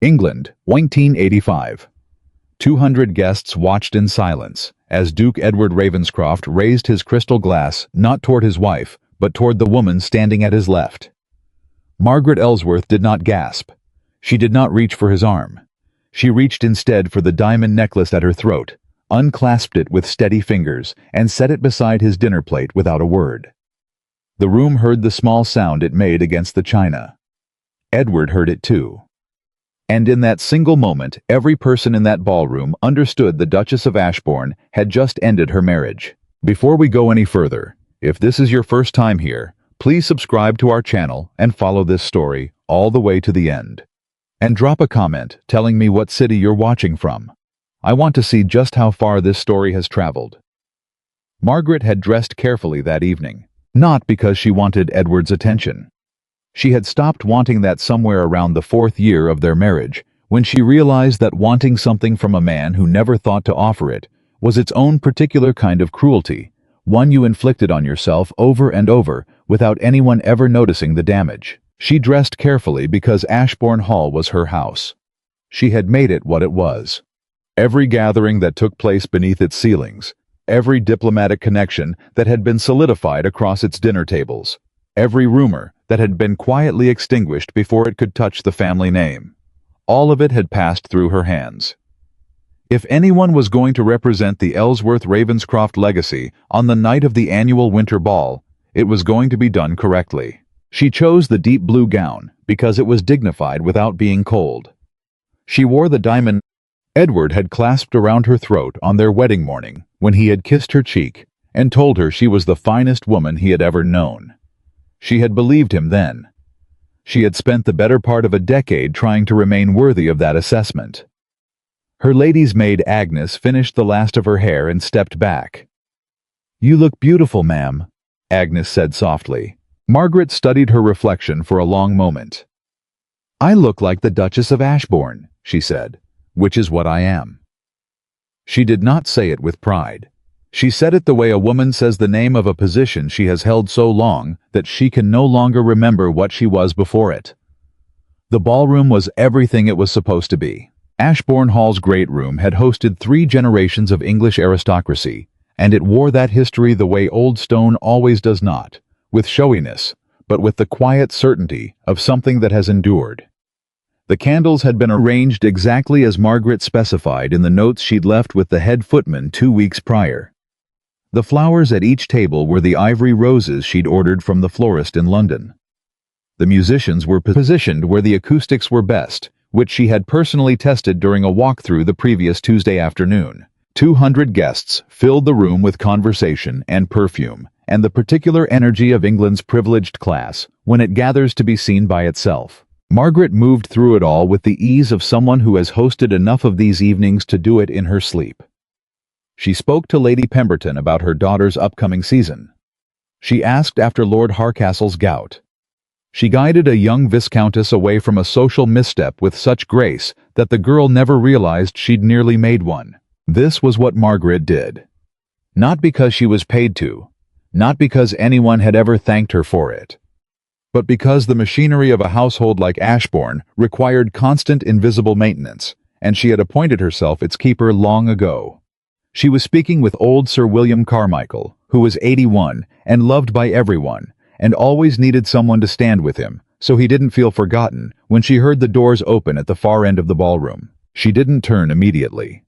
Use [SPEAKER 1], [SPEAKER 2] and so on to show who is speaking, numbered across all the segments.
[SPEAKER 1] England, 1985. 200 guests watched in silence as Duke Edward Ravenscroft raised his crystal glass not toward his wife, but toward the woman standing at his left. Margaret Ellsworth did not gasp. She did not reach for his arm. She reached instead for the diamond necklace at her throat, unclasped it with steady fingers, and set it beside his dinner plate without a word. The room heard the small sound it made against the china. Edward heard it too. And in that single moment, every person in that ballroom understood the Duchess of Ashbourne had just ended her marriage. Before we go any further, if this is your first time here, please subscribe to our channel and follow this story all the way to the end. And drop a comment telling me what city you're watching from. I want to see just how far this story has traveled. Margaret had dressed carefully that evening, not because she wanted Edward's attention. She had stopped wanting that somewhere around the 4th year of their marriage, when she realized that wanting something from a man who never thought to offer it was its own particular kind of cruelty, one you inflicted on yourself over and over without anyone ever noticing the damage. She dressed carefully because Ashbourne Hall was her house. She had made it what it was. Every gathering that took place beneath its ceilings, every diplomatic connection that had been solidified across its dinner tables, every rumor that had been quietly extinguished before it could touch the family name. All of it had passed through her hands. If anyone was going to represent the Ellsworth-Ravenscroft legacy on the night of the annual winter ball, it was going to be done correctly. She chose the deep blue gown because it was dignified without being cold. She wore the diamond Edward had clasped around her throat on their wedding morning when he had kissed her cheek and told her she was the finest woman he had ever known. She had believed him then. She had spent the better part of a decade trying to remain worthy of that assessment. Her lady's maid Agnes finished the last of her hair and stepped back. "You look beautiful, ma'am," Agnes said softly. Margaret studied her reflection for a long moment. "I look like the Duchess of Ashbourne," she said, "which is what I am." She did not say it with pride. She said it the way a woman says the name of a position she has held so long that she can no longer remember what she was before it. The ballroom was everything it was supposed to be. Ashbourne Hall's great room had hosted 3 generations of English aristocracy, and it wore that history the way old stone always does not, with showiness, but with the quiet certainty of something that has endured. The candles had been arranged exactly as Margaret specified in the notes she'd left with the head footman 2 weeks prior. The flowers at each table were the ivory roses she'd ordered from the florist in London. The musicians were positioned where the acoustics were best, which she had personally tested during a walkthrough the previous Tuesday afternoon. 200 guests filled the room with conversation and perfume, and the particular energy of England's privileged class when it gathers to be seen by itself. Margaret moved through it all with the ease of someone who has hosted enough of these evenings to do it in her sleep. She spoke to Lady Pemberton about her daughter's upcoming season. She asked after Lord Harcastle's gout. She guided a young viscountess away from a social misstep with such grace that the girl never realized she'd nearly made one. This was what Margaret did. Not because she was paid to, not because anyone had ever thanked her for it, but because the machinery of a household like Ashbourne required constant invisible maintenance, and she had appointed herself its keeper long ago. She was speaking with old Sir William Carmichael, who was 81 and loved by everyone, and always needed someone to stand with him, so he didn't feel forgotten when she heard the doors open at the far end of the ballroom. She didn't turn immediately.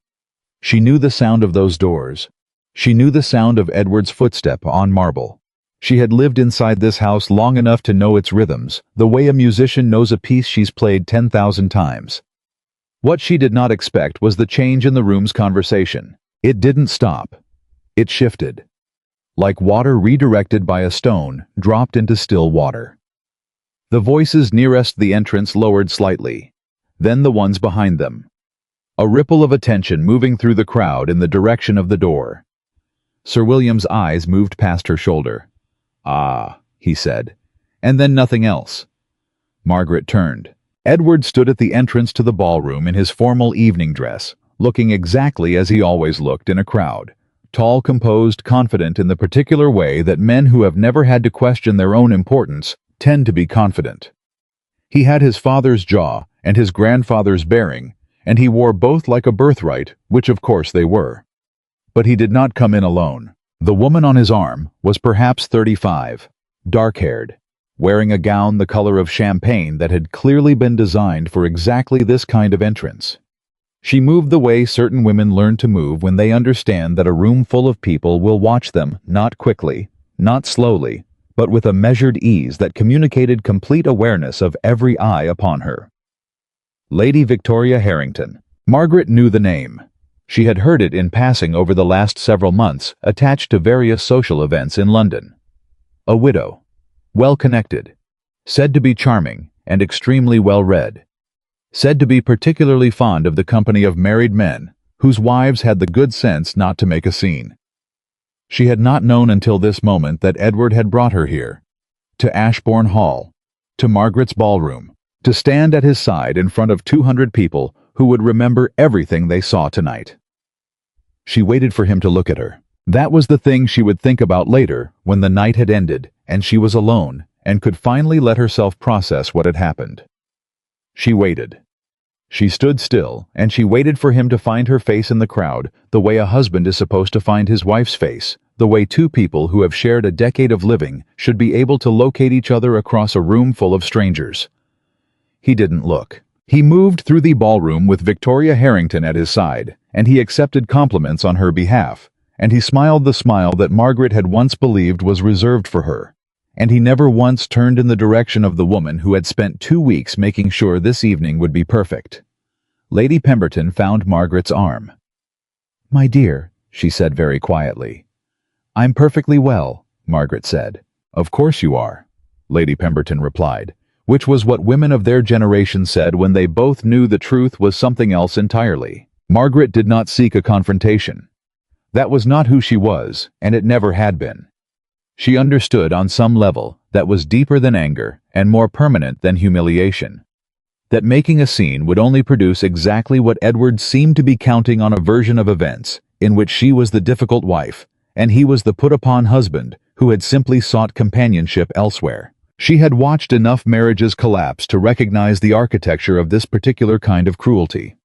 [SPEAKER 1] She knew the sound of those doors. She knew the sound of Edward's footstep on marble. She had lived inside this house long enough to know its rhythms, the way a musician knows a piece she's played 10,000 times. What she did not expect was the change in the room's conversation. It didn't stop. It shifted. Like water redirected by a stone dropped into still water. The voices nearest the entrance lowered slightly, then the ones behind them. A ripple of attention moving through the crowd in the direction of the door. Sir William's eyes moved past her shoulder. "Ah," he said, and then nothing else. Margaret turned. Edward stood at the entrance to the ballroom in his formal evening dress, looking exactly as he always looked in a crowd. Tall, composed, confident in the particular way that men who have never had to question their own importance tend to be confident. He had his father's jaw and his grandfather's bearing, and he wore both like a birthright, which of course they were. But he did not come in alone. The woman on his arm was perhaps 35, dark-haired, wearing a gown the color of champagne that had clearly been designed for exactly this kind of entrance. She moved the way certain women learn to move when they understand that a room full of people will watch them, not quickly, not slowly, but with a measured ease that communicated complete awareness of every eye upon her. Lady Victoria Harrington. Margaret knew the name. She had heard it in passing over the last several months, attached to various social events in London. A widow, well-connected, said to be charming and extremely well-read, said to be particularly fond of the company of married men whose wives had the good sense not to make a scene. She had not known until this moment that Edward had brought her here, to Ashbourne Hall, to Margaret's ballroom, to stand at his side in front of 200 people who would remember everything they saw tonight. She waited for him to look at her. That was the thing she would think about later, when the night had ended and she was alone and could finally let herself process what had happened. She waited. She stood still, and she waited for him to find her face in the crowd, the way a husband is supposed to find his wife's face, the way two people who have shared a decade of living should be able to locate each other across a room full of strangers. He didn't look. He moved through the ballroom with Victoria Harrington at his side, and he accepted compliments on her behalf, and he smiled the smile that Margaret had once believed was reserved for her. And he never once turned in the direction of the woman who had spent 2 weeks making sure this evening would be perfect. Lady Pemberton found Margaret's arm. "My dear," she said very quietly. "I'm perfectly well," Margaret said. "Of course you are," Lady Pemberton replied, which was what women of their generation said when they both knew the truth was something else entirely. Margaret did not seek a confrontation. That was not who she was, and it never had been. She understood on some level that was deeper than anger and more permanent than humiliation. That making a scene would only produce exactly what Edward seemed to be counting on, a version of events in which she was the difficult wife and he was the put-upon husband who had simply sought companionship elsewhere. She had watched enough marriages collapse to recognize the architecture of this particular kind of cruelty.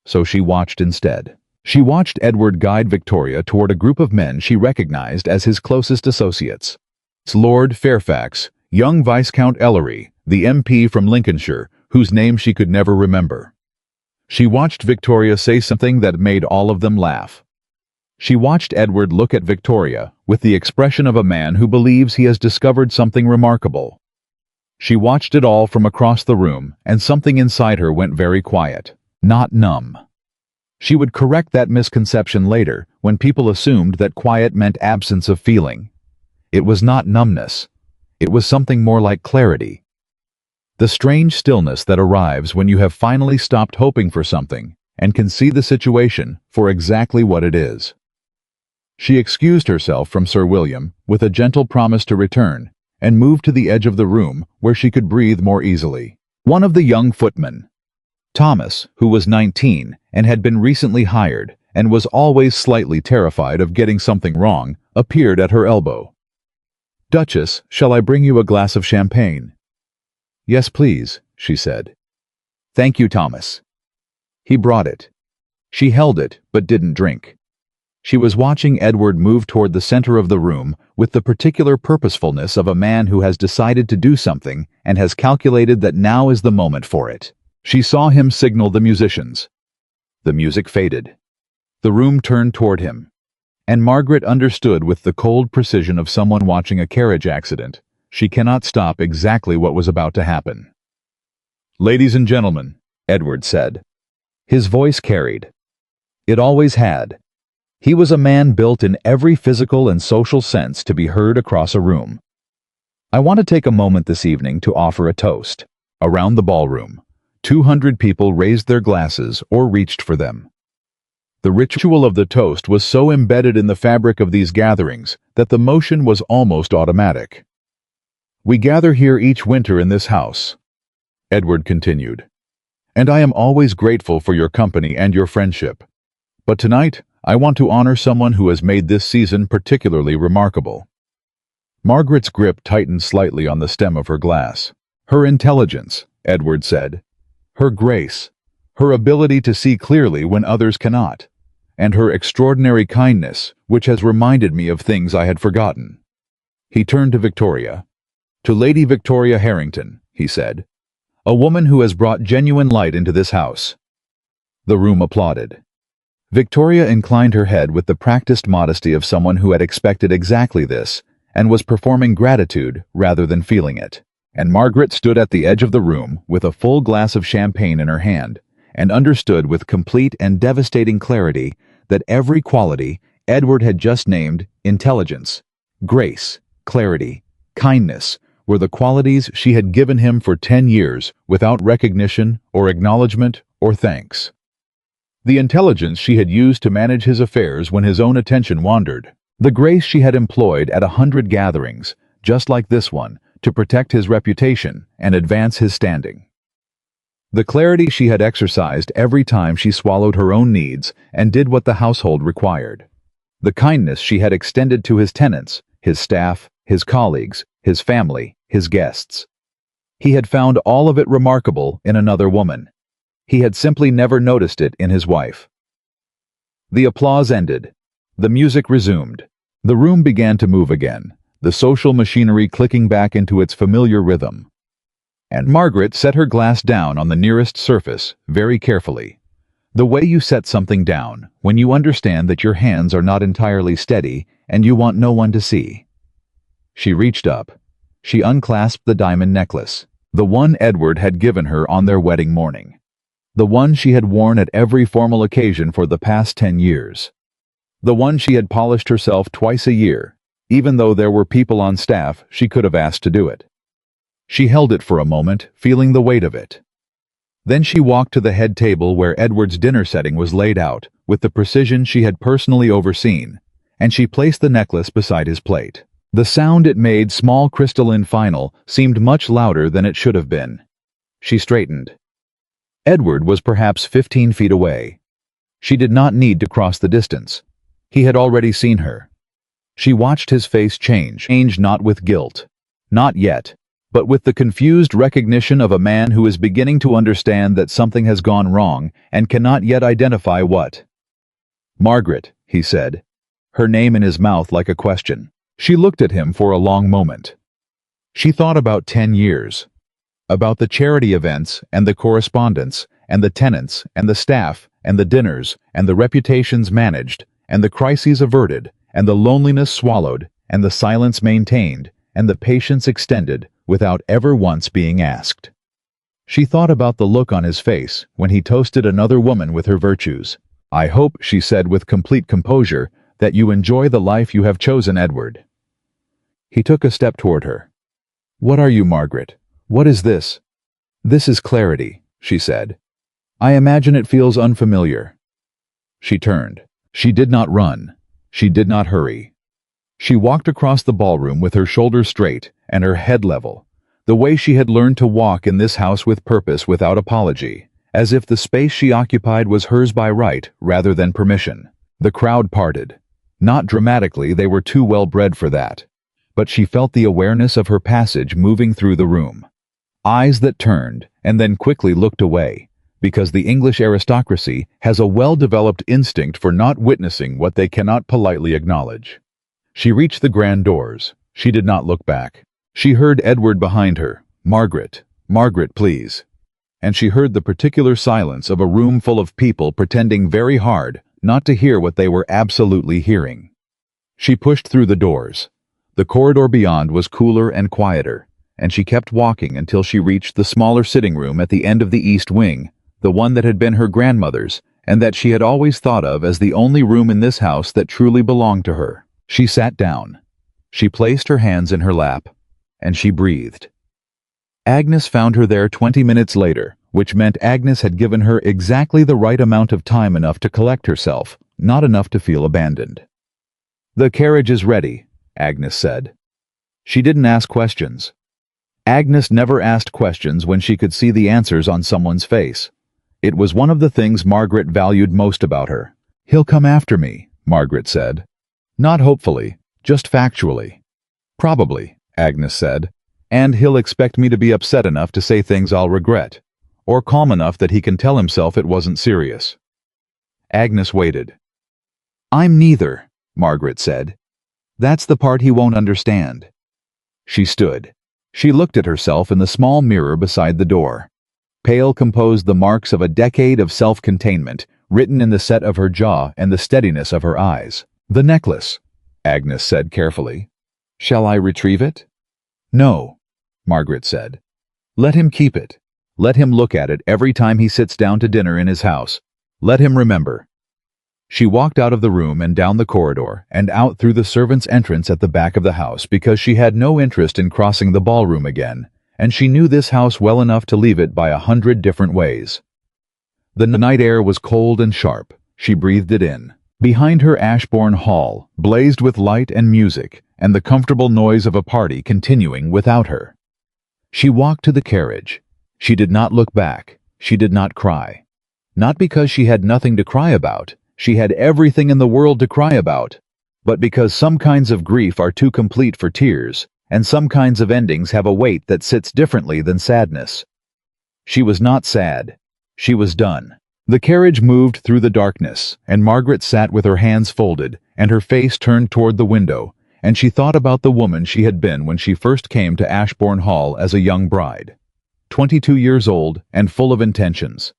[SPEAKER 1] So she watched instead. She watched Edward guide Victoria toward a group of men she recognized as his closest associates. Lord Fairfax, young Viscount Ellery, the MP from Lincolnshire, whose name she could never remember. She watched Victoria say something that made all of them laugh. She watched Edward look at Victoria with the expression of a man who believes he has discovered something remarkable. She watched it all from across the room, and something inside her went very quiet, not numb. She would correct that misconception later, when people assumed that quiet meant absence of feeling. It was not numbness. It was something more like clarity. The strange stillness that arrives when you have finally stopped hoping for something and can see the situation for exactly what it is. She excused herself from Sir William with a gentle promise to return and moved to the edge of the room where she could breathe more easily. One of the young footmen, Thomas, who was 19 and had been recently hired and was always slightly terrified of getting something wrong, appeared at her elbow. "Duchess, shall I bring you a glass of champagne?" "Yes, please," she said. "Thank you, Thomas." He brought it. She held it, but didn't drink. She was watching Edward move toward the center of the room with the particular purposefulness of a man who has decided to do something and has calculated that now is the moment for it. She saw him signal the musicians. The music faded. The room turned toward him. And Margaret understood with the cold precision of someone watching a carriage accident. She cannot stop exactly what was about to happen. "Ladies and gentlemen," Edward said. His voice carried. It always had. He was a man built in every physical and social sense to be heard across a room. "I want to take a moment this evening to offer a toast." Around the ballroom, 200 people raised their glasses or reached for them. The ritual of the toast was so embedded in the fabric of these gatherings that the motion was almost automatic. "We gather here each winter in this house," Edward continued, "and I am always grateful for your company and your friendship. But tonight, I want to honor someone who has made this season particularly remarkable." Margaret's grip tightened slightly on the stem of her glass. "Her intelligence," Edward said. Her grace, her ability to see clearly when others cannot, and her extraordinary kindness, which has reminded me of things I had forgotten. He turned to Victoria. To Lady Victoria Harrington, he said, a woman who has brought genuine light into this house. The room applauded. Victoria inclined her head with the practiced modesty of someone who had expected exactly this, and was performing gratitude rather than feeling it. And Margaret stood at the edge of the room with a full glass of champagne in her hand, and understood with complete and devastating clarity that every quality Edward had just named, intelligence, grace, clarity, kindness, were the qualities she had given him for 10 years without recognition or acknowledgement or thanks. The intelligence she had used to manage his affairs when his own attention wandered. The grace she had employed at 100 gatherings, just like this one, to protect his reputation and advance his standing. The clarity she had exercised every time she swallowed her own needs and did what the household required. The kindness she had extended to his tenants, his staff, his colleagues, his family, his guests. He had found all of it remarkable in another woman. He had simply never noticed it in his wife. The applause ended. The music resumed. The room began to move again, the social machinery clicking back into its familiar rhythm. And Margaret set her glass down on the nearest surface, very carefully. The way you set something down, when you understand that your hands are not entirely steady and you want no one to see. She reached up. She unclasped the diamond necklace, the one Edward had given her on their wedding morning. The one she had worn at every formal occasion for the past 10 years. The one she had polished herself twice a year, even though there were people on staff she could have asked to do it. She held it for a moment, feeling the weight of it. Then she walked to the head table where Edward's dinner setting was laid out, with the precision she had personally overseen, and she placed the necklace beside his plate. The sound it made, small crystalline final, seemed much louder than it should have been. She straightened. Edward was perhaps 15 feet away. She did not need to cross the distance. He had already seen her. She watched his face change not with guilt. Not yet. But with the confused recognition of a man who is beginning to understand that something has gone wrong and cannot yet identify what. Margaret, he said, her name in his mouth like a question. She looked at him for a long moment. She thought about 10 years. About the charity events and the correspondence and the tenants and the staff and the dinners and the reputations managed and the crises averted and the loneliness swallowed and the silence maintained and the patience extended without ever once being asked. She thought about the look on his face when he toasted another woman with her virtues. I hope, she said with complete composure, that you enjoy the life you have chosen, Edward. He took a step toward her. What are you, Margaret? What is this? This is clarity, she said. I imagine it feels unfamiliar. She turned. She did not run. She did not hurry. She walked across the ballroom with her shoulders straight and her head level, the way she had learned to walk in this house with purpose without apology, as if the space she occupied was hers by right rather than permission. The crowd parted. Not dramatically, they were too well bred for that. But she felt the awareness of her passage moving through the room. Eyes that turned and then quickly looked away, because the English aristocracy has a well-developed instinct for not witnessing what they cannot politely acknowledge. She reached the grand doors. She did not look back. She heard Edward behind her. Margaret, Margaret, please. And she heard the particular silence of a room full of people pretending very hard not to hear what they were absolutely hearing. She pushed through the doors. The corridor beyond was cooler and quieter, and she kept walking until she reached the smaller sitting room at the end of the east wing, the one that had been her grandmother's, and that she had always thought of as the only room in this house that truly belonged to her. She sat down. She placed her hands in her lap, and she breathed. Agnes found her there 20 minutes later, which meant Agnes had given her exactly the right amount of time, enough to collect herself, not enough to feel abandoned. The carriage is ready, Agnes said. She didn't ask questions. Agnes never asked questions when she could see the answers on someone's face. It was one of the things Margaret valued most about her. He'll come after me, Margaret said. Not hopefully, just factually. Probably, Agnes said. And he'll expect me to be upset enough to say things I'll regret. or calm enough that he can tell himself it wasn't serious. Agnes waited. "I'm neither," Margaret said. "That's the part he won't understand." She stood. She looked at herself in the small mirror beside the door. Pale composed the marks of a decade of self-containment, written in the set of her jaw and the steadiness of her eyes. "The necklace," Agnes said carefully. "Shall I retrieve it?" "No," Margaret said. "Let him keep it. Let him look at it every time he sits down to dinner in his house. Let him remember." She walked out of the room and down the corridor and out through the servants' entrance at the back of the house because she had no interest in crossing the ballroom again, and she knew this house well enough to leave it by 100 different ways. The night air was cold and sharp. She breathed it in. Behind her Ashbourne Hall blazed with light and music, and the comfortable noise of a party continuing without her. She walked to the carriage. She did not look back. She did not cry. Not because she had nothing to cry about. She had everything in the world to cry about. But because some kinds of grief are too complete for tears, and some kinds of endings have a weight that sits differently than sadness. She was not sad. She was done. The carriage moved through the darkness, and Margaret sat with her hands folded and her face turned toward the window, and she thought about the woman she had been when she first came to Ashbourne Hall as a young bride. 22 years old and full of intentions.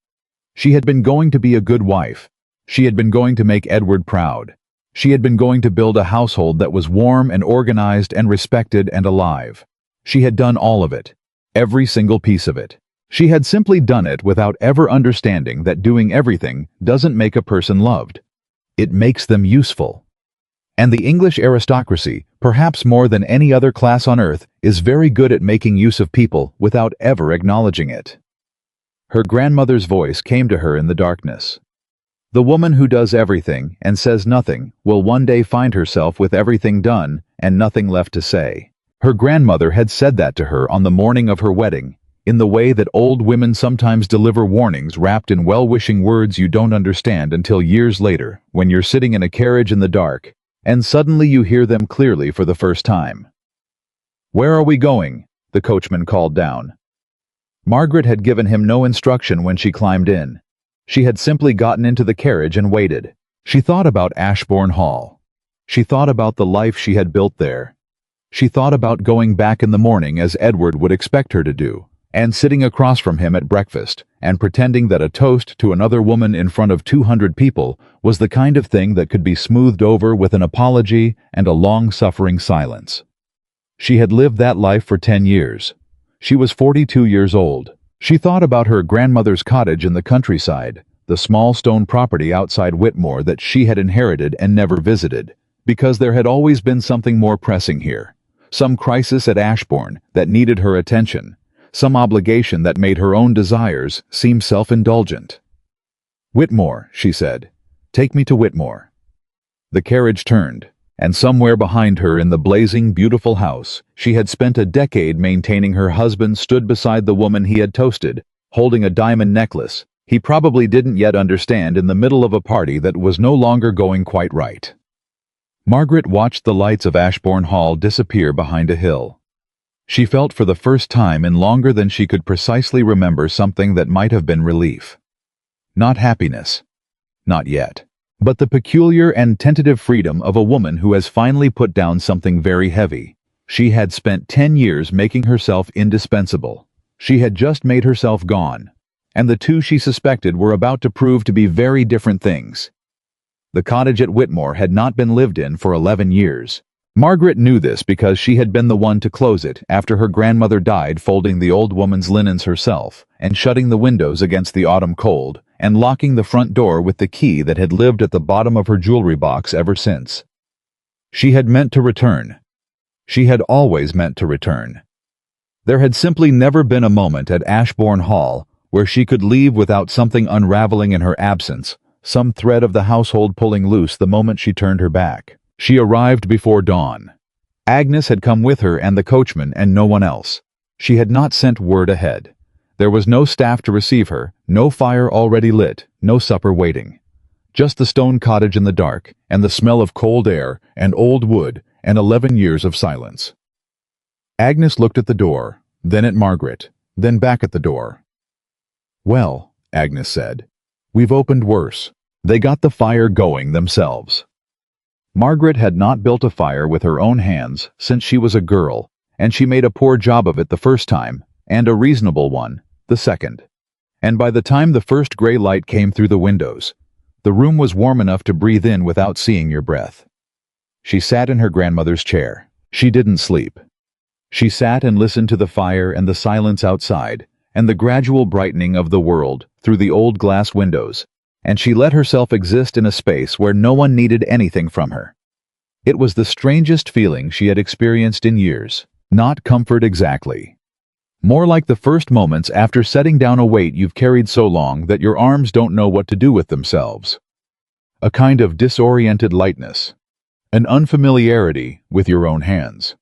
[SPEAKER 1] She had been going to be a good wife. She had been going to make Edward proud. She had been going to build a household that was warm and organized and respected and alive. She had done all of it. Every single piece of it. She had simply done it without ever understanding that doing everything doesn't make a person loved. It makes them useful. And the English aristocracy, perhaps more than any other class on earth, is very good at making use of people without ever acknowledging it. Her grandmother's voice came to her in the darkness. The woman who does everything and says nothing will one day find herself with everything done and nothing left to say. Her grandmother had said that to her on the morning of her wedding, in the way that old women sometimes deliver warnings wrapped in well-wishing words you don't understand until years later, when you're sitting in a carriage in the dark, and suddenly you hear them clearly for the first time. "Where are we going?" the coachman called down. Margaret had given him no instruction when she climbed in. She had simply gotten into the carriage and waited. She thought about Ashbourne Hall. She thought about the life she had built there. She thought about going back in the morning as Edward would expect her to do, and sitting across from him at breakfast, and pretending that a toast to another woman in front of 200 people was the kind of thing that could be smoothed over with an apology and a long-suffering silence. She had lived that life for 10 years. She was 42 years old. She thought about her grandmother's cottage in the countryside, the small stone property outside Whitmore that she had inherited and never visited, because there had always been something more pressing here, some crisis at Ashbourne that needed her attention, some obligation that made her own desires seem self-indulgent. "Whitmore," she said. "Take me to Whitmore." The carriage turned, and somewhere behind her in the blazing, beautiful house she had spent a decade maintaining her husband stood beside the woman he had toasted, holding a diamond necklace he probably didn't yet understand in the middle of a party that was no longer going quite right. Margaret watched the lights of Ashbourne Hall disappear behind a hill. She felt for the first time in longer than she could precisely remember something that might have been relief. Not happiness. Not yet. But the peculiar and tentative freedom of a woman who has finally put down something very heavy. She had spent 10 years making herself indispensable. She had just made herself gone. And the two she suspected were about to prove to be very different things. The cottage at Whitmore had not been lived in for 11 years. Margaret knew this because she had been the one to close it after her grandmother died, folding the old woman's linens herself, and shutting the windows against the autumn cold, and locking the front door with the key that had lived at the bottom of her jewelry box ever since. She had meant to return. She had always meant to return. There had simply never been a moment at Ashbourne Hall where she could leave without something unraveling in her absence, some thread of the household pulling loose the moment she turned her back. She arrived before dawn. Agnes had come with her and the coachman and no one else. She had not sent word ahead. There was no staff to receive her, no fire already lit, no supper waiting. Just the stone cottage in the dark, and the smell of cold air and old wood and 11 years of silence. Agnes looked at the door, then at Margaret, then back at the door. Well, Agnes said, we've opened worse. They got the fire going themselves. Margaret had not built a fire with her own hands since she was a girl, and she made a poor job of it the first time, and a reasonable one the second. And by the time the first gray light came through the windows, the room was warm enough to breathe in without seeing your breath. She sat in her grandmother's chair. She didn't sleep. She sat and listened to the fire and the silence outside, and the gradual brightening of the world through the old glass windows, and she let herself exist in a space where no one needed anything from her. It was the strangest feeling she had experienced in years. Not comfort exactly. More like the first moments after setting down a weight you've carried so long that your arms don't know what to do with themselves. A kind of disoriented lightness. An unfamiliarity with your own hands.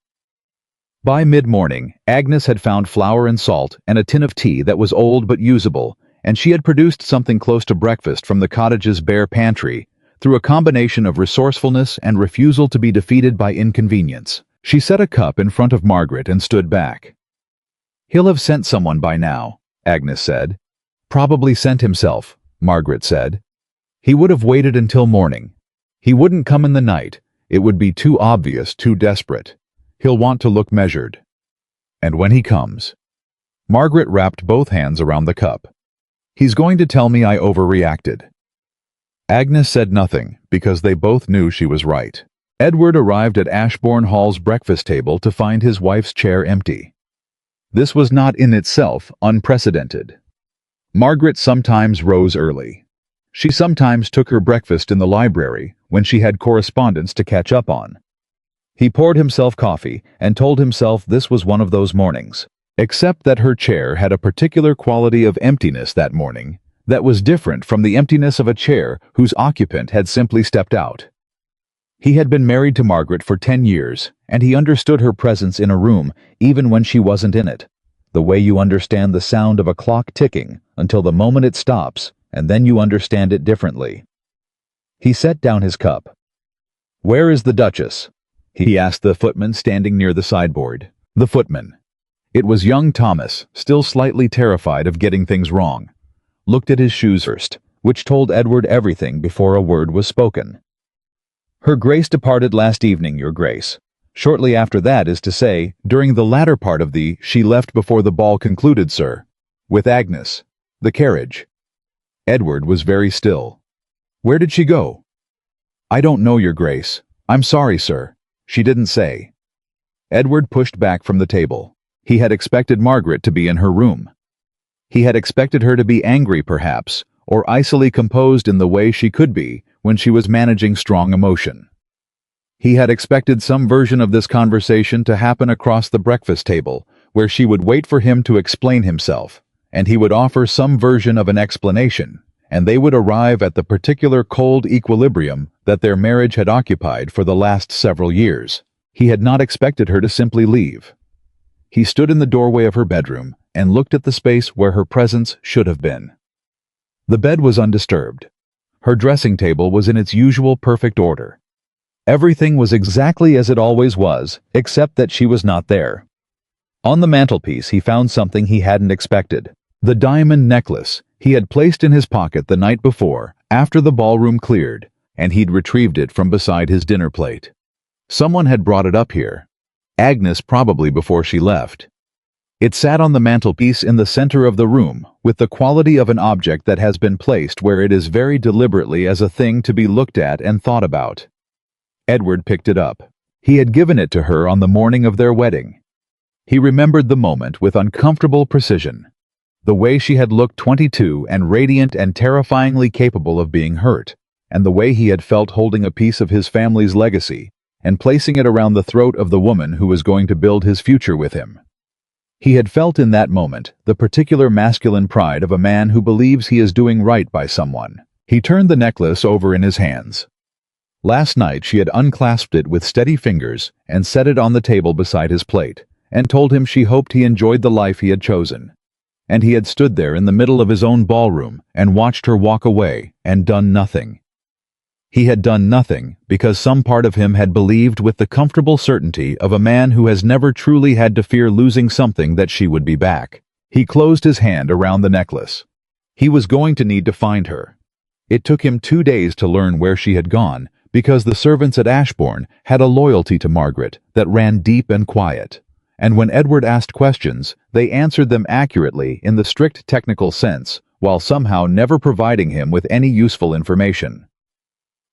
[SPEAKER 1] By mid-morning, Agnes had found flour and salt and a tin of tea that was old but usable, and she had produced something close to breakfast from the cottage's bare pantry, through a combination of resourcefulness and refusal to be defeated by inconvenience. She set a cup in front of Margaret and stood back. "He'll have sent someone by now," Agnes said. "Probably sent himself," Margaret said. "He would have waited until morning. He wouldn't come in the night. It would be too obvious, too desperate. He'll want to look measured. And when he comes..." Margaret wrapped both hands around the cup. "He's going to tell me I overreacted." Agnes said nothing, because they both knew she was right. Edward arrived at Ashbourne Hall's breakfast table to find his wife's chair empty. This was not in itself unprecedented. Margaret sometimes rose early. She sometimes took her breakfast in the library when she had correspondence to catch up on. He poured himself coffee and told himself this was one of those mornings, except that her chair had a particular quality of emptiness that morning that was different from the emptiness of a chair whose occupant had simply stepped out. He had been married to Margaret for 10 years, and he understood her presence in a room even when she wasn't in it, the way you understand the sound of a clock ticking until the moment it stops, and then you understand it differently. He set down his cup. "Where is the Duchess?" he asked the footman standing near the sideboard. The footman. It was young Thomas, still slightly terrified of getting things wrong. Looked at his shoes first, which told Edward everything before a word was spoken. "Her Grace departed last evening, Your Grace. Shortly after that, is to say, during the latter part of the she left before the ball concluded, sir. With Agnes. The carriage." Edward was very still. "Where did she go?" "I don't know, Your Grace. I'm sorry, sir. She didn't say." Edward pushed back from the table. He had expected Margaret to be in her room. He had expected her to be angry, perhaps, or icily composed in the way she could be when she was managing strong emotion. He had expected some version of this conversation to happen across the breakfast table, where she would wait for him to explain himself, and he would offer some version of an explanation, and they would arrive at the particular cold equilibrium that their marriage had occupied for the last several years. He had not expected her to simply leave. He stood in the doorway of her bedroom and looked at the space where her presence should have been. The bed was undisturbed. Her dressing table was in its usual perfect order. Everything was exactly as it always was, except that she was not there. On the mantelpiece he found something he hadn't expected. The diamond necklace he had placed in his pocket the night before, after the ballroom cleared, and he'd retrieved it from beside his dinner plate. Someone had brought it up here. Agnes probably before she left. It sat on the mantelpiece in the center of the room, with the quality of an object that has been placed where it is very deliberately as a thing to be looked at and thought about. Edward picked it up. He had given it to her on the morning of their wedding. He remembered the moment with uncomfortable precision. The way she had looked 22 and radiant and terrifyingly capable of being hurt, and the way he had felt holding a piece of his family's legacy and placing it around the throat of the woman who was going to build his future with him. He had felt in that moment the particular masculine pride of a man who believes he is doing right by someone. He turned the necklace over in his hands. Last night she had unclasped it with steady fingers and set it on the table beside his plate, and told him she hoped he enjoyed the life he had chosen. And he had stood there in the middle of his own ballroom and watched her walk away and done nothing. He had done nothing because some part of him had believed with the comfortable certainty of a man who has never truly had to fear losing something that she would be back. He closed his hand around the necklace. He was going to need to find her. It took him 2 days to learn where she had gone, because the servants at Ashbourne had a loyalty to Margaret that ran deep and quiet. And when Edward asked questions, they answered them accurately in the strict technical sense, while somehow never providing him with any useful information.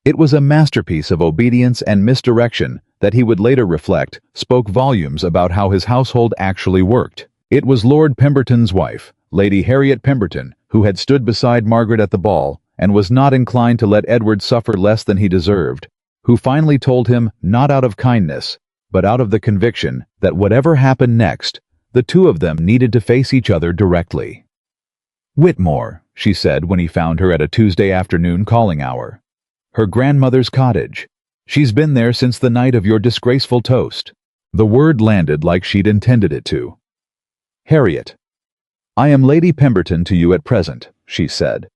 [SPEAKER 1] It was a masterpiece of obedience and misdirection that he would later reflect spoke volumes about how his household actually worked. It was Lord Pemberton's wife, Lady Harriet Pemberton, who had stood beside Margaret at the ball and was not inclined to let Edward suffer less than he deserved, who finally told him, not out of kindness, but out of the conviction that whatever happened next, the two of them needed to face each other directly. "Whitmore," she said when he found her at a Tuesday afternoon calling hour. "Her grandmother's cottage. She's been there since the night of your disgraceful toast." The word landed like she'd intended it to. "Harriet, I am Lady Pemberton to you at present," she said.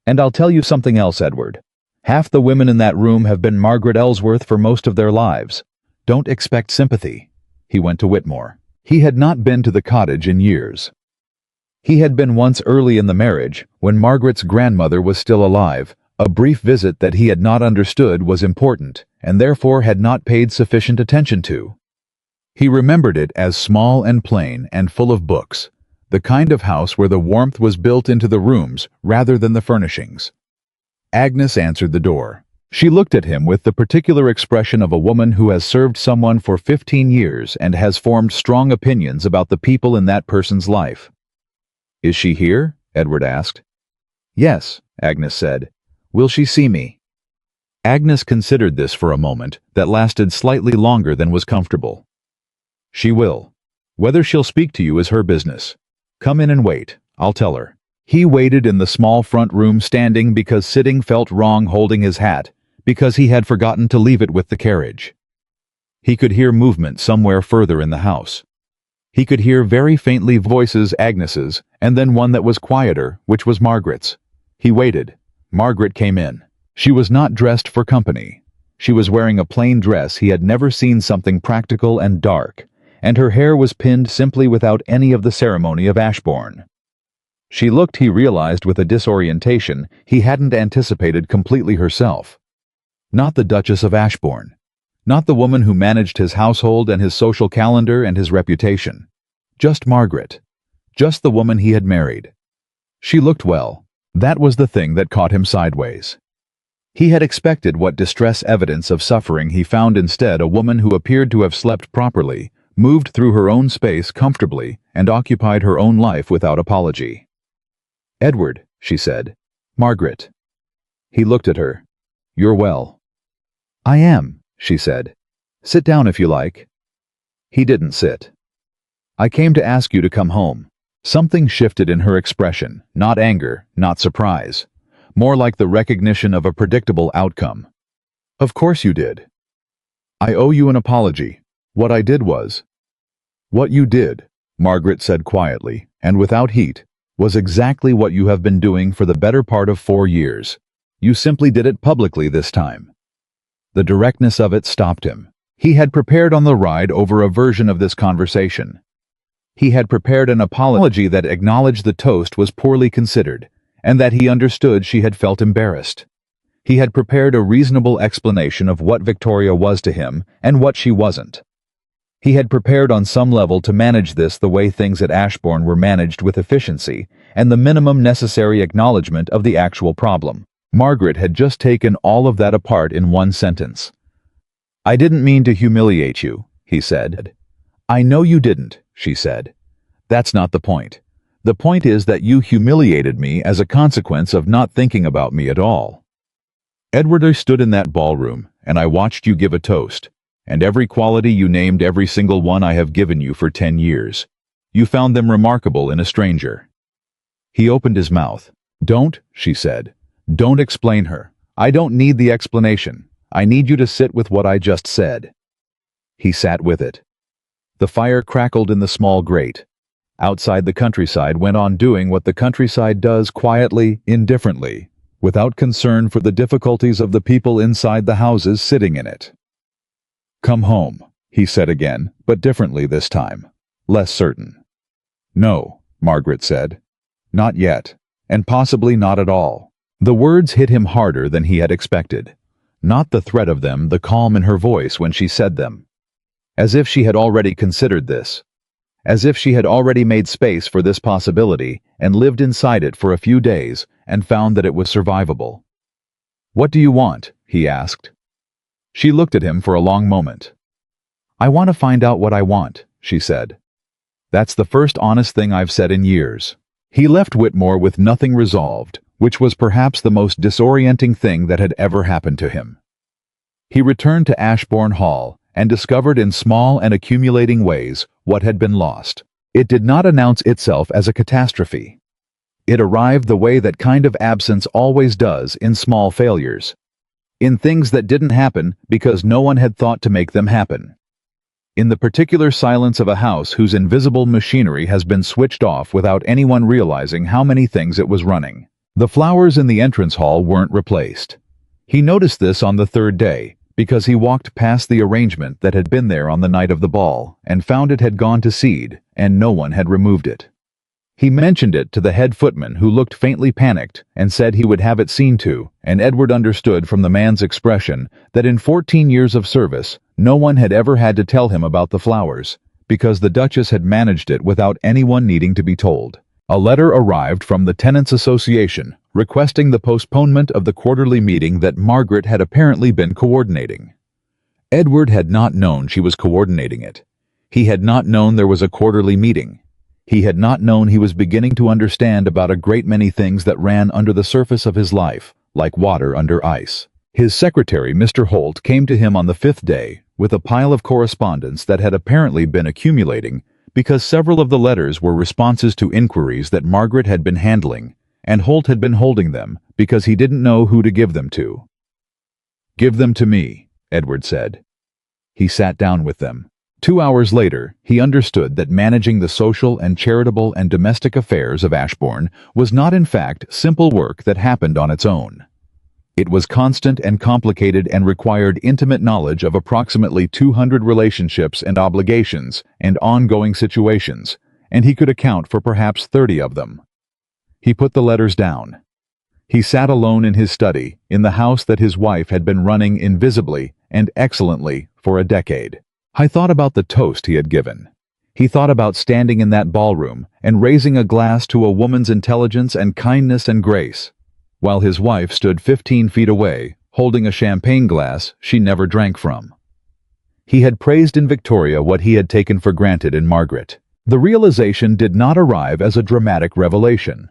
[SPEAKER 1] "And I'll tell you something else, Edward. Half the women in that room have been Margaret Ellsworth for most of their lives. Don't expect sympathy." He went to Whitmore. He had not been to the cottage in years. He had been once early in the marriage, when Margaret's grandmother was still alive, a brief visit that he had not understood was important, and therefore had not paid sufficient attention to. He remembered it as small and plain and full of books, the kind of house where the warmth was built into the rooms rather than the furnishings. Agnes answered the door. She looked at him with the particular expression of a woman who has served someone for 15 years and has formed strong opinions about the people in that person's life. "Is she here?" Edward asked. "Yes," Agnes said. "Will she see me?" Agnes considered this for a moment that lasted slightly longer than was comfortable. "She will. Whether she'll speak to you is her business. Come in and wait. I'll tell her." He waited in the small front room, standing because sitting felt wrong, holding his hat, because he had forgotten to leave it with the carriage. He could hear movement somewhere further in the house. He could hear very faintly voices, Agnes's, and then one that was quieter, which was Margaret's. He waited. Margaret came in. She was not dressed for company. She was wearing a plain dress he had never seen, something practical and dark, and her hair was pinned simply without any of the ceremony of Ashbourne. She looked, he realized with a disorientation he hadn't anticipated, completely herself. Not the Duchess of Ashbourne. Not the woman who managed his household and his social calendar and his reputation. Just Margaret. Just the woman he had married. She looked well. That was the thing that caught him sideways. He had expected what distress evidence of suffering he found instead, a woman who appeared to have slept properly, moved through her own space comfortably, and occupied her own life without apology. "Edward," she said. "Margaret." He looked at her. "You're well." "I am," she said. "Sit down if you like." He didn't sit. "I came to ask you to come home." Something shifted in her expression, not anger, not surprise, more like the recognition of a predictable outcome. "Of course you did. I owe you an apology. What I did was—" "What you did," Margaret said quietly, and without heat, "was exactly what you have been doing for the better part of 4 years. You simply did it publicly this time." The directness of it stopped him. He had prepared on the ride over a version of this conversation. He had prepared an apology that acknowledged the toast was poorly considered, and that he understood she had felt embarrassed. He had prepared a reasonable explanation of what Victoria was to him and what she wasn't. He had prepared on some level to manage this the way things at Ashbourne were managed, with efficiency and the minimum necessary acknowledgement of the actual problem. Margaret had just taken all of that apart in one sentence. "I didn't mean to humiliate you," he said. "I know you didn't," she said. "That's not the point. The point is that you humiliated me as a consequence of not thinking about me at all. Edward, I stood in that ballroom, and I watched you give a toast. And every quality you named, every single one I have given you for 10 years. You found them remarkable in a stranger." He opened his mouth. "Don't," she said. "Don't explain her. I don't need the explanation. I need you to sit with what I just said." He sat with it. The fire crackled in the small grate. Outside, the countryside went on doing what the countryside does, quietly, indifferently, without concern for the difficulties of the people inside the houses sitting in it. "Come home," he said again, but differently this time, less certain. "No," Margaret said. "Not yet. and possibly not at all. The words hit him harder than he had expected. Not the threat of them, the calm in her voice when she said them. As if she had already considered this. As if she had already made space for this possibility and lived inside it for a few days and found that it was survivable. "What do you want?" he asked. She looked at him for a long moment. "I want to find out what I want," she said. "That's the first honest thing I've said in years." He left Whitmore with nothing resolved, which was perhaps the most disorienting thing that had ever happened to him. He returned to Ashbourne Hall and discovered in small and accumulating ways what had been lost. It did not announce itself as a catastrophe. It arrived the way that kind of absence always does in small failures. In things that didn't happen because no one had thought to make them happen. In the particular silence of a house whose invisible machinery has been switched off without anyone realizing how many things it was running. The flowers in the entrance hall weren't replaced. He noticed this on the third day, because he walked past the arrangement that had been there on the night of the ball, and found it had gone to seed, and no one had removed it. He mentioned it to the head footman, who looked faintly panicked, and said he would have it seen to, and Edward understood from the man's expression that in 14 years of service, no one had ever had to tell him about the flowers, because the Duchess had managed it without anyone needing to be told. A letter arrived from the Tenants' Association, requesting the postponement of the quarterly meeting that Margaret had apparently been coordinating. Edward had not known she was coordinating it. He had not known there was a quarterly meeting. He had not known he was beginning to understand about a great many things that ran under the surface of his life, like water under ice. His secretary, Mr. Holt, came to him on the 5th day with a pile of correspondence that had apparently been accumulating because several of the letters were responses to inquiries that Margaret had been handling, and Holt had been holding them because he didn't know who to give them to. "Give them to me," Edward said. He sat down with them. 2 hours later, he understood that managing the social and charitable and domestic affairs of Ashbourne was not in fact simple work that happened on its own. It was constant and complicated and required intimate knowledge of approximately 200 relationships and obligations and ongoing situations, and he could account for perhaps 30 of them. He put the letters down. He sat alone in his study, in the house that his wife had been running invisibly and excellently for a decade. I thought about the toast he had given. He thought about standing in that ballroom and raising a glass to a woman's intelligence and kindness and grace, while his wife stood 15 feet away, holding a champagne glass she never drank from. He had praised in Victoria what he had taken for granted in Margaret. The realization did not arrive as a dramatic revelation.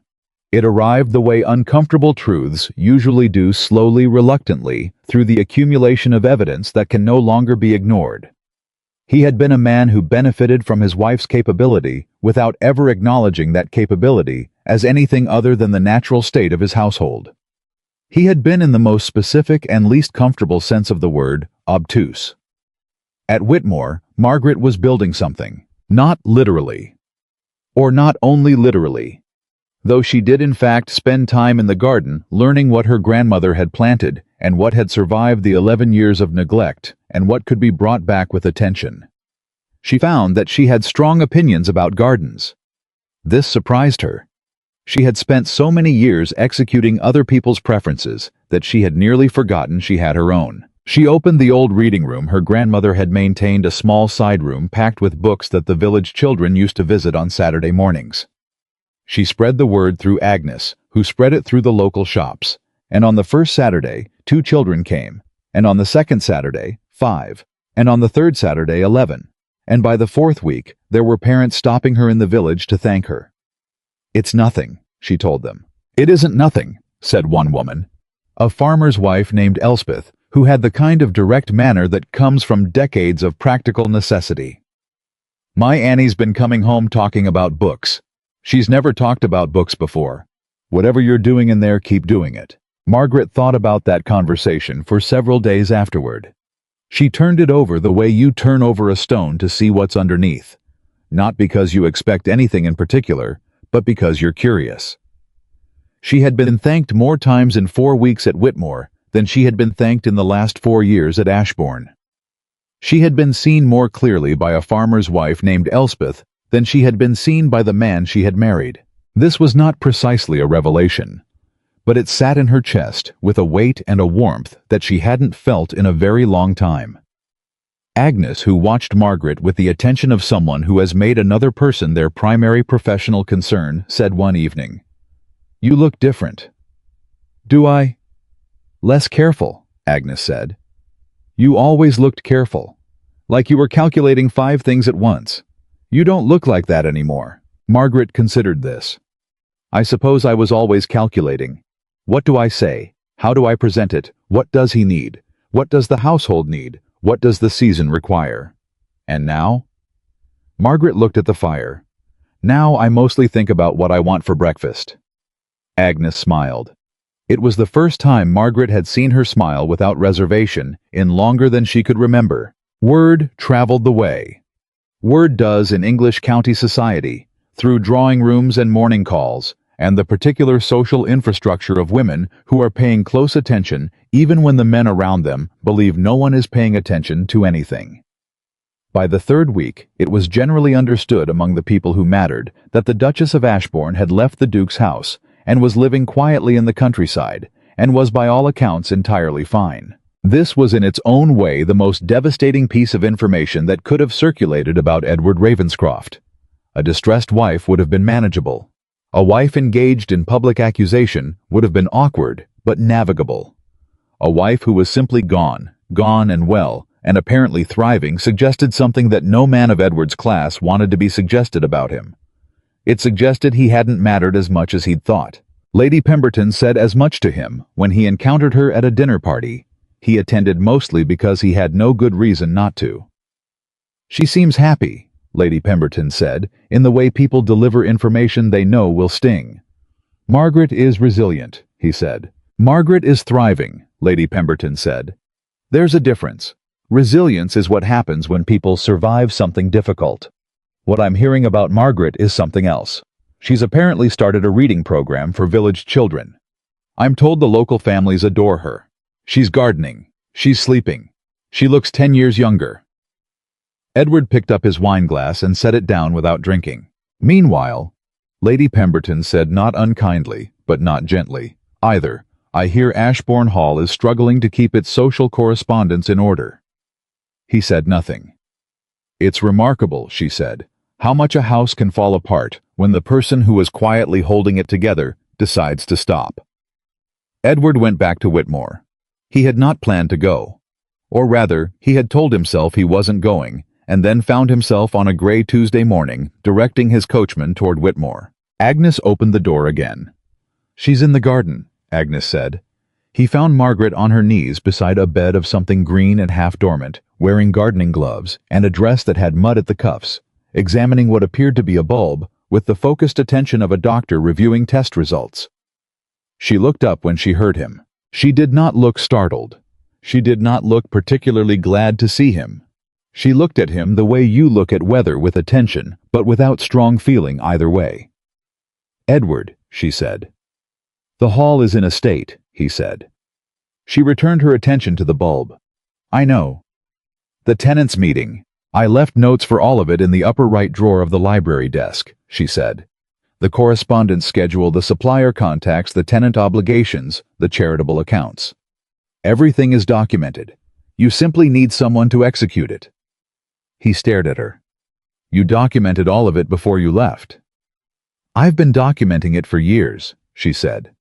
[SPEAKER 1] It arrived the way uncomfortable truths usually do, slowly, reluctantly, through the accumulation of evidence that can no longer be ignored. He had been a man who benefited from his wife's capability without ever acknowledging that capability as anything other than the natural state of his household. He had been, in the most specific and least comfortable sense of the word, obtuse. At Whitmore, Margaret was building something, not literally. Or not only literally. Though she did in fact spend time in the garden learning what her grandmother had planted and what had survived the 11 years of neglect and what could be brought back with attention. She found that she had strong opinions about gardens. This surprised her. She had spent so many years executing other people's preferences that she had nearly forgotten she had her own. She opened the old reading room her grandmother had maintained, a small side room packed with books that the village children used to visit on Saturday mornings. She spread the word through Agnes, who spread it through the local shops, and on the first Saturday, 2 children came, and on the second Saturday, 5, and on the third Saturday, 11, and by the 4th week, there were parents stopping her in the village to thank her. "It's nothing," she told them. "It isn't nothing," said one woman, a farmer's wife named Elspeth, who had the kind of direct manner that comes from decades of practical necessity. "My Annie's been coming home talking about books. She's never talked about books before. Whatever you're doing in there, keep doing it." Margaret thought about that conversation for several days afterward. She turned it over the way you turn over a stone to see what's underneath, not because you expect anything in particular, but because you're curious. She had been thanked more times in 4 weeks at Whitmore than she had been thanked in the last 4 years at Ashbourne. She had been seen more clearly by a farmer's wife named Elspeth than she had been seen by the man she had married. This was not precisely a revelation, but it sat in her chest with a weight and a warmth that she hadn't felt in a very long time. Agnes, who watched Margaret with the attention of someone who has made another person their primary professional concern, said one evening, "You look different." "Do I?" "Less careful," Agnes said. "You always looked careful, like you were calculating 5 things at once. You don't look like that anymore." Margaret considered this. "I suppose I was always calculating. What do I say? How do I present it? What does he need? What does the household need? What does the season require? And now?" Margaret looked at the fire. "Now I mostly think about what I want for breakfast." Agnes smiled. It was the first time Margaret had seen her smile without reservation in longer than she could remember. Word traveled the way. Word does in English county society, through drawing rooms and morning calls, and the particular social infrastructure of women who are paying close attention even when the men around them believe no one is paying attention to anything. By the 3rd week, it was generally understood among the people who mattered that the Duchess of Ashbourne had left the Duke's house and was living quietly in the countryside, and was by all accounts entirely fine. This was in its own way the most devastating piece of information that could have circulated about Edward Ravenscroft. A distressed wife would have been manageable. A wife engaged in public accusation would have been awkward, but navigable. A wife who was simply gone and well, and apparently thriving, suggested something that no man of Edward's class wanted to be suggested about him. It suggested he hadn't mattered as much as he'd thought. Lady Pemberton said as much to him when he encountered her at a dinner party. He attended mostly because he had no good reason not to. "She seems happy," Lady Pemberton said, in the way people deliver information they know will sting. "Margaret is resilient," he said. "Margaret is thriving," Lady Pemberton said. "There's a difference. Resilience is what happens when people survive something difficult. What I'm hearing about Margaret is something else. She's apparently started a reading program for village children. I'm told the local families adore her. She's gardening. She's sleeping. She looks 10 years younger." Edward picked up his wine glass and set it down without drinking. "Meanwhile," Lady Pemberton said, not unkindly, but not gently, either, "I hear Ashbourne Hall is struggling to keep its social correspondence in order." He said nothing. "It's remarkable," she said, "how much a house can fall apart when the person who is quietly holding it together decides to stop." Edward went back to Whitmore. He had not planned to go. Or rather, he had told himself he wasn't going, and then found himself on a gray Tuesday morning directing his coachman toward Whitmore. Agnes opened the door again. "She's in the garden," Agnes said. He found Margaret on her knees beside a bed of something green and half-dormant, wearing gardening gloves and a dress that had mud at the cuffs, examining what appeared to be a bulb with the focused attention of a doctor reviewing test results. She looked up when she heard him. She did not look startled. She did not look particularly glad to see him. She looked at him the way you look at weather, with attention, but without strong feeling either way. "Edward," she said. "The hall is in a state," he said. She returned her attention to the bulb. "I know. The tenants' meeting. I left notes for all of it in the upper right drawer of the library desk," she said. "The correspondence schedule, the supplier contacts, the tenant obligations, the charitable accounts. Everything is documented. You simply need someone to execute it." He stared at her. "You documented all of it before you left." "I've been documenting it for years," she said.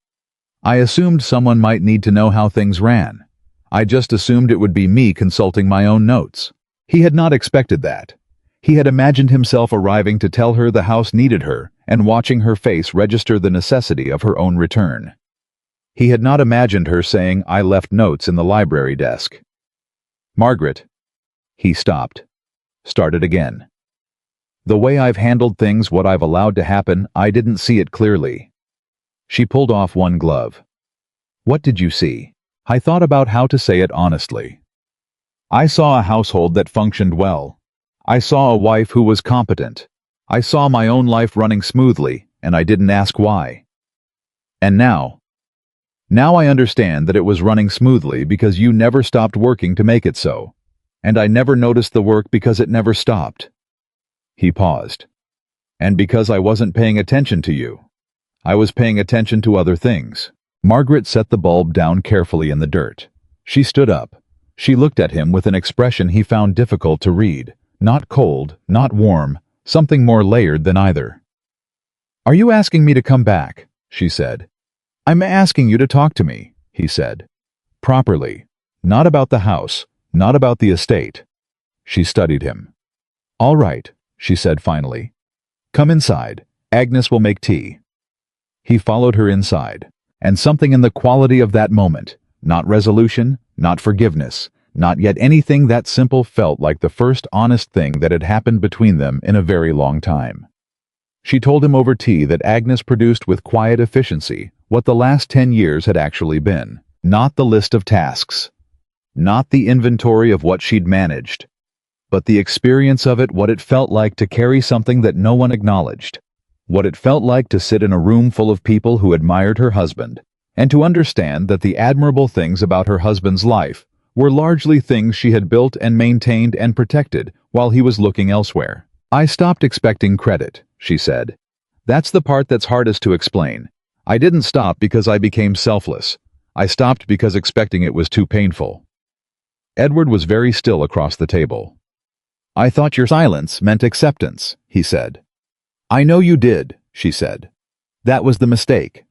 [SPEAKER 1] "I assumed someone might need to know how things ran. I just assumed it would be me consulting my own notes." He had not expected that. He had imagined himself arriving to tell her the house needed her and watching her face register the necessity of her own return. He had not imagined her saying, "I left notes in the library desk." "Margaret." He stopped. Started again. "The way I've handled things, what I've allowed to happen, I didn't see it clearly." She pulled off one glove. "What did you see?" I thought about how to say it honestly. "I saw a household that functioned well. I saw a wife who was competent. I saw my own life running smoothly, and I didn't ask why. And now I understand that it was running smoothly because you never stopped working to make it so. And I never noticed the work because it never stopped." He paused. "And because I wasn't paying attention to you." I was paying attention to other things. Margaret set the bulb down carefully in the dirt. She stood up. She looked at him with an expression he found difficult to read. Not cold, not warm, something more layered than either. "Are you asking me to come back?" she said. "I'm asking you to talk to me," he said. "Properly. Not about the house, not about the estate." She studied him. "All right," she said finally. "Come inside. Agnes will make tea." He followed her inside, and something in the quality of that moment, not resolution, not forgiveness, not yet anything that simple, felt like the first honest thing that had happened between them in a very long time. She told him over tea that Agnes produced with quiet efficiency what the last 10 years had actually been. Not the list of tasks, not the inventory of what she'd managed, but the experience of it, what it felt like to carry something that no one acknowledged, what it felt like to sit in a room full of people who admired her husband, and to understand that the admirable things about her husband's life were largely things she had built and maintained and protected while he was looking elsewhere. "I stopped expecting credit," she said. "That's the part that's hardest to explain. I didn't stop because I became selfless. I stopped because expecting it was too painful." Edward was very still across the table. "I thought your silence meant acceptance," he said. "I know you did," she said. "That was the mistake.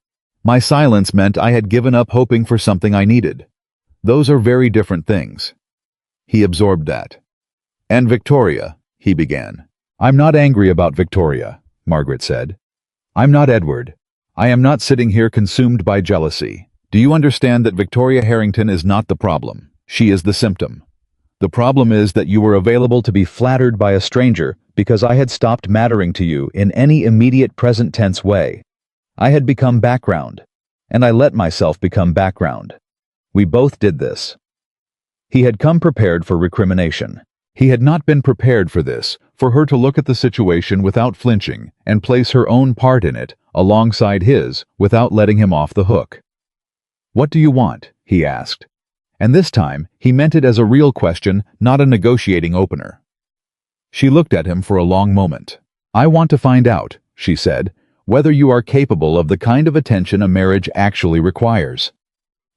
[SPEAKER 1] My silence meant I had given up hoping for something I needed. Those are very different things." He absorbed that. "And Victoria," he began. "I'm not angry about Victoria," Margaret said. "I'm not Edward. I am not sitting here consumed by jealousy. Do you understand that Victoria Harrington is not the problem? She is the symptom. The problem is that you were available to be flattered by a stranger because I had stopped mattering to you in any immediate present tense way. I had become background, and I let myself become background. We both did this." He had come prepared for recrimination. He had not been prepared for this, for her to look at the situation without flinching and place her own part in it alongside his without letting him off the hook. "What do you want?" he asked. And this time, he meant it as a real question, not a negotiating opener. She looked at him for a long moment. "I want to find out," she said, "whether you are capable of the kind of attention a marriage actually requires.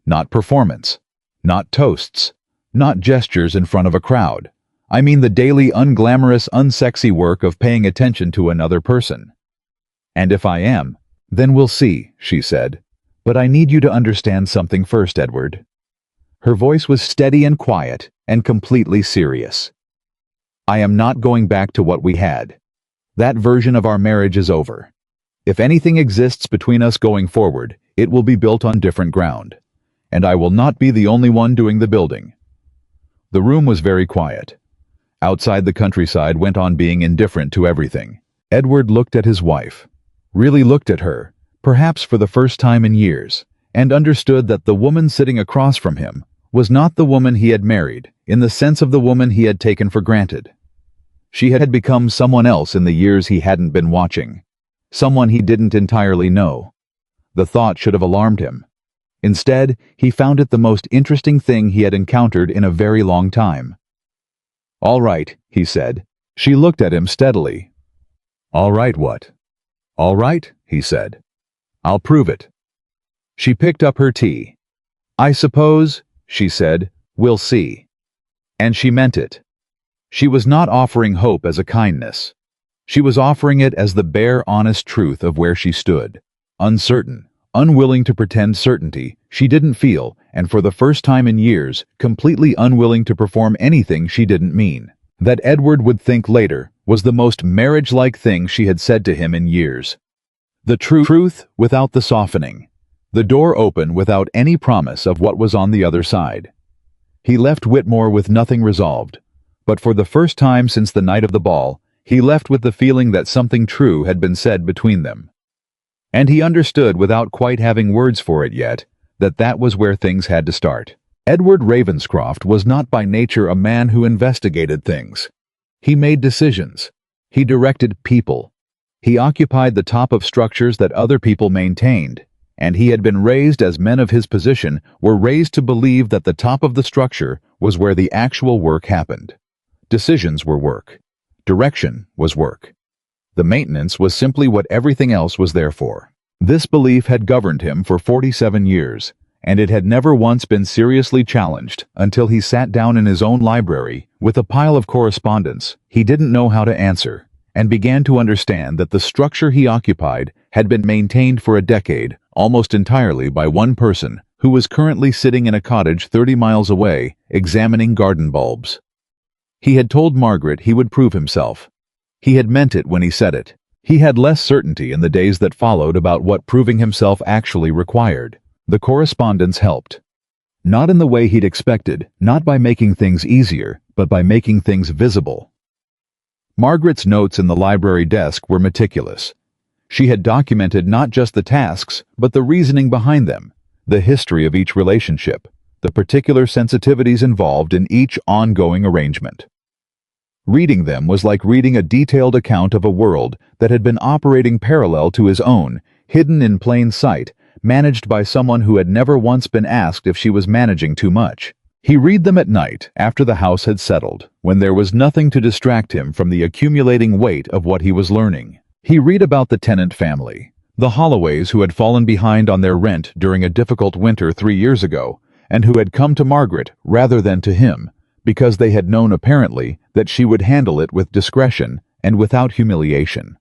[SPEAKER 1] Not performance, not toasts, not gestures in front of a crowd. I mean the daily, unglamorous, unsexy work of paying attention to another person." "And if I am, then we'll see," she said. "But I need you to understand something first, Edward." Her voice was steady and quiet and completely serious. "I am not going back to what we had. That version of our marriage is over. If anything exists between us going forward, it will be built on different ground. And I will not be the only one doing the building." The room was very quiet. Outside, the countryside went on being indifferent to everything. Edward looked at his wife, really looked at her, perhaps for the first time in years, and understood that the woman sitting across from him was not the woman he had married, in the sense of the woman he had taken for granted. She had become someone else in the years he hadn't been watching, someone he didn't entirely know. The thought should have alarmed him. Instead, he found it the most interesting thing he had encountered in a very long time. "All right," he said. She looked at him steadily. "All right, what?" "All right," he said. "I'll prove it." She picked up her tea. "I suppose," she said, "we'll see." And she meant it. She was not offering hope as a kindness. She was offering it as the bare, honest truth of where she stood. Uncertain, unwilling to pretend certainty she didn't feel, and for the first time in years, completely unwilling to perform anything she didn't mean. That Edward would think later was the most marriage-like thing she had said to him in years. The truth without the softening. The door open without any promise of what was on the other side. He left Whitmore with nothing resolved, but for the first time since the night of the ball, he left with the feeling that something true had been said between them. And he understood, without quite having words for it yet, that that was where things had to start. Edward Ravenscroft was not by nature a man who investigated things. He made decisions. He directed people. He occupied the top of structures that other people maintained, and he had been raised as men of his position were raised to believe that the top of the structure was where the actual work happened. Decisions were work. Direction was work. The maintenance was simply what everything else was there for. This belief had governed him for 47 years, and it had never once been seriously challenged until he sat down in his own library with a pile of correspondence he didn't know how to answer, and began to understand that the structure he occupied had been maintained for a decade almost entirely by one person who was currently sitting in a cottage 30 miles away examining garden bulbs. He had told Margaret he would prove himself. He had meant it when he said it. He had less certainty in the days that followed about what proving himself actually required. The correspondence helped. Not in the way he'd expected, not by making things easier, but by making things visible. Margaret's notes in the library desk were meticulous. She had documented not just the tasks, but the reasoning behind them, the history of each relationship, the particular sensitivities involved in each ongoing arrangement. Reading them was like reading a detailed account of a world that had been operating parallel to his own, hidden in plain sight, managed by someone who had never once been asked if she was managing too much. He read them at night, after the house had settled, when there was nothing to distract him from the accumulating weight of what he was learning. He read about the Tennant family, the Holloways who had fallen behind on their rent during a difficult winter 3 years ago, and who had come to Margaret rather than to him, because they had known apparently that she would handle it with discretion and without humiliation.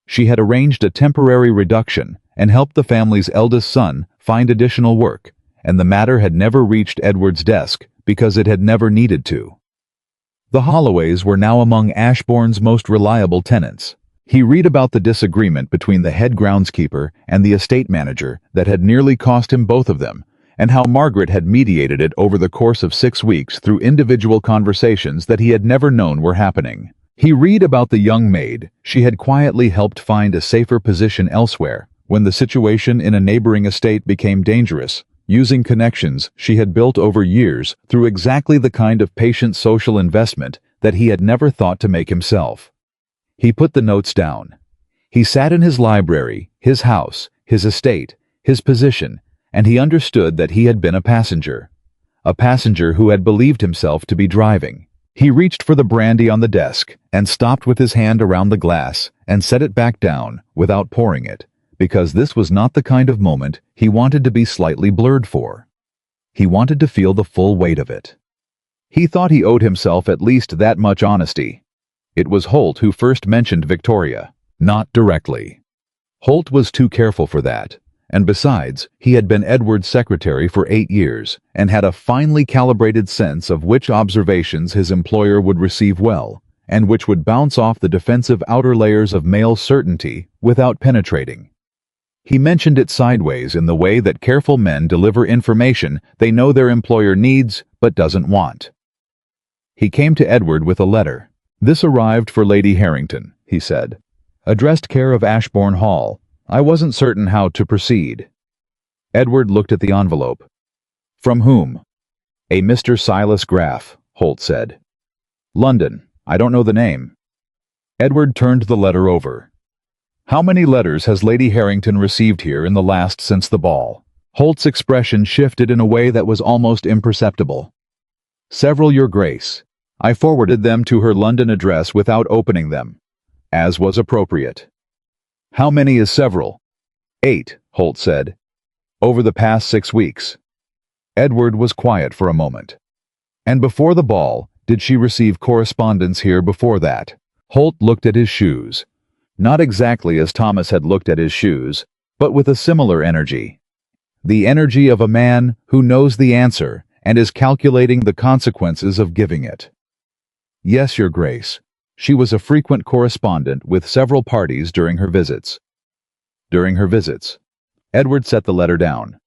[SPEAKER 1] She had arranged a temporary reduction and helped the family's eldest son find additional work, and the matter had never reached Edward's desk because it had never needed to. The Holloways were now among Ashbourne's most reliable tenants. He read about the disagreement between the head groundskeeper and the estate manager that had nearly cost him both of them, and how Margaret had mediated it over the course of 6 weeks through individual conversations that he had never known were happening. He read about the young maid she had quietly helped find a safer position elsewhere when the situation in a neighboring estate became dangerous, using connections she had built over years through exactly the kind of patient social investment that he had never thought to make himself. He put the notes down. He sat in his library, his house, his estate, his position, and he understood that he had been a passenger who had believed himself to be driving. He reached for the brandy on the desk and stopped with his hand around the glass and set it back down without pouring it, because this was not the kind of moment he wanted to be slightly blurred for. He wanted to feel the full weight of it. He thought he owed himself at least that much honesty. It was Holt who first mentioned Victoria, not directly. Holt was too careful for that, and besides, he had been Edward's secretary for 8 years and had a finely calibrated sense of which observations his employer would receive well, and which would bounce off the defensive outer layers of male certainty without penetrating. He mentioned it sideways in the way that careful men deliver information they know their employer needs but doesn't want. He came to Edward with a letter. "This arrived for Lady Harrington," he said. "Addressed care of Ashbourne Hall. I wasn't certain how to proceed." Edward looked at the envelope. "From whom?" "A Mr. Silas Graff," Holt said. "London. I don't know the name." Edward turned the letter over. "How many letters has Lady Harrington received here in the last since the ball?" Holt's expression shifted in a way that was almost imperceptible. "Several, Your Grace. I forwarded them to her London address without opening them, as was appropriate." "How many is several?" "8, Holt said. "Over the past 6 weeks." Edward was quiet for a moment. "And before the ball, did she receive correspondence here before that?" Holt looked at his shoes. Not exactly as Thomas had looked at his shoes, but with a similar energy. The energy of a man who knows the answer and is calculating the consequences of giving it. "Yes, Your Grace. She was a frequent correspondent with several parties during her visits." "During her visits." Edward set the letter down.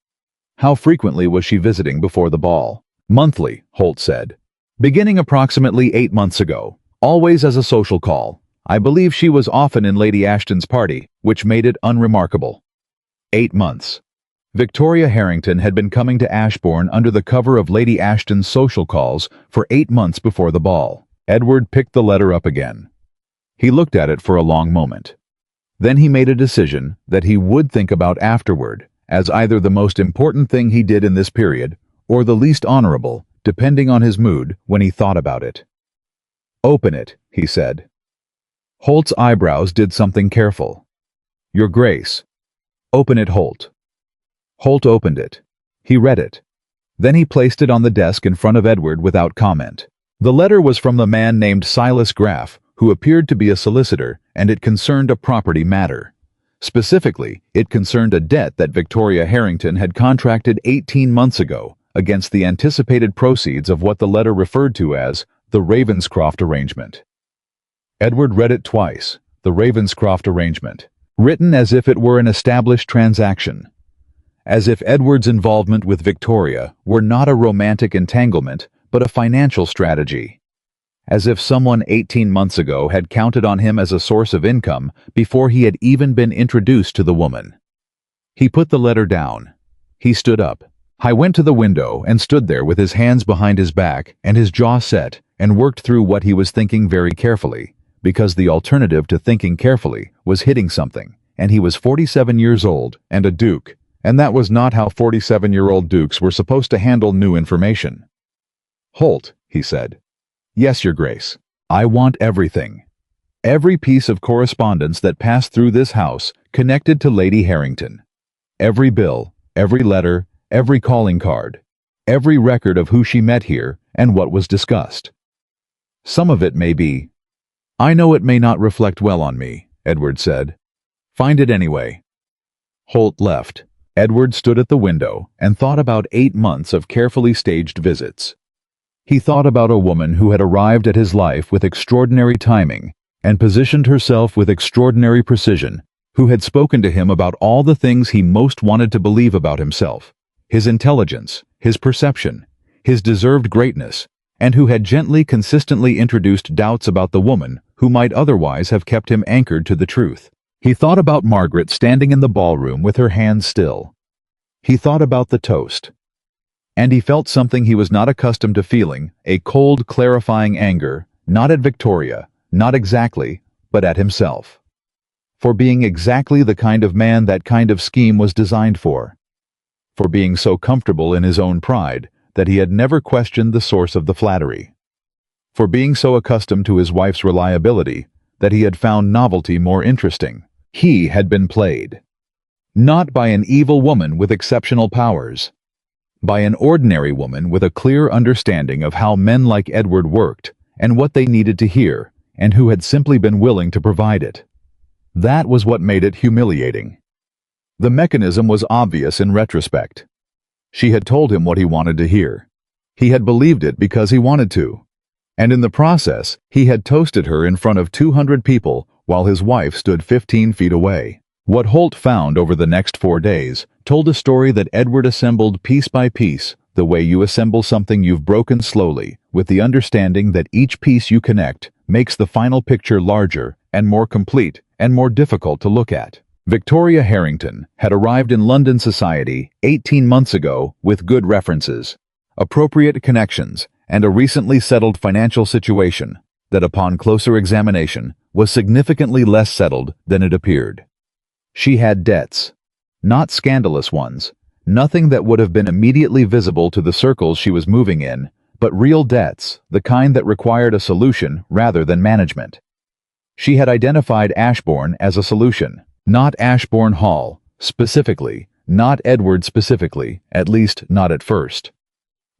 [SPEAKER 1] "How frequently was she visiting before the ball?" "Monthly," Holt said. "Beginning approximately 8 months ago, always as a social call. I believe she was often in Lady Ashton's party, which made it unremarkable." 8 months. Victoria Harrington had been coming to Ashbourne under the cover of Lady Ashton's social calls for 8 months before the ball. Edward picked the letter up again. He looked at it for a long moment. Then he made a decision that he would think about afterward as either the most important thing he did in this period or the least honorable, depending on his mood when he thought about it. "Open it," he said. Holt's eyebrows did something careful. "Your Grace." "Open it, Holt." Holt opened it. He read it. Then he placed it on the desk in front of Edward without comment. The letter was from the man named Silas Graff, who appeared to be a solicitor, and it concerned a property matter. Specifically, it concerned a debt that Victoria Harrington had contracted 18 months ago against the anticipated proceeds of what the letter referred to as the Ravenscroft arrangement. Edward read it twice. The Ravenscroft arrangement, written as if it were an established transaction. As if Edward's involvement with Victoria were not a romantic entanglement, but a financial strategy. As if someone 18 months ago had counted on him as a source of income before he had even been introduced to the woman. He put the letter down. He stood up. I went to the window and stood there with his hands behind his back and his jaw set and worked through what he was thinking very carefully, because the alternative to thinking carefully was hitting something, and he was 47 years old and a duke, and that was not how 47-year-old dukes were supposed to handle new information. "Holt," he said. "Yes, Your Grace. I want everything. Every piece of correspondence that passed through this house connected to Lady Harrington. Every bill, every letter, every calling card, every record of who she met here and what was discussed. Some of it may be—" "I know it may not reflect well on me," Edward said. "Find it anyway." Holt left. Edward stood at the window and thought about 8 months of carefully staged visits. He thought about a woman who had arrived at his life with extraordinary timing and positioned herself with extraordinary precision, who had spoken to him about all the things he most wanted to believe about himself, his intelligence, his perception, his deserved greatness, and who had gently, consistently introduced doubts about the woman who might otherwise have kept him anchored to the truth. He thought about Margaret standing in the ballroom with her hands still. He thought about the toast. And he felt something he was not accustomed to feeling, a cold, clarifying anger, not at Victoria, not exactly, but at himself. For being exactly the kind of man that kind of scheme was designed for. For being so comfortable in his own pride that he had never questioned the source of the flattery. For being so accustomed to his wife's reliability that he had found novelty more interesting. He had been played. Not by an evil woman with exceptional powers. By an ordinary woman with a clear understanding of how men like Edward worked and what they needed to hear, and who had simply been willing to provide it. That was what made it humiliating. The mechanism was obvious in retrospect. She had told him what he wanted to hear. He had believed it because he wanted to. And in the process, he had toasted her in front of 200 people while his wife stood 15 feet away. What Holt found over the next 4 days told a story that Edward assembled piece by piece, the way you assemble something you've broken slowly, with the understanding that each piece you connect makes the final picture larger and more complete and more difficult to look at. Victoria Harrington had arrived in London society 18 months ago with good references, appropriate connections, and a recently settled financial situation that, upon closer examination, was significantly less settled than it appeared. She had debts. Not scandalous ones, nothing that would have been immediately visible to the circles she was moving in, but real debts, the kind that required a solution rather than management. She had identified Ashbourne as a solution, not Ashbourne Hall, specifically, not Edward specifically, at least not at first.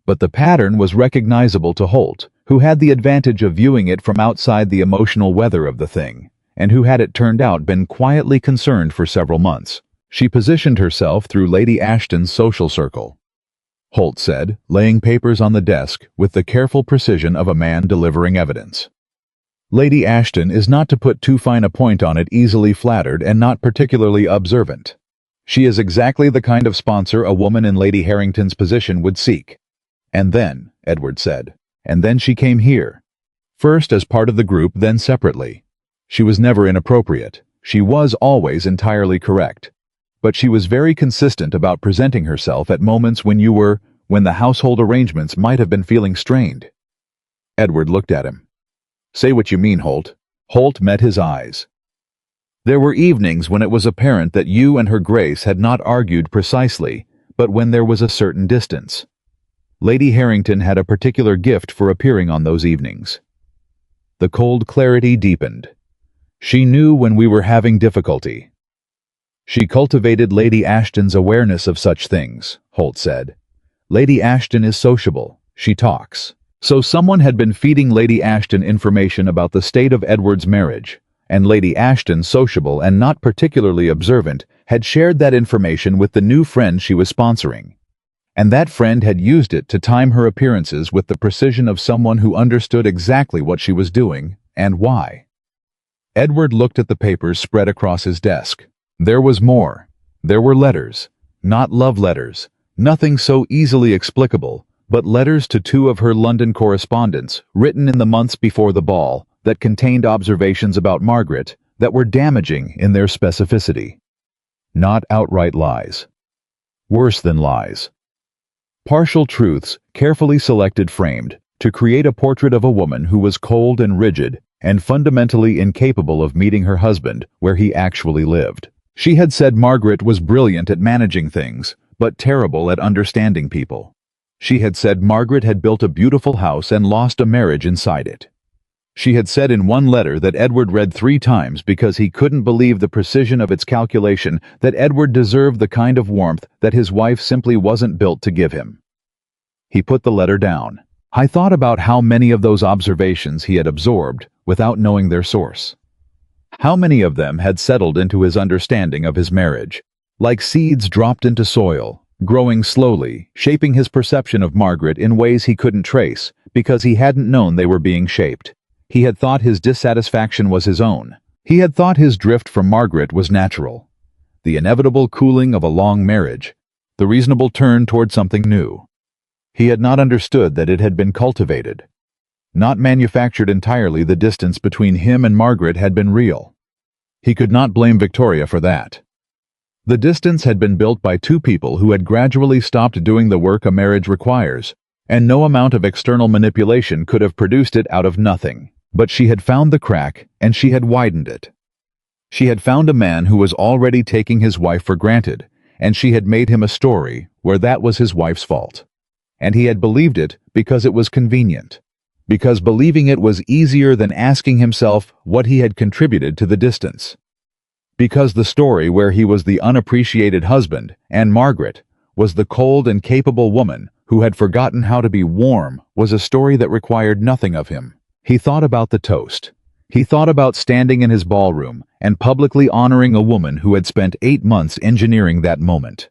[SPEAKER 1] But the pattern was recognizable to Holt, who had the advantage of viewing it from outside the emotional weather of the thing, and who had, it turned out, been quietly concerned for several months. She positioned herself through Lady Ashton's social circle. Holt said, laying papers on the desk with the careful precision of a man delivering evidence. Lady Ashton is not to put too fine a point on it, easily flattered and not particularly observant. She is exactly the kind of sponsor a woman in Lady Harrington's position would seek. And then, Edward said, and then she came here. First as part of the group, then separately. She was never inappropriate. She was always entirely correct. But she was very consistent about presenting herself at moments when the household arrangements might have been feeling strained. Edward looked at him. "Say what you mean, Holt." Holt met his eyes. "There were evenings when it was apparent that you and Her Grace had not argued precisely, but when there was a certain distance. Lady Harrington had a particular gift for appearing on those evenings." The cold clarity deepened. "She knew when we were having difficulty. She cultivated Lady Ashton's awareness of such things, Holt said. Lady Ashton is sociable. She talks. So someone had been feeding Lady Ashton information about the state of Edward's marriage, and Lady Ashton, sociable and not particularly observant, had shared that information with the new friend she was sponsoring. And that friend had used it to time her appearances with the precision of someone who understood exactly what she was doing and why. Edward looked at the papers spread across his desk. There was more. There were letters. Not love letters. Nothing so easily explicable, but letters to two of her London correspondents, written in the months before the ball, that contained observations about Margaret that were damaging in their specificity. Not outright lies. Worse than lies. Partial truths, carefully selected, framed, to create a portrait of a woman who was cold and rigid and fundamentally incapable of meeting her husband where he actually lived. She had said Margaret was brilliant at managing things, but terrible at understanding people. She had said Margaret had built a beautiful house and lost a marriage inside it. She had said in one letter that Edward read 3 times because he couldn't believe the precision of its calculation that Edward deserved the kind of warmth that his wife simply wasn't built to give him. He put the letter down. I thought about how many of those observations he had absorbed without knowing their source. How many of them had settled into his understanding of his marriage, like seeds dropped into soil, growing slowly, shaping his perception of Margaret in ways he couldn't trace because he hadn't known they were being shaped. He had thought his dissatisfaction was his own. He had thought his drift from Margaret was natural. The inevitable cooling of a long marriage, the reasonable turn toward something new. He had not understood that it had been cultivated. Not manufactured entirely. The distance between him and Margaret had been real. He could not blame Victoria for that. The distance had been built by 2 people who had gradually stopped doing the work a marriage requires, and no amount of external manipulation could have produced it out of nothing. But she had found the crack, and she had widened it. She had found a man who was already taking his wife for granted, and she had made him a story where that was his wife's fault. And he had believed it because it was convenient. Because believing it was easier than asking himself what he had contributed to the distance. Because the story where he was the unappreciated husband, and Margaret was the cold and capable woman who had forgotten how to be warm, was a story that required nothing of him. He thought about the toast. He thought about standing in his ballroom and publicly honoring a woman who had spent 8 months engineering that moment.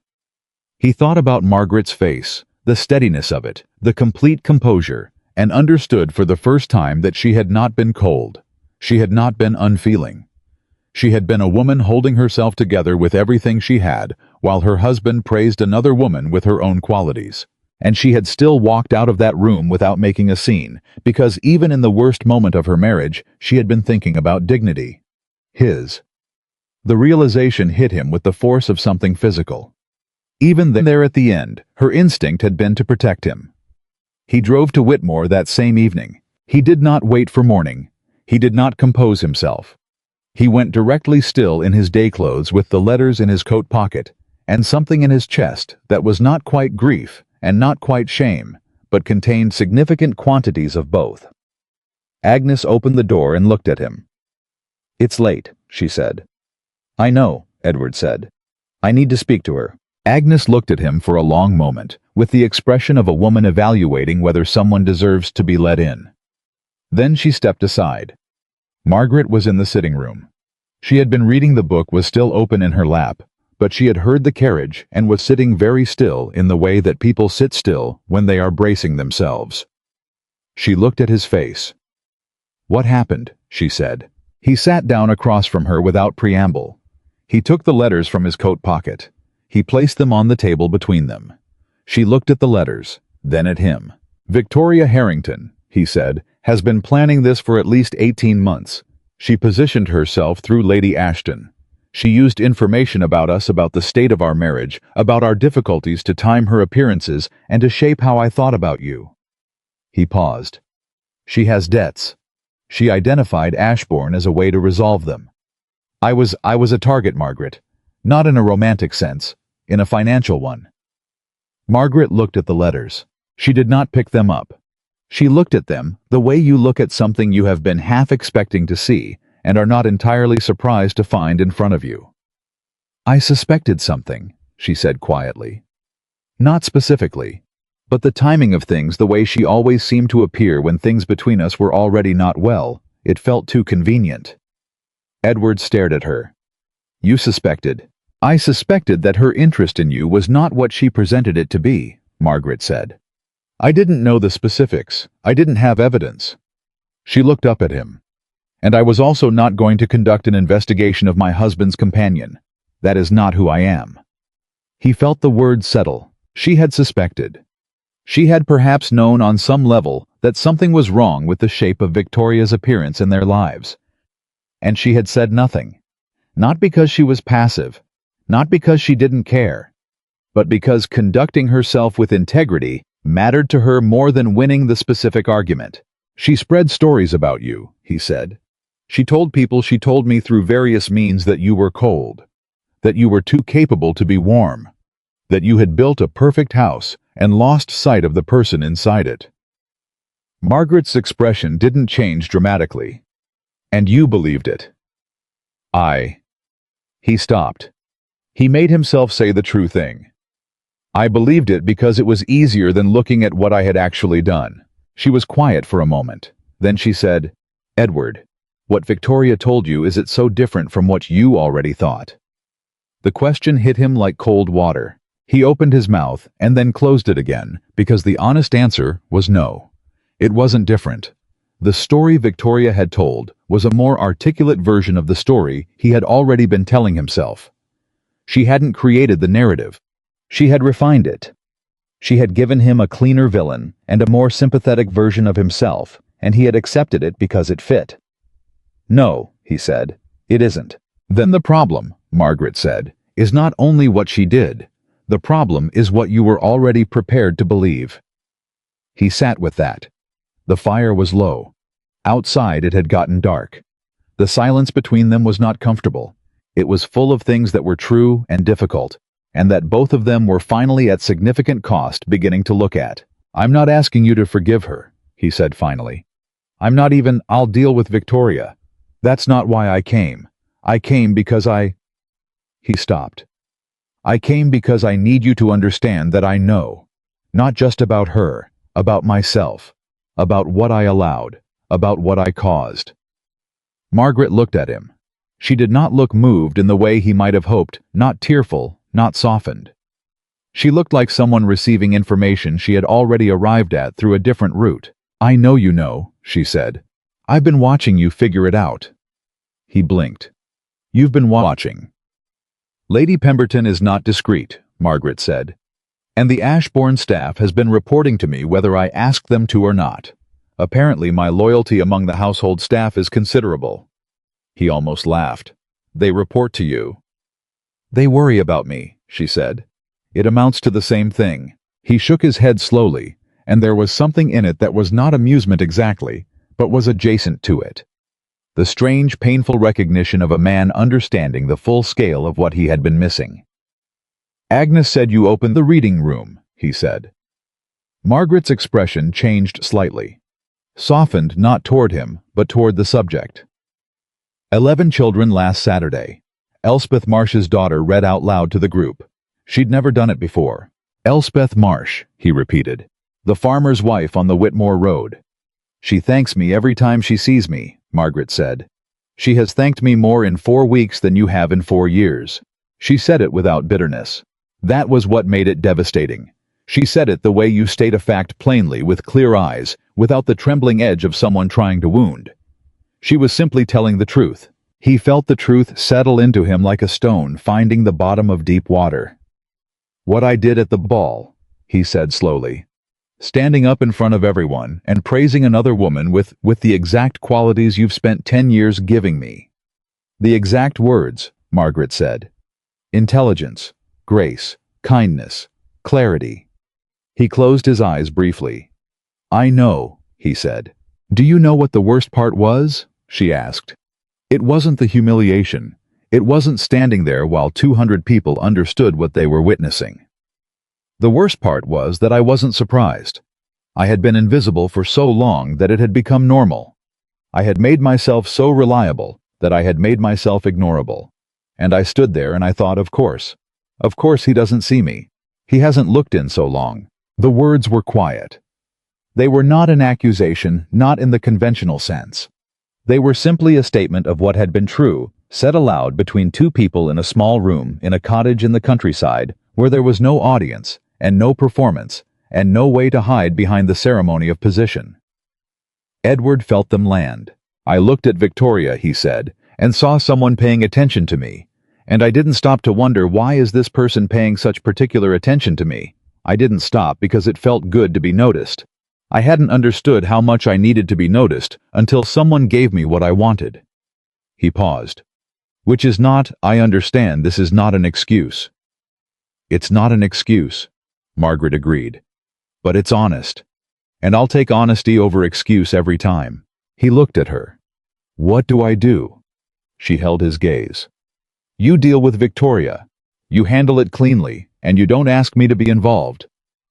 [SPEAKER 1] He thought about Margaret's face, the steadiness of it, the complete composure, and understood for the first time that she had not been cold. She had not been unfeeling. She had been a woman holding herself together with everything she had, while her husband praised another woman with her own qualities. And she had still walked out of that room without making a scene, because even in the worst moment of her marriage, she had been thinking about dignity. His. The realization hit him with the force of something physical. Even there at the end, her instinct had been to protect him. He drove to Whitmore that same evening. He did not wait for morning. He did not compose himself. He went directly, still in his day clothes with the letters in his coat pocket, and something in his chest that was not quite grief, and not quite shame, but contained significant quantities of both. Agnes opened the door and looked at him. "It's late," she said. "I know," Edward said. "I need to speak to her." Agnes looked at him for a long moment, with the expression of a woman evaluating whether someone deserves to be let in. Then she stepped aside. Margaret was in the sitting room. She had been reading. The book was still open in her lap, but she had heard the carriage and was sitting very still in the way that people sit still when they are bracing themselves. She looked at his face. "What happened?" she said. He sat down across from her without preamble. He took the letters from his coat pocket. He placed them on the table between them. She looked at the letters, then at him. "Victoria Harrington," he said, "has been planning this for at least 18 months. She positioned herself through Lady Ashton. She used information about us, about the state of our marriage, about our difficulties to time her appearances and to shape how I thought about you." He paused. "She has debts. She identified Ashbourne as a way to resolve them. I was a target, Margaret. Not in a romantic sense, in a financial one." Margaret looked at the letters. She did not pick them up. She looked at them the way you look at something you have been half expecting to see and are not entirely surprised to find in front of you. I suspected something, she said quietly. Not specifically, but the timing of things, the way she always seemed to appear when things between us were already not well, it felt too convenient. Edward stared at her. You suspected. I suspected that her interest in you was not what she presented it to be, Margaret said. I didn't know the specifics. I didn't have evidence. She looked up at him. And I was also not going to conduct an investigation of my husband's companion. That is not who I am. He felt the words settle. She had suspected. She had perhaps known on some level that something was wrong with the shape of Victoria's appearance in their lives. And she had said nothing. Not because she was passive, not because she didn't care, but because conducting herself with integrity mattered to her more than winning the specific argument. She spread stories about you, he said. She told me through various means that you were cold, that you were too capable to be warm, that you had built a perfect house and lost sight of the person inside it. Margaret's expression didn't change dramatically. And you believed it. He stopped. He made himself say the true thing. I believed it because it was easier than looking at what I had actually done. She was quiet for a moment. Then she said, Edward, what Victoria told you, is it so different from what you already thought? The question hit him like cold water. He opened his mouth and then closed it again, because the honest answer was no. It wasn't different. The story Victoria had told was a more articulate version of the story he had already been telling himself. She hadn't created the narrative. She had refined it. She had given him a cleaner villain and a more sympathetic version of himself, and he had accepted it because it fit. No, he said, it isn't. Then the problem, Margaret said, is not only what she did. The problem is what you were already prepared to believe. He sat with that. The fire was low. Outside it had gotten dark. The silence between them was not comfortable. It was full of things that were true and difficult, and that both of them were finally at significant cost beginning to look at. I'm not asking you to forgive her, he said finally. I'll deal with Victoria. That's not why I came. I came because He stopped. I came because I need you to understand that I know, not just about her, about myself, about what I allowed, about what I caused. Margaret looked at him. She did not look moved in the way he might have hoped, not tearful, not softened. She looked like someone receiving information she had already arrived at through a different route. I know you know, she said. I've been watching you figure it out. He blinked. You've been watching. Lady Pemberton is not discreet, Margaret said, and the Ashbourne staff has been reporting to me whether I asked them to or not. Apparently my loyalty among the household staff is considerable. He almost laughed. They report to you. They worry about me, she said. It amounts to the same thing. He shook his head slowly, and there was something in it that was not amusement exactly, but was adjacent to it. The strange, painful recognition of a man understanding the full scale of what he had been missing. Agnes said you opened the reading room, he said. Margaret's expression changed slightly. Softened not toward him, but toward the subject. 11 children last Saturday. Elspeth Marsh's daughter read out loud to the group. She'd never done it before. Elspeth Marsh, he repeated. The farmer's wife on the Whitmore Road. She thanks me every time she sees me, Margaret said. She has thanked me more in 4 weeks than you have in 4 years. She said it without bitterness. That was what made it devastating. She said it the way you state a fact plainly, with clear eyes, without the trembling edge of someone trying to wound. She was simply telling the truth. He felt the truth settle into him like a stone finding the bottom of deep water. What I did at the ball, he said slowly. Standing up in front of everyone and praising another woman with the exact qualities you've spent 10 years giving me. The exact words, Margaret said. Intelligence, grace, kindness, clarity. He closed his eyes briefly. I know, he said. Do you know what the worst part was? She asked. It wasn't the humiliation. It wasn't standing there while 200 people understood what they were witnessing. The worst part was that I wasn't surprised. I had been invisible for so long that it had become normal. I had made myself so reliable that I had made myself ignorable. And I stood there and I thought, of course. Of course he doesn't see me. He hasn't looked in so long. The words were quiet. They were not an accusation, not in the conventional sense. They were simply a statement of what had been true, said aloud between two people in a small room in a cottage in the countryside where there was no audience and no performance and no way to hide behind the ceremony of position. Edward felt them land. I looked at Victoria, he said, and saw someone paying attention to me. And I didn't stop to wonder, why is this person paying such particular attention to me? I didn't stop because it felt good to be noticed. I hadn't understood how much I needed to be noticed until someone gave me what I wanted. He paused. Which is not, I understand, this is not an excuse. It's not an excuse, Margaret agreed. But it's honest. And I'll take honesty over excuse every time. He looked at her. What do I do? She held his gaze. You deal with Victoria. You handle it cleanly, and you don't ask me to be involved.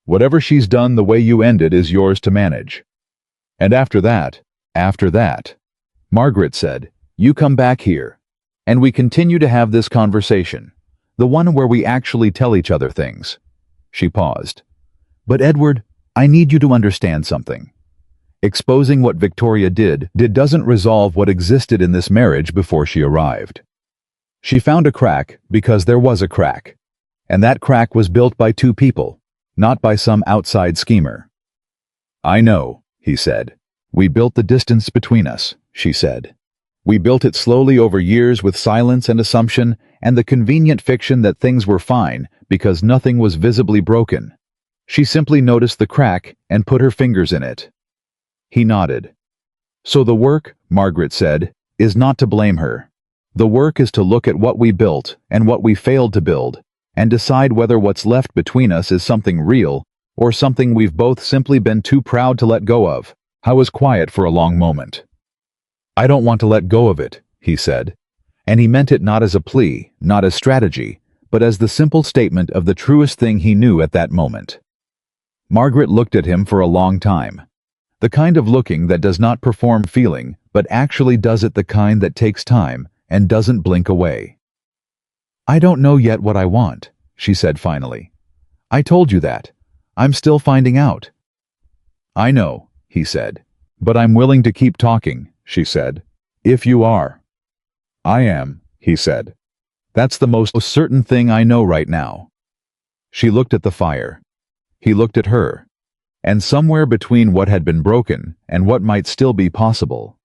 [SPEAKER 1] Whatever she's done, the way you end it is yours to manage. And after that, Margaret said, you come back here, and we continue to have this conversation, the one where we actually tell each other things. She paused. But Edward, I need you to understand something. Exposing what Victoria did doesn't resolve what existed in this marriage before she arrived. She found a crack because there was a crack, and that crack was built by two people, not by some outside schemer. I know, he said. We built the distance between us, she said. We built it slowly over years with silence and assumption and the convenient fiction that things were fine because nothing was visibly broken. She simply noticed the crack and put her fingers in it. He nodded. So the work, Margaret said, is not to blame her. The work is to look at what we built and what we failed to build, and decide whether what's left between us is something real or something we've both simply been too proud to let go of. I was quiet for a long moment. I don't want to let go of it, he said. And he meant it not as a plea, not as strategy, but as the simple statement of the truest thing he knew at that moment. Margaret looked at him for a long time. The kind of looking that does not perform feeling, but actually does it, the kind that takes time and doesn't blink away. I don't know yet what I want, she said finally. I told you that. I'm still finding out. I know, he said. But I'm willing to keep talking, she said. If you are. I am, he said. That's the most certain thing I know right now. She looked at the fire. He looked at her. And somewhere between what had been broken and what might still be possible,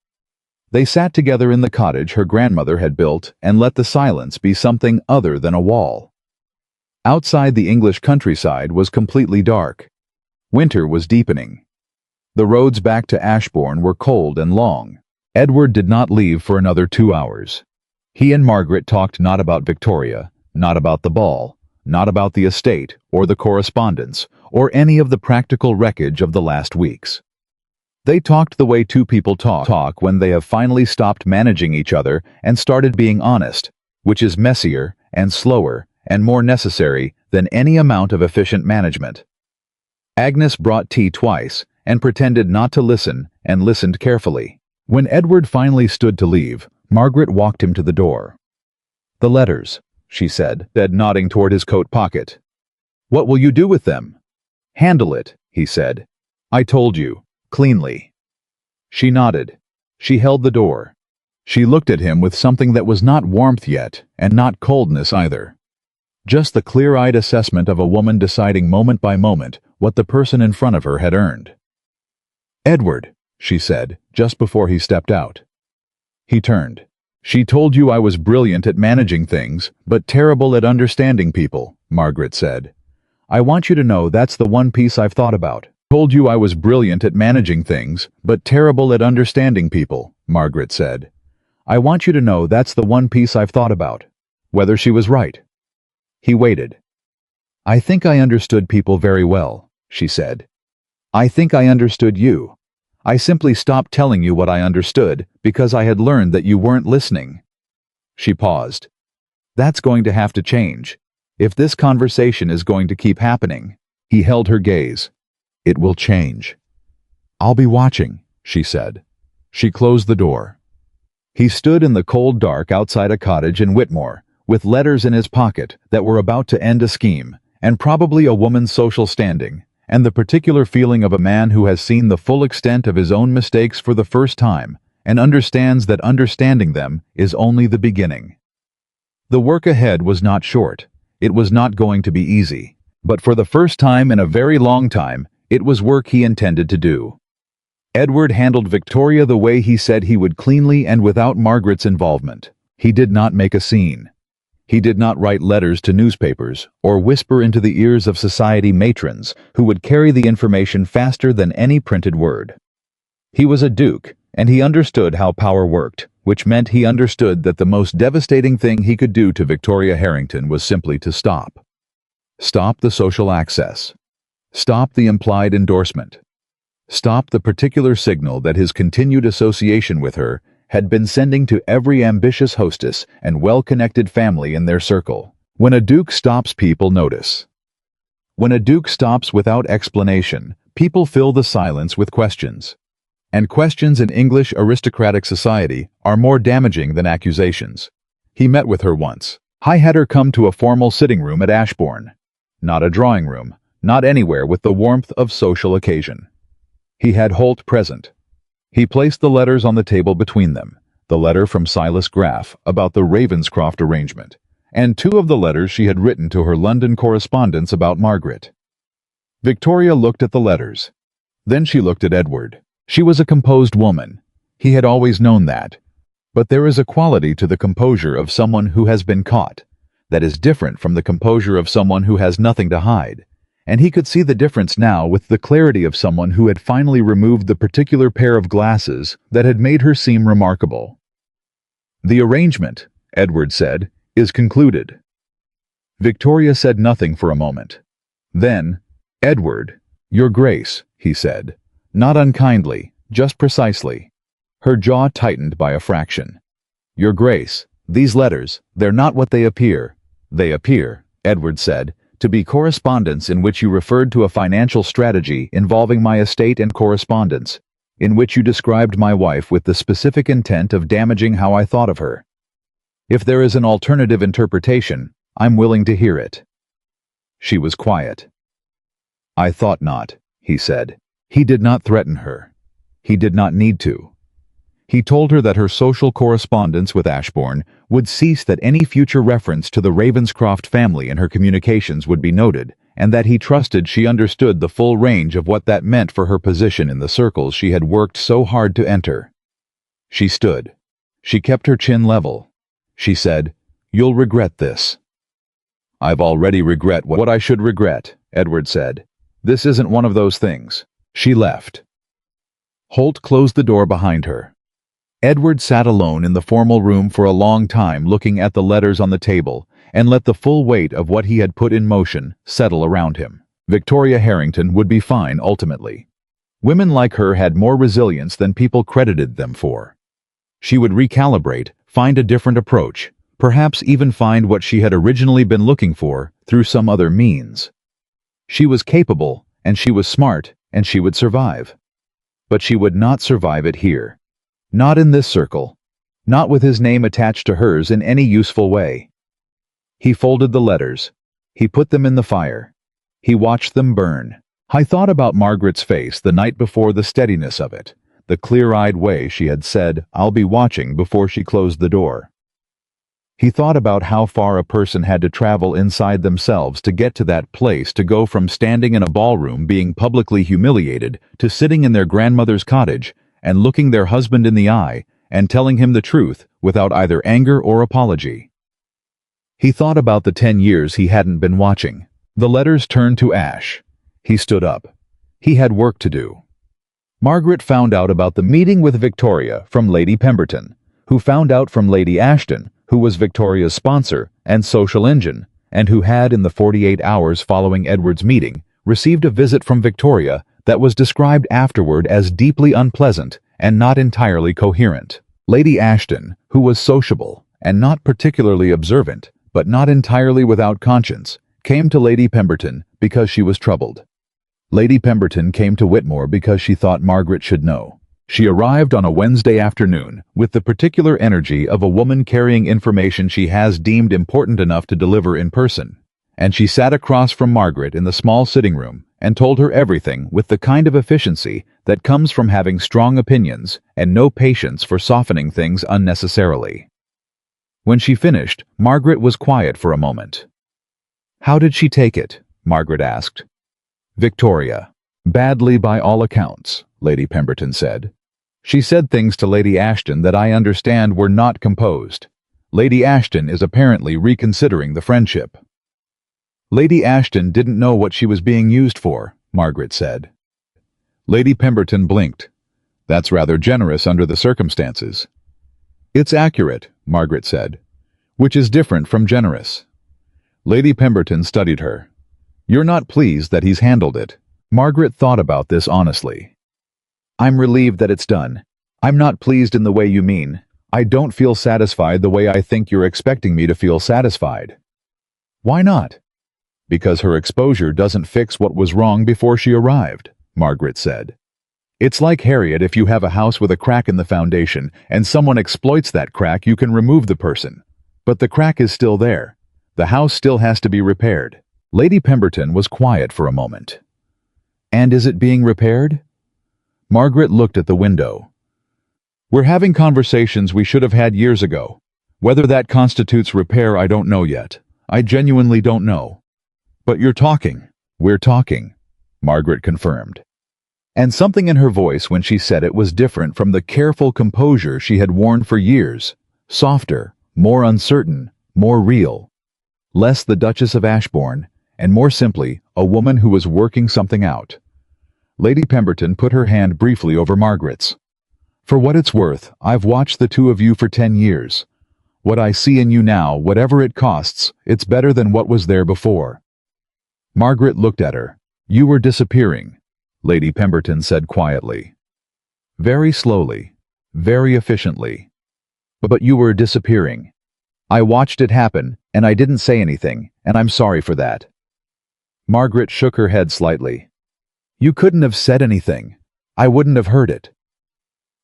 [SPEAKER 1] they sat together in the cottage her grandmother had built and let the silence be something other than a wall. Outside, the English countryside was completely dark. Winter was deepening. The roads back to Ashbourne were cold and long. Edward did not leave for another 2 hours. He and Margaret talked not about Victoria, not about the ball, not about the estate or the correspondence or any of the practical wreckage of the last weeks. They talked the way two people talk when they have finally stopped managing each other and started being honest, which is messier and slower and more necessary than any amount of efficient management. Agnes brought tea twice and pretended not to listen and listened carefully. When Edward finally stood to leave, Margaret walked him to the door. The letters, she said, nodding toward his coat pocket. What will you do with them? Handle it, he said. I told you. Cleanly. She nodded. She held the door. She looked at him with something that was not warmth yet, and not coldness either. Just the clear-eyed assessment of a woman deciding moment by moment what the person in front of her had earned. Edward, she said, just before he stepped out. He turned. She told you I was brilliant at managing things, but terrible at understanding people, Margaret said. I want you to know that's the one piece I've thought about. Told you I was brilliant at managing things, but terrible at understanding people, Margaret said. I want you to know that's the one piece I've thought about. Whether she was right. He waited. I think I understood people very well, she said. I think I understood you. I simply stopped telling you what I understood because I had learned that you weren't listening. She paused. That's going to have to change. If this conversation is going to keep happening. He held her gaze. It will change. I'll be watching, she said. She closed the door. He stood in the cold dark outside a cottage in Whitmore, with letters in his pocket that were about to end a scheme, and probably a woman's social standing, and the particular feeling of a man who has seen the full extent of his own mistakes for the first time, and understands that understanding them is only the beginning. The work ahead was not short. It was not going to be easy. But for the first time in a very long time, it was work he intended to do. Edward handled Victoria the way he said he would, cleanly and without Margaret's involvement. He did not make a scene. He did not write letters to newspapers or whisper into the ears of society matrons who would carry the information faster than any printed word. He was a duke, and he understood how power worked, which meant he understood that the most devastating thing he could do to Victoria Harrington was simply to stop. Stop the social access. Stop the implied endorsement. Stop the particular signal that his continued association with her had been sending to every ambitious hostess and well-connected family in their circle. When a duke stops, people notice. When a duke stops without explanation, people fill the silence with questions. And questions in English aristocratic society are more damaging than accusations. He met with her once. I had her come to a formal sitting room at Ashbourne. Not a drawing room, not anywhere with the warmth of social occasion. He had Holt present. He placed the letters on the table between them, the letter from Silas Graff about the Ravenscroft arrangement, and 2 of the letters she had written to her London correspondents about Margaret. Victoria looked at the letters. Then she looked at Edward. She was a composed woman. He had always known that. But there is a quality to the composure of someone who has been caught that is different from the composure of someone who has nothing to hide, and he could see the difference now with the clarity of someone who had finally removed the particular pair of glasses that had made her seem remarkable. "The arrangement," Edward said, "is concluded." Victoria said nothing for a moment. Then, "Edward, Your Grace," he said, not unkindly, just precisely. Her jaw tightened by a fraction. "Your Grace, these letters, they're not what they appear." "They appear," Edward said, "to be correspondence in which you referred to a financial strategy involving my estate and correspondence, in which you described my wife with the specific intent of damaging how I thought of her. If there is an alternative interpretation, I'm willing to hear it." She was quiet. "I thought not," he said. He did not threaten her. He did not need to. He told her that her social correspondence with Ashbourne would cease, that any future reference to the Ravenscroft family in her communications would be noted, and that he trusted she understood the full range of what that meant for her position in the circles she had worked so hard to enter. She stood. She kept her chin level. She said, "You'll regret this." "I've already regret what I should regret," Edward said. "This isn't one of those things." She left. Holt closed the door behind her. Edward sat alone in the formal room for a long time, looking at the letters on the table, and let the full weight of what he had put in motion settle around him. Victoria Harrington would be fine ultimately. Women like her had more resilience than people credited them for. She would recalibrate, find a different approach, perhaps even find what she had originally been looking for through some other means. She was capable, and she was smart, and she would survive. But she would not survive it here. Not in this circle. Not with his name attached to hers in any useful way. He folded the letters. He put them in the fire. He watched them burn. I thought about Margaret's face the night before, the steadiness of it, the clear-eyed way she had said, "I'll be watching," before she closed the door. He thought about how far a person had to travel inside themselves to get to that place, to go from standing in a ballroom being publicly humiliated to sitting in their grandmother's cottage and looking their husband in the eye and telling him the truth without either anger or apology. He thought about the 10 years he hadn't been watching. The letters turned to ash. He stood up. He had work to do. Margaret found out about the meeting with Victoria from Lady Pemberton, who found out from Lady Ashton, who was Victoria's sponsor and social engine, and who had, in the 48 hours following Edward's meeting, received a visit from Victoria that was described afterward as deeply unpleasant and not entirely coherent. Lady Ashton, who was sociable and not particularly observant, but not entirely without conscience, came to Lady Pemberton because she was troubled. Lady Pemberton came to Whitmore because she thought Margaret should know. She arrived on a Wednesday afternoon with the particular energy of a woman carrying information she has deemed important enough to deliver in person, and she sat across from Margaret in the small sitting room and told her everything with the kind of efficiency that comes from having strong opinions and no patience for softening things unnecessarily. When she finished, Margaret was quiet for a moment. "How did she take it?" Margaret asked. "Victoria. Badly by all accounts," Lady Pemberton said. "She said things to Lady Ashton that I understand were not composed. Lady Ashton is apparently reconsidering the friendship." "Lady Ashton didn't know what she was being used for," Margaret said. Lady Pemberton blinked. "That's rather generous under the circumstances." "It's accurate," Margaret said, "which is different from generous." Lady Pemberton studied her. "You're not pleased that he's handled it." Margaret thought about this honestly. "I'm relieved that it's done. I'm not pleased in the way you mean. I don't feel satisfied the way I think you're expecting me to feel satisfied." "Why not?" "Because her exposure doesn't fix what was wrong before she arrived," Margaret said. "It's like Harriet, if you have a house with a crack in the foundation and someone exploits that crack, you can remove the person. But the crack is still there. The house still has to be repaired." Lady Pemberton was quiet for a moment. "And is it being repaired?" Margaret looked at the window. "We're having conversations we should have had years ago. Whether that constitutes repair, I don't know yet. I genuinely don't know." "But you're talking." "We're talking," Margaret confirmed. And something in her voice when she said it was different from the careful composure she had worn for years. Softer, more uncertain, more real. Less the Duchess of Ashbourne, and more simply a woman who was working something out. Lady Pemberton put her hand briefly over Margaret's. "For what it's worth, I've watched the two of you for 10 years. What I see in you now, whatever it costs, it's better than what was there before." Margaret looked at her. "You were disappearing," Lady Pemberton said quietly. "Very slowly, very efficiently. But you were disappearing. I watched it happen, and I didn't say anything, and I'm sorry for that." Margaret shook her head slightly. "You couldn't have said anything. I wouldn't have heard it."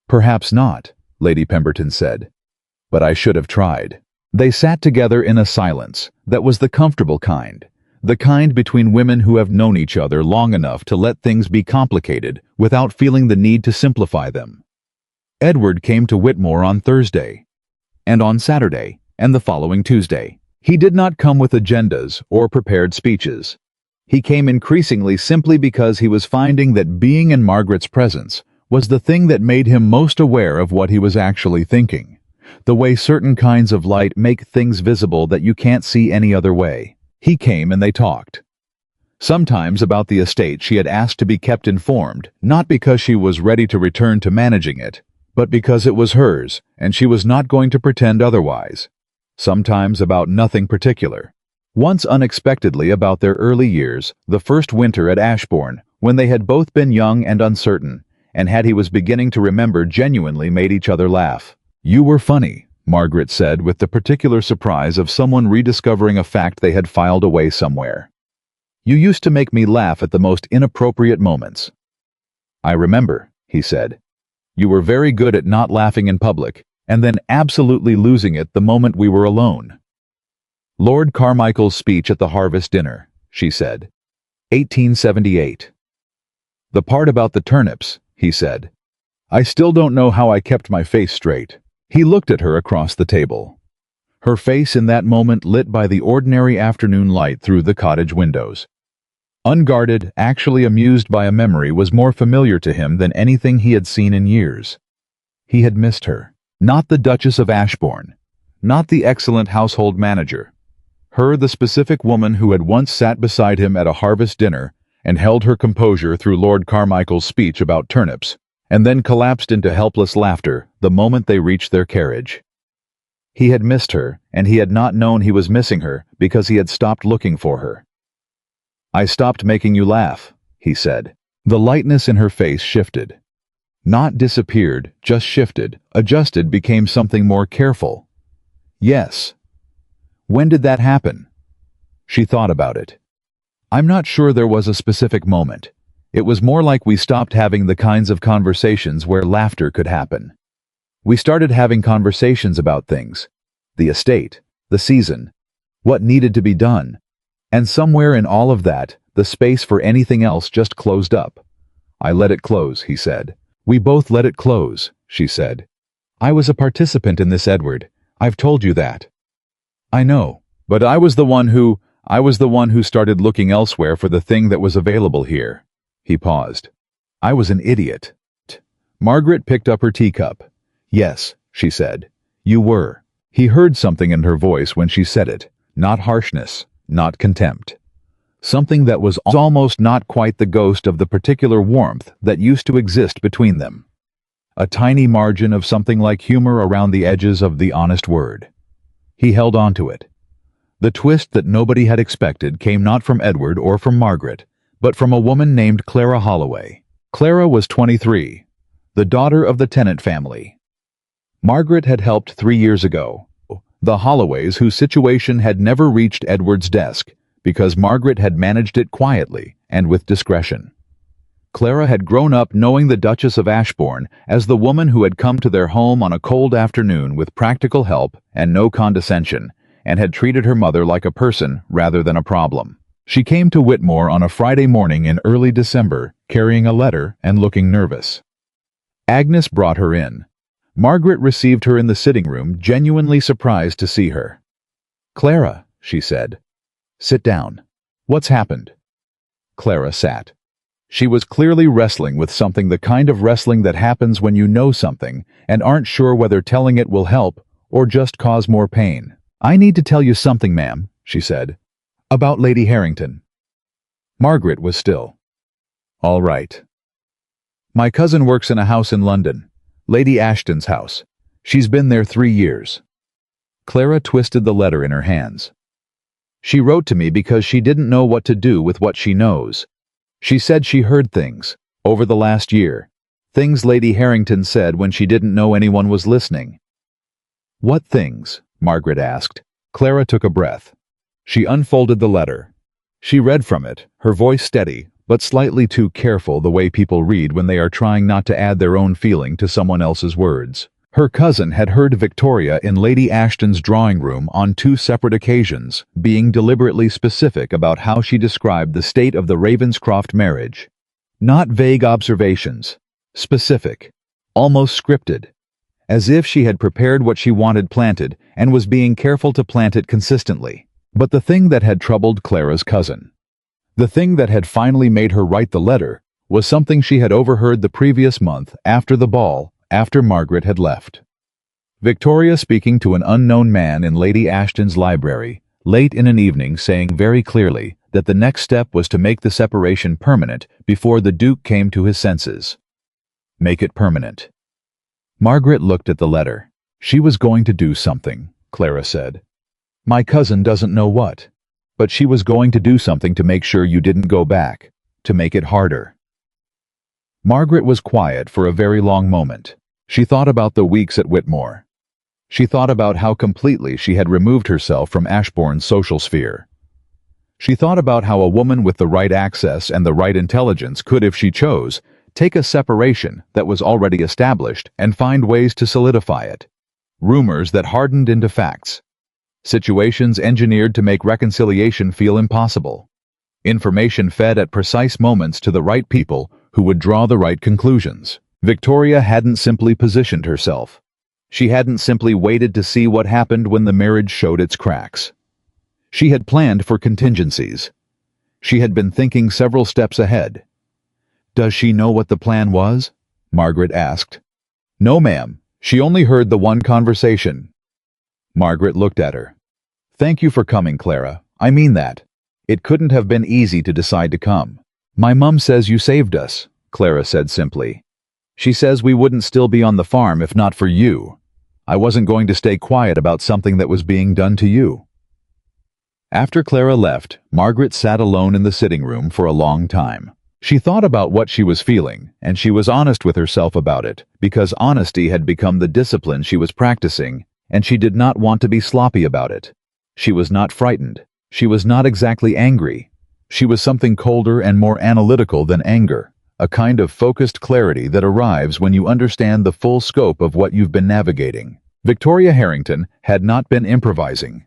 [SPEAKER 1] "Perhaps not," Lady Pemberton said. "But I should have tried." They sat together in a silence that was the comfortable kind, the kind between women who have known each other long enough to let things be complicated without feeling the need to simplify them. Edward came to Whitmore on Thursday, and on Saturday, and the following Tuesday. He did not come with agendas or prepared speeches. He came increasingly simply because he was finding that being in Margaret's presence was the thing that made him most aware of what he was actually thinking, the way certain kinds of light make things visible that you can't see any other way. He came and they talked. Sometimes about the estate she had asked to be kept informed, not because she was ready to return to managing it, but because it was hers and she was not going to pretend otherwise. Sometimes about nothing particular. Once unexpectedly about their early years, the first winter at Ashbourne, when they had both been young and uncertain, and had he was beginning to remember genuinely made each other laugh. "You were funny," Margaret said with the particular surprise of someone rediscovering a fact they had filed away somewhere. "You used to make me laugh at the most inappropriate moments." "I remember," he said. "You were very good at not laughing in public, and then absolutely losing it the moment we were alone." "Lord Carmichael's speech at the harvest dinner," she said. 1878. "The part about the turnips," he said. "I still don't know how I kept my face straight." He looked at her across the table. Her face in that moment lit by the ordinary afternoon light through the cottage windows. Unguarded, actually amused by a memory was more familiar to him than anything he had seen in years. He had missed her. Not the Duchess of Ashbourne. Not the excellent household manager. Her, the specific woman who had once sat beside him at a harvest dinner and held her composure through Lord Carmichael's speech about turnips, and then collapsed into helpless laughter the moment they reached their carriage. He had missed her, and he had not known he was missing her because he had stopped looking for her. "I stopped making you laugh," he said. The lightness in her face shifted. Not disappeared, just shifted, adjusted, became something more careful. "Yes." "When did that happen?" She thought about it. "I'm not sure there was a specific moment. It was more like we stopped having the kinds of conversations where laughter could happen. We started having conversations about things. The estate, the season, what needed to be done. And somewhere in all of that, the space for anything else just closed up. I let it close, he said. We both let it close, she said. I was a participant in this, Edward. I've told you that. I know, but I was the one who started looking elsewhere for the thing that was available here. He paused. I was an idiot. Margaret picked up her teacup. Yes, she said. You were. He heard something in her voice when she said it. Not harshness, not contempt. Something that was almost not quite the ghost of the particular warmth that used to exist between them. A tiny margin of something like humor around the edges of the honest word. He held on to it. The twist that nobody had expected came not from Edward or from Margaret, but from a woman named Clara Holloway. Clara was 23, the daughter of the Tennant family. Margaret had helped 3 years ago. The Holloways, whose situation had never reached Edward's desk, because Margaret had managed it quietly and with discretion. Clara had grown up knowing the Duchess of Ashbourne as the woman who had come to their home on a cold afternoon with practical help and no condescension, and had treated her mother like a person rather than a problem. She came to Whitmore on a Friday morning in early December, carrying a letter and looking nervous. Agnes brought her in. Margaret received her in the sitting room, genuinely surprised to see her. Clara, she said. Sit down. What's happened? Clara sat. She was clearly wrestling with something, the kind of wrestling that happens when you know something and aren't sure whether telling it will help or just cause more pain. I need to tell you something, ma'am, she said. About Lady Harrington. Margaret was still. All right. My cousin works in a house in London. Lady Ashton's house. She's been there 3 years. Clara twisted the letter in her hands. She wrote to me because she didn't know what to do with what she knows. She said she heard things, over the last year, things Lady Harrington said when she didn't know anyone was listening. What things? Margaret asked. Clara took a breath. She unfolded the letter. She read from it, her voice steady, but slightly too careful, the way people read when they are trying not to add their own feeling to someone else's words. Her cousin had heard Victoria in Lady Ashton's drawing room on 2 separate occasions, being deliberately specific about how she described the state of the Ravenscroft marriage. Not vague observations. Specific. Almost scripted. As if she had prepared what she wanted planted and was being careful to plant it consistently. But the thing that had troubled Clara's cousin, the thing that had finally made her write the letter, was something she had overheard the previous month after the ball, after Margaret had left. Victoria speaking to an unknown man in Lady Ashton's library, late in an evening, saying very clearly that the next step was to make the separation permanent before the Duke came to his senses. Make it permanent. Margaret looked at the letter. She was going to do something, Clara said. My cousin doesn't know what. But she was going to do something to make sure you didn't go back, to make it harder. Margaret was quiet for a very long moment. She thought about the weeks at Whitmore. She thought about how completely she had removed herself from Ashbourne's social sphere. She thought about how a woman with the right access and the right intelligence could, if she chose, take a separation that was already established and find ways to solidify it. Rumors that hardened into facts. Situations engineered to make reconciliation feel impossible. Information fed at precise moments to the right people who would draw the right conclusions. Victoria hadn't simply positioned herself. She hadn't simply waited to see what happened when the marriage showed its cracks. She had planned for contingencies. She had been thinking several steps ahead. Does she know what the plan was? Margaret asked. No, ma'am. She only heard the one conversation. Margaret looked at her. Thank you for coming, Clara. I mean that. It couldn't have been easy to decide to come. My mum says you saved us, Clara said simply. She says we wouldn't still be on the farm if not for you. I wasn't going to stay quiet about something that was being done to you. After Clara left, Margaret sat alone in the sitting room for a long time. She thought about what she was feeling, and she was honest with herself about it, because honesty had become the discipline she was practicing, and she did not want to be sloppy about it. She was not frightened. She was not exactly angry. She was something colder and more analytical than anger, a kind of focused clarity that arrives when you understand the full scope of what you've been navigating. Victoria Harrington had not been improvising.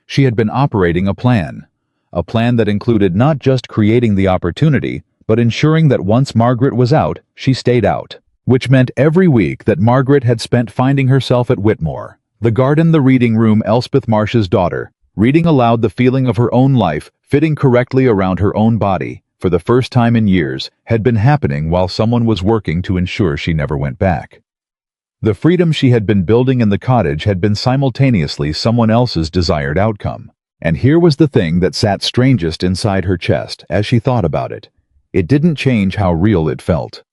[SPEAKER 1] She had been operating a plan that included not just creating the opportunity, but ensuring that once Margaret was out, she stayed out. Which meant every week that Margaret had spent finding herself at Whitmore, the garden, the reading room, Elspeth Marsh's daughter, reading aloud the feeling of her own life, fitting correctly around her own body, for the first time in years, had been happening while someone was working to ensure she never went back. The freedom she had been building in the cottage had been simultaneously someone else's desired outcome. And here was the thing that sat strangest inside her chest as she thought about it. It didn't change how real it felt.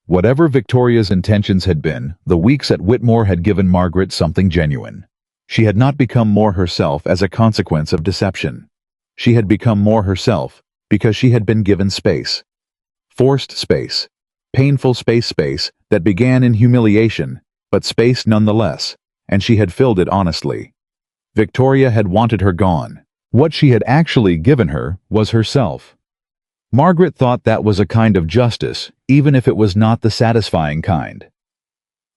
[SPEAKER 1] Whatever Victoria's intentions had been, the weeks at Whitmore had given Margaret something genuine. She had not become more herself as a consequence of deception. She had become more herself because she had been given space. Forced space. Painful space that began in humiliation, but space nonetheless, and she had filled it honestly. Victoria had wanted her gone. What she had actually given her was herself. Margaret thought that was a kind of justice, even if it was not the satisfying kind.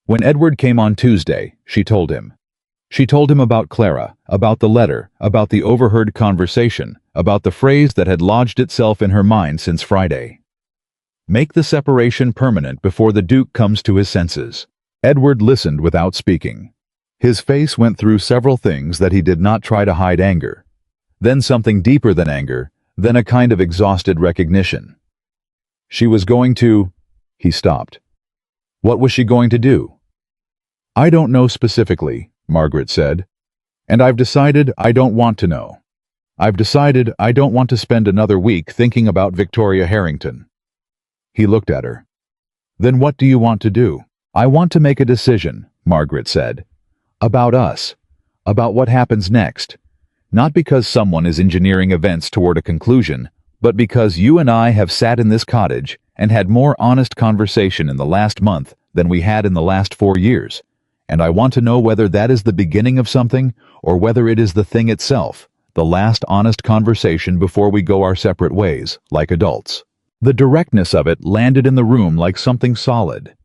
[SPEAKER 1] When Edward came on Tuesday, she told him. She told him about Clara, about the letter, about the overheard conversation, about the phrase that had lodged itself in her mind since Friday. Make the separation permanent before the Duke comes to his senses. Edward listened without speaking. His face went through several things that he did not try to hide: anger, then something deeper than anger, then a kind of exhausted recognition. She was going to... He stopped. What was she going to do? I don't know specifically, Margaret said. And I've decided I don't want to know. I've decided I don't want to spend another week thinking about Victoria Harrington. He looked at her. Then what do you want to do? I want to make a decision, Margaret said. About us. About what happens next. Not because someone is engineering events toward a conclusion, but because you and I have sat in this cottage and had more honest conversation in the last month than we had in the last 4 years. And I want to know whether that is the beginning of something, or whether it is the thing itself, the last honest conversation before we go our separate ways, like adults. The directness of it landed in the room like something solid.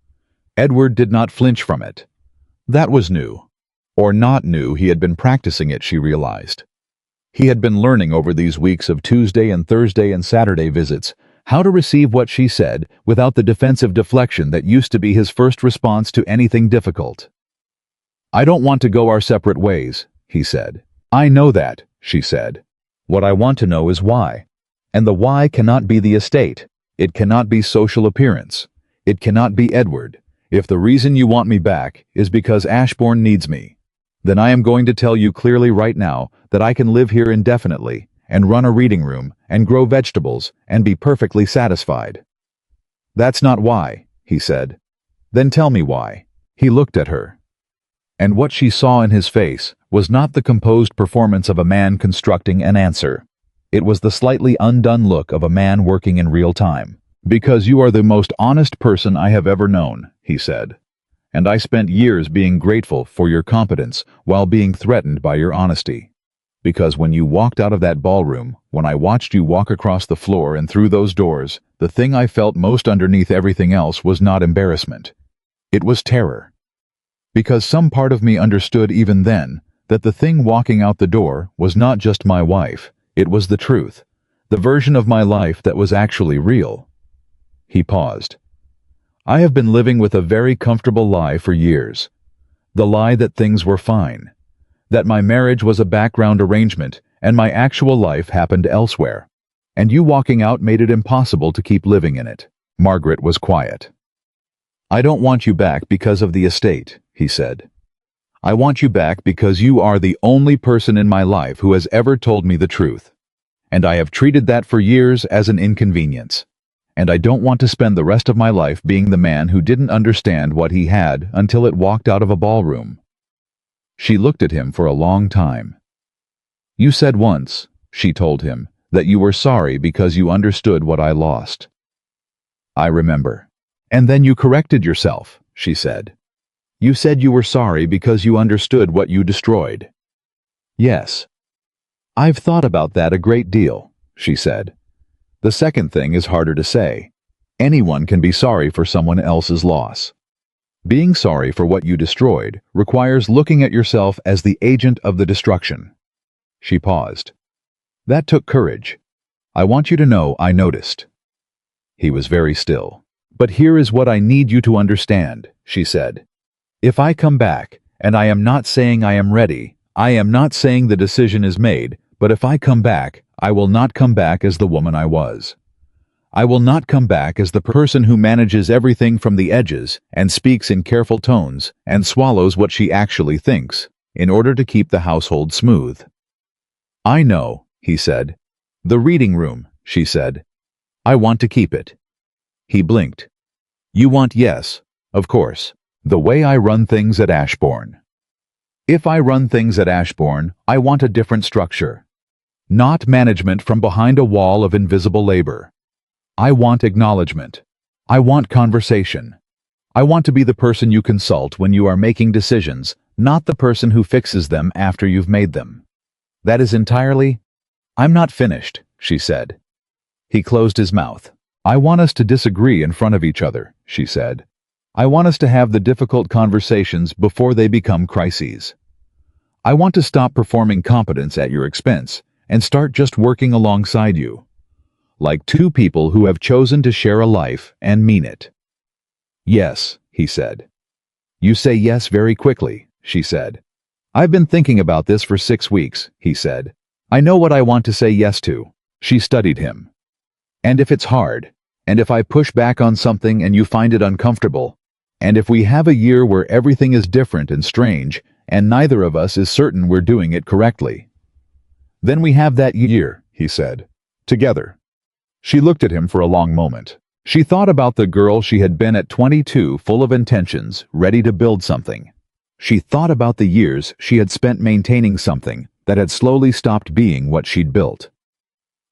[SPEAKER 1] Edward did not flinch from it. That was new. Or not new, he had been practicing it, she realized. He had been learning over these weeks of Tuesday and Thursday and Saturday visits how to receive what she said without the defensive deflection that used to be his first response to anything difficult. I don't want to go our separate ways, he said. I know that, she said. What I want to know is why. And the why cannot be the estate. It cannot be social appearance. It cannot be Edward. If the reason you want me back is because Ashbourne needs me, then I am going to tell you clearly right now that I can live here indefinitely and run a reading room and grow vegetables and be perfectly satisfied. That's not why, he said. Then tell me why. He looked at her. And what she saw in his face was not the composed performance of a man constructing an answer. It was the slightly undone look of a man working in real time. Because you are the most honest person I have ever known, he said. And I spent years being grateful for your competence while being threatened by your honesty. Because when you walked out of that ballroom, when I watched you walk across the floor and through those doors, the thing I felt most underneath everything else was not embarrassment. It was terror. Because some part of me understood even then that the thing walking out the door was not just my wife, it was the truth, the version of my life that was actually real. He paused. I have been living with a very comfortable lie for years. The lie that things were fine. That my marriage was a background arrangement and my actual life happened elsewhere. And you walking out made it impossible to keep living in it. Margaret was quiet. I don't want you back because of the estate, he said. I want you back because you are the only person in my life who has ever told me the truth. And I have treated that for years as an inconvenience. And I don't want to spend the rest of my life being the man who didn't understand what he had until it walked out of a ballroom. She looked at him for a long time. You said once, she told him, that you were sorry because you understood what I lost. I remember. And then you corrected yourself, she said. You said you were sorry because you understood what you destroyed. Yes. I've thought about that a great deal, she said. The second thing is harder to say. Anyone can be sorry for someone else's loss. Being sorry for what you destroyed requires looking at yourself as the agent of the destruction. She paused. That took courage. I want you to know I noticed. He was very still. But here is what I need you to understand, she said. If I come back, and I am not saying I am ready, I am not saying the decision is made, but if I come back, I will not come back as the woman I was. I will not come back as the person who manages everything from the edges and speaks in careful tones and swallows what she actually thinks in order to keep the household smooth. I know, he said. The reading room, she said. I want to keep it. He blinked. You want yes, of course. The way I run things at Ashbourne. If I run things at Ashbourne, I want a different structure. Not management from behind a wall of invisible labor. I want acknowledgement. I want conversation. I want to be the person you consult when you are making decisions, not the person who fixes them after you've made them. That is entirely... I'm not finished, she said. He closed his mouth. I want us to disagree in front of each other, she said. I want us to have the difficult conversations before they become crises. I want to stop performing competence at your expense and start just working alongside you. Like two people who have chosen to share a life and mean it. Yes, he said. You say yes very quickly, she said. I've been thinking about this for 6 weeks, he said. I know what I want to say yes to. She studied him. And if it's hard, and if I push back on something and you find it uncomfortable, and if we have a year where everything is different and strange, and neither of us is certain we're doing it correctly, then we have that year, he said. Together. She looked at him for a long moment. She thought about the girl she had been at 22, full of intentions, ready to build something. She thought about the years she had spent maintaining something that had slowly stopped being what she'd built.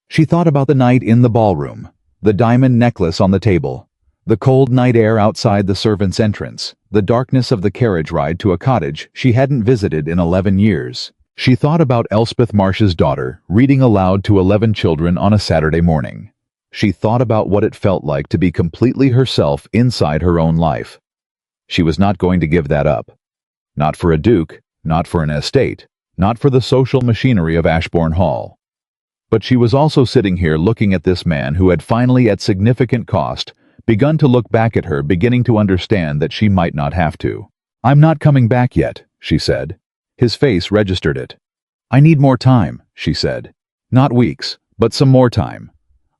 [SPEAKER 1] She thought about the night in the ballroom, the diamond necklace on the table, the cold night air outside the servants' entrance, the darkness of the carriage ride to a cottage she hadn't visited in 11 years. She thought about Elspeth Marsh's daughter reading aloud to 11 children on a Saturday morning. She thought about what it felt like to be completely herself inside her own life. She was not going to give that up. Not for a duke, not for an estate, not for the social machinery of Ashbourne Hall. But she was also sitting here looking at this man who had finally, at significant cost, begun to look back at her, beginning to understand that she might not have to. I'm not coming back yet, she said. His face registered it. I need more time, she said. Not weeks, but some more time.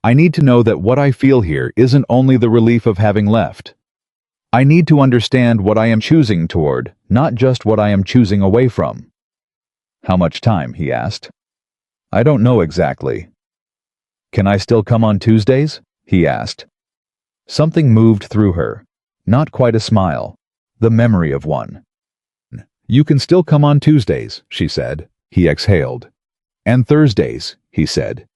[SPEAKER 1] I need to know that what I feel here isn't only the relief of having left. I need to understand what I am choosing toward, not just what I am choosing away from. How much time? He asked. I don't know exactly. Can I still come on Tuesdays? He asked. Something moved through her. Not quite a smile. The memory of one. You can still come on Tuesdays, she said. He exhaled. And Thursdays, he said.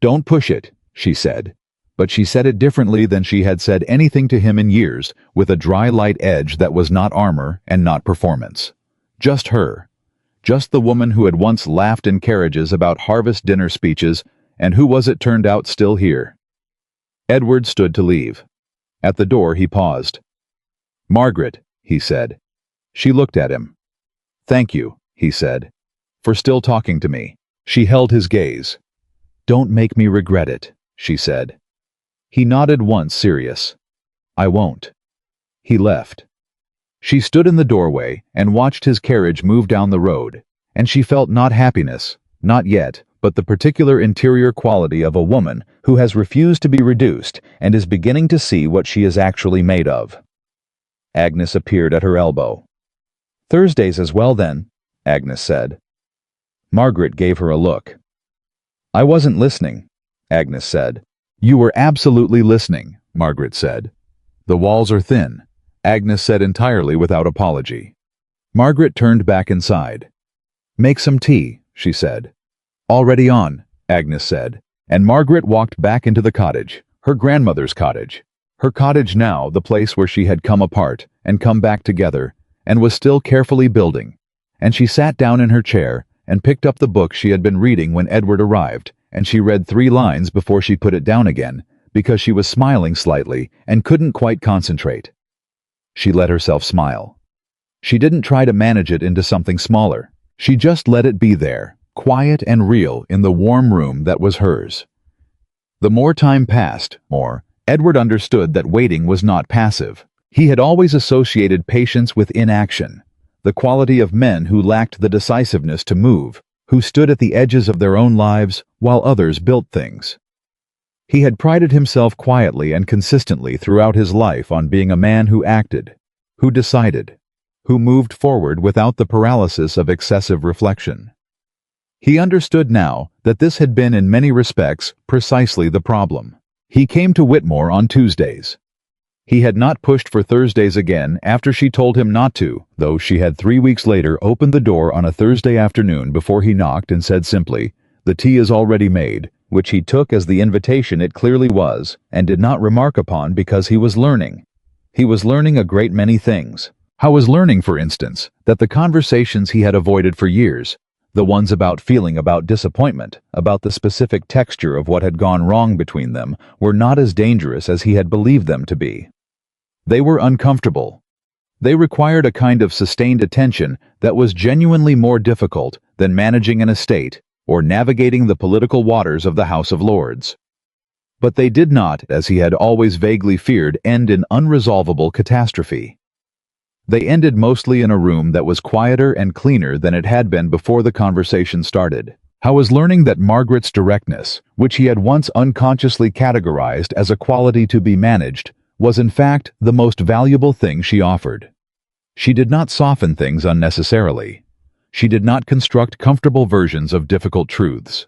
[SPEAKER 1] Don't push it, she said. But she said it differently than she had said anything to him in years, with a dry light edge that was not armor and not performance. Just her. Just the woman who had once laughed in carriages about harvest dinner speeches, and who was, it turned out, still here. Edward stood to leave. At the door he paused. Margaret, he said. She looked at him. Thank you, he said, for still talking to me. She held his gaze. Don't make me regret it, she said. He nodded once, serious. I won't. He left. She stood in the doorway and watched his carriage move down the road, and she felt not happiness, not yet, but the particular interior quality of a woman who has refused to be reduced and is beginning to see what she is actually made of. Agnes appeared at her elbow. Thursdays as well then, Agnes said. Margaret gave her a look. I wasn't listening, Agnes said. You were absolutely listening, Margaret said. The walls are thin, Agnes said entirely without apology. Margaret turned back inside. Make some tea, she said. Already on, Agnes said, and Margaret walked back into the cottage, her grandmother's cottage. Her cottage now, the place where she had come apart and come back together, and was still carefully building, and she sat down in her chair and picked up the book she had been reading when Edward arrived, and she read 3 lines before she put it down again, because she was smiling slightly and couldn't quite concentrate. She let herself smile. She didn't try to manage it into something smaller. She just let it be there, quiet and real in the warm room that was hers. The more time passed, Edward understood that waiting was not passive. He had always associated patience with inaction, the quality of men who lacked the decisiveness to move, who stood at the edges of their own lives while others built things. He had prided himself quietly and consistently throughout his life on being a man who acted, who decided, who moved forward without the paralysis of excessive reflection. He understood now that this had been in many respects precisely the problem. He came to Whitmore on Tuesdays. He had not pushed for Thursdays again after she told him not to, though she had 3 weeks later opened the door on a Thursday afternoon before he knocked and said simply, "The tea is already made," which he took as the invitation it clearly was, and did not remark upon because he was learning. He was learning a great many things. How was learning, for instance, that the conversations he had avoided for years, the ones about feeling about disappointment, about the specific texture of what had gone wrong between them, were not as dangerous as he had believed them to be. They were uncomfortable. They required a kind of sustained attention that was genuinely more difficult than managing an estate or navigating the political waters of the House of Lords. But they did not, as he had always vaguely feared, end in unresolvable catastrophe. They ended mostly in a room that was quieter and cleaner than it had been before the conversation started. Howe was learning that Margaret's directness, which he had once unconsciously categorized as a quality to be managed, was in fact the most valuable thing she offered. She did not soften things unnecessarily. She did not construct comfortable versions of difficult truths.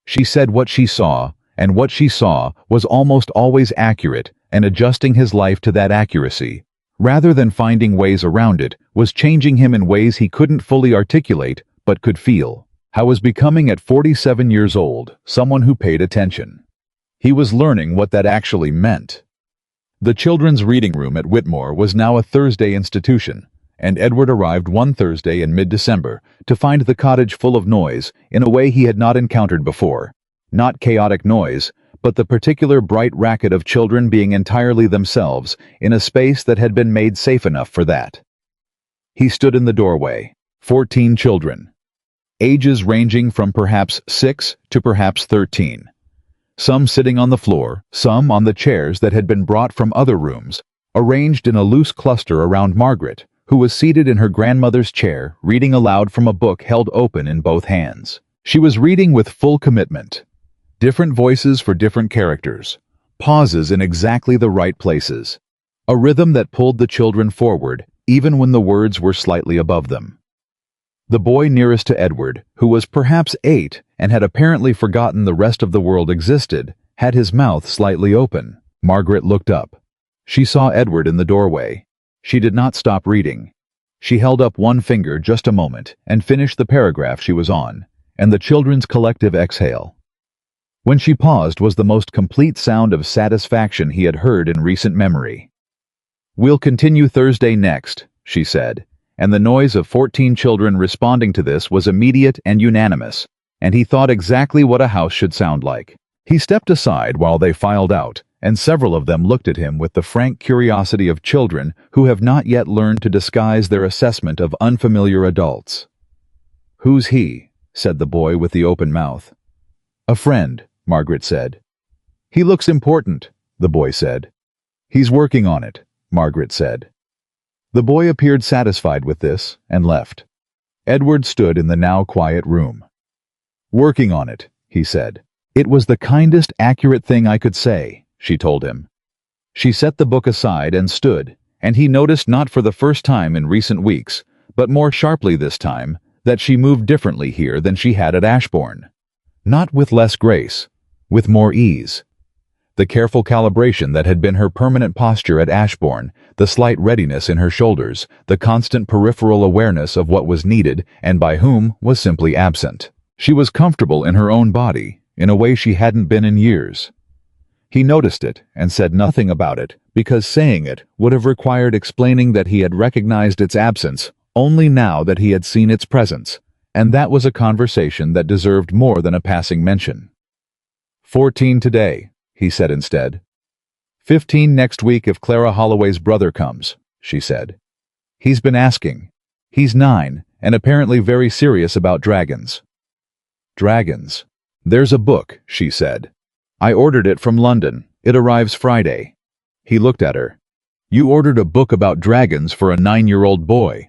[SPEAKER 1] She said what she saw, and what she saw was almost always accurate, and adjusting his life to that accuracy, rather than finding ways around it, was changing him in ways he couldn't fully articulate but could feel. Howe was becoming at 47 years old someone who paid attention. He was learning what that actually meant. The children's reading room at Whitmore was now a Thursday institution, and Edward arrived one Thursday in mid-December to find the cottage full of noise in a way he had not encountered before. Not chaotic noise, but the particular bright racket of children being entirely themselves in a space that had been made safe enough for that. He stood in the doorway. 14 children. Ages ranging from perhaps 6 to perhaps 13. Some sitting on the floor, some on the chairs that had been brought from other rooms, arranged in a loose cluster around Margaret, who was seated in her grandmother's chair, reading aloud from a book held open in both hands. She was reading with full commitment. Different voices for different characters, pauses in exactly the right places, a rhythm that pulled the children forward, even when the words were slightly above them. The boy nearest to Edward, who was perhaps 8 and had apparently forgotten the rest of the world existed, had his mouth slightly open. Margaret looked up. She saw Edward in the doorway. She did not stop reading. She held up one finger just a moment and finished the paragraph she was on, and the children's collective exhale. When she paused was the most complete sound of satisfaction he had heard in recent memory. "We'll continue Thursday next," she said, and the noise of 14 children responding to this was immediate and unanimous, and he thought exactly what a house should sound like. He stepped aside while they filed out, and several of them looked at him with the frank curiosity of children who have not yet learned to disguise their assessment of unfamiliar adults. "Who's he?" said the boy with the open mouth. "A friend," Margaret said. "He looks important," the boy said. "He's working on it," Margaret said. The boy appeared satisfied with this and left. Edward stood in the now quiet room. "Working on it," he said. "It was the kindest, accurate thing I could say," she told him. She set the book aside and stood, and he noticed not for the first time in recent weeks, but more sharply this time, that she moved differently here than she had at Ashbourne. Not with less grace, with more ease. The careful calibration that had been her permanent posture at Ashbourne, the slight readiness in her shoulders, the constant peripheral awareness of what was needed and by whom was simply absent. She was comfortable in her own body, in a way she hadn't been in years. He noticed it and said nothing about it, because saying it would have required explaining that he had recognized its absence only now that he had seen its presence, and that was a conversation that deserved more than a passing mention. 14 today, he said instead. 15 next week if Clara Holloway's brother comes, she said. He's been asking. He's 9, and apparently very serious about dragons. Dragons. There's a book, she said. I ordered it from London. It arrives Friday. He looked at her. You ordered a book about dragons for a 9-year-old boy.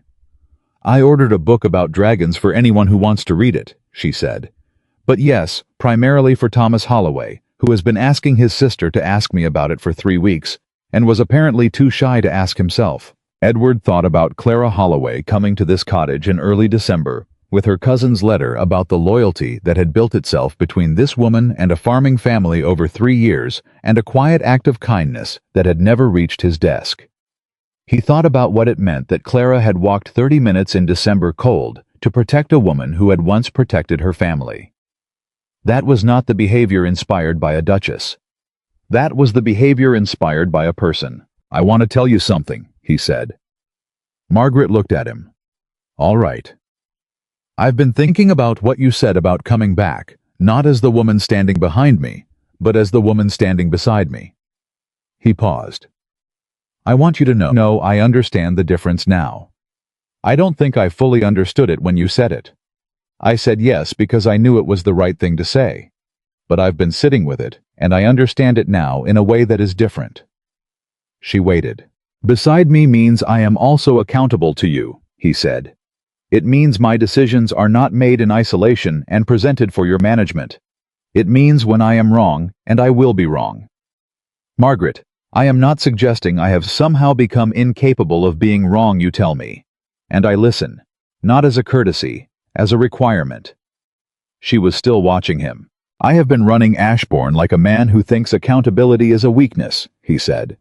[SPEAKER 1] I ordered a book about dragons for anyone who wants to read it, she said. But yes, primarily for Thomas Holloway, who has been asking his sister to ask me about it for 3 weeks, and was apparently too shy to ask himself. Edward thought about Clara Holloway coming to this cottage in early December, with her cousin's letter about the loyalty that had built itself between this woman and a farming family over 3 years, and a quiet act of kindness that had never reached his desk. He thought about what it meant that Clara had walked 30 minutes in December cold to protect a woman who had once protected her family. That was not the behavior inspired by a duchess. That was the behavior inspired by a person. I want to tell you something, he said. Margaret looked at him. All right. I've been thinking about what you said about coming back, not as the woman standing behind me, but as the woman standing beside me. He paused. I want you to know I understand the difference now. I don't think I fully understood it when you said it. I said yes because I knew it was the right thing to say. But I've been sitting with it, and I understand it now in a way that is different. She waited. Beside me means I am also accountable to you, he said. It means my decisions are not made in isolation and presented for your management. It means when I am wrong, and I will be wrong. Margaret, I am not suggesting I have somehow become incapable of being wrong, you tell me. And I listen, not as a courtesy, as a requirement. She was still watching him. I have been running Ashbourne like a man who thinks accountability is a weakness, he said.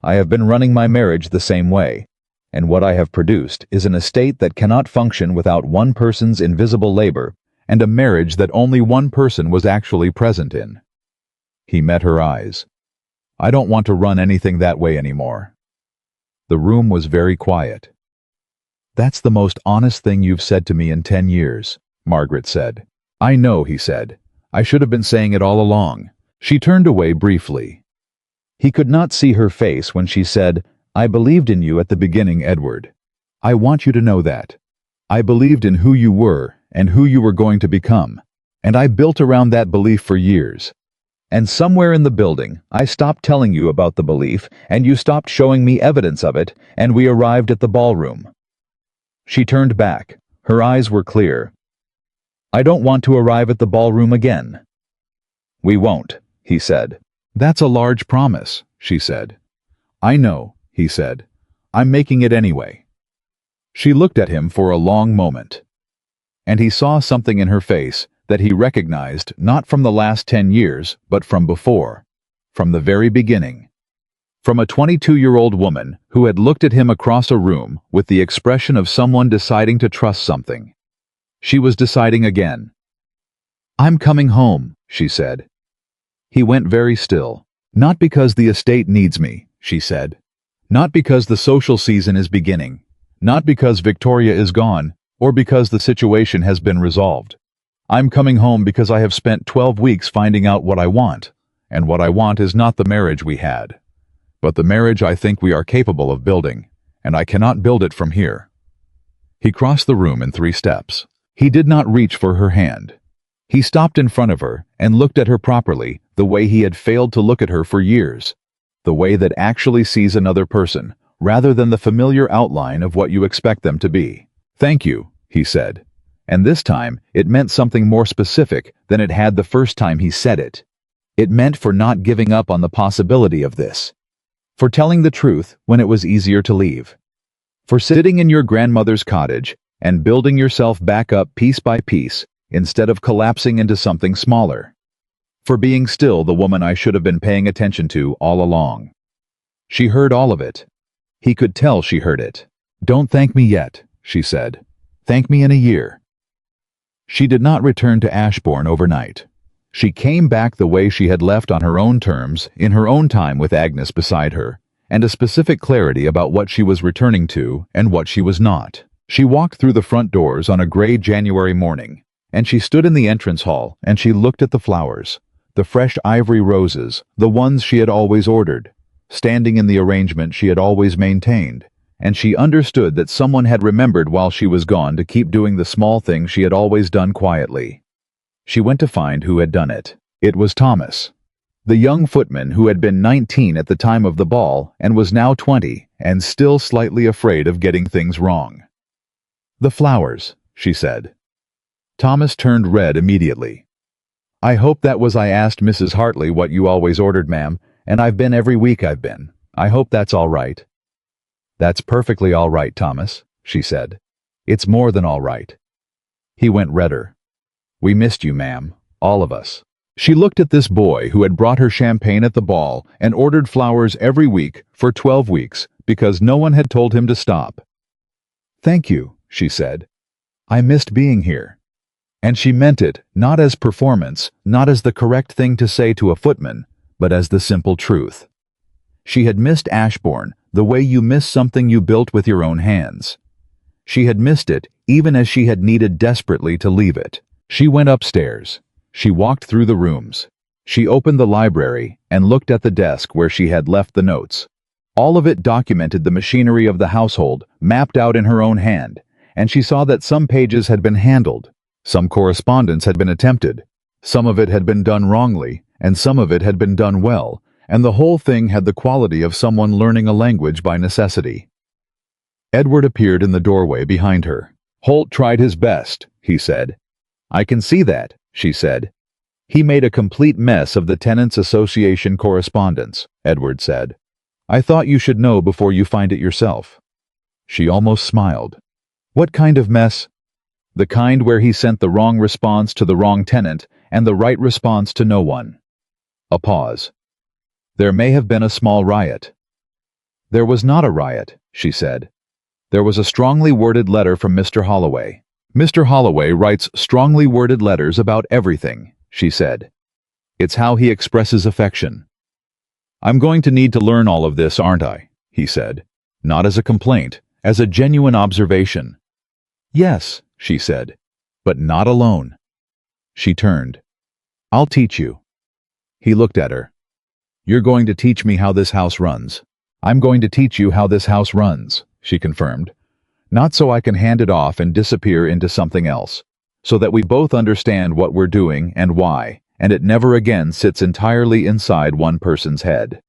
[SPEAKER 1] I have been running my marriage the same way, and what I have produced is an estate that cannot function without one person's invisible labor, and a marriage that only one person was actually present in. He met her eyes. I don't want to run anything that way anymore. The room was very quiet. That's the most honest thing you've said to me in 10 years, Margaret said. I know, he said. I should have been saying it all along. She turned away briefly. He could not see her face when she said, I believed in you at the beginning, Edward. I want you to know that. I believed in who you were and who you were going to become, and I built around that belief for years. And somewhere in the building, I stopped telling you about the belief, and you stopped showing me evidence of it, and we arrived at the ballroom. She turned back. Her eyes were clear. I don't want to arrive at the ballroom again. We won't, he said. That's a large promise, she said. I know, he said. I'm making it anyway. She looked at him for a long moment. And he saw something in her face that he recognized not from the last 10 years, but from before, from the very beginning. From a 22-year-old woman who had looked at him across a room with the expression of someone deciding to trust something. She was deciding again. I'm coming home, she said. He went very still. Not because the estate needs me, she said. Not because the social season is beginning. Not because Victoria is gone, or because the situation has been resolved. I'm coming home because I have spent 12 weeks finding out what I want, and what I want is not the marriage we had, but the marriage I think we are capable of building, and I cannot build it from here. He crossed the room in 3 steps. He did not reach for her hand. He stopped in front of her and looked at her properly, the way he had failed to look at her for years, the way that actually sees another person, rather than the familiar outline of what you expect them to be. Thank you, he said. And this time, it meant something more specific than it had the first time he said it. It meant for not giving up on the possibility of this. For telling the truth when it was easier to leave. For sitting in your grandmother's cottage and building yourself back up piece by piece instead of collapsing into something smaller. For being still the woman I should have been paying attention to all along. She heard all of it. He could tell she heard it. Don't thank me yet, she said. Thank me in a year. She did not return to Ashbourne overnight. She came back the way she had left on her own terms, in her own time with Agnes beside her, and a specific clarity about what she was returning to and what she was not. She walked through the front doors on a gray January morning, and she stood in the entrance hall and she looked at the flowers, The fresh ivory roses, the ones she had always ordered, standing in the arrangement she had always maintained, and she understood that someone had remembered while she was gone to keep doing the small things she had always done quietly. She went to find who had done it. It was Thomas, the young footman who had been 19 at the time of the ball and was now 20 and still slightly afraid of getting things wrong. "The flowers," she said. Thomas turned red immediately. "I hope that was I asked Mrs. Hartley what you always ordered, ma'am, and I've been every week I've been. I hope that's all right." "That's perfectly all right, Thomas," she said. "It's more than all right." He went redder. "We missed you, ma'am, all of us." She looked at this boy who had brought her champagne at the ball and ordered flowers every week for 12 weeks because no one had told him to stop. "Thank you," she said. "I missed being here." And she meant it, not as performance, not as the correct thing to say to a footman, but as the simple truth. She had missed Ashbourne the way you miss something you built with your own hands. She had missed it even as she had needed desperately to leave it. She went upstairs. She walked through the rooms. She opened the library and looked at the desk where she had left the notes. All of it documented the machinery of the household, mapped out in her own hand, and she saw that some pages had been handled. Some correspondence had been attempted. Some of it had been done wrongly, and some of it had been done well, and the whole thing had the quality of someone learning a language by necessity. Edward appeared in the doorway behind her. "Holt tried his best," he said. "I can see that," she said. "He made a complete mess of the Tenants' Association correspondence," Edward said. "I thought you should know before you find it yourself." She almost smiled. "What kind of mess?" "The kind where he sent the wrong response to the wrong tenant and the right response to no one." A pause. "There may have been a small riot." "There was not a riot," she said. "There was a strongly worded letter from Mr. Holloway." "Mr. Holloway writes strongly worded letters about everything," she said. "It's how he expresses affection." "I'm going to need to learn all of this, aren't I?" he said. Not as a complaint, as a genuine observation. "Yes," she said, "but not alone." She turned. "I'll teach you." He looked at her. "You're going to teach me how this house runs." "I'm going to teach you how this house runs," she confirmed. "Not so I can hand it off and disappear into something else. So that we both understand what we're doing and why, and it never again sits entirely inside one person's head."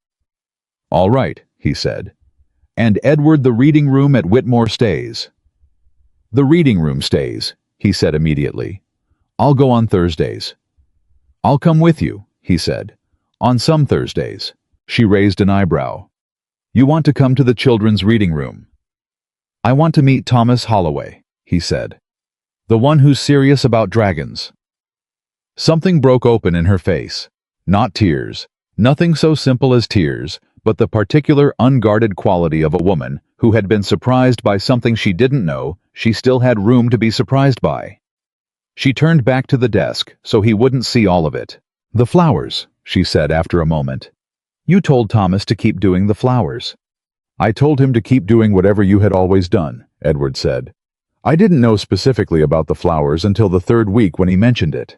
[SPEAKER 1] "All right," he said. "And Edward, the reading room at Whitmore stays." "The reading room stays," he said immediately. "I'll go on Thursdays." "I'll come with you," he said. "On some Thursdays." She raised an eyebrow. "You want to come to the children's reading room?" "I want to meet Thomas Holloway," he said. "The one who's serious about dragons." Something broke open in her face. Not tears. Nothing so simple as tears, but the particular unguarded quality of a woman who had been surprised by something she didn't know she still had room to be surprised by. She turned back to the desk so he wouldn't see all of it. "The flowers," she said after a moment. "You told Thomas to keep doing the flowers." "I told him to keep doing whatever you had always done," Edward said. "I didn't know specifically about the flowers until the 3rd week when he mentioned it."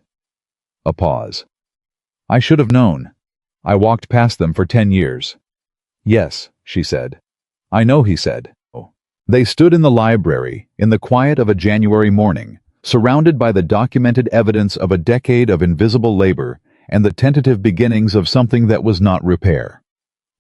[SPEAKER 1] A pause. "I should have known. I walked past them for 10 years. "Yes," she said. "I know," he said. They stood in the library, in the quiet of a January morning, surrounded by the documented evidence of a decade of invisible labor and the tentative beginnings of something that was not repair.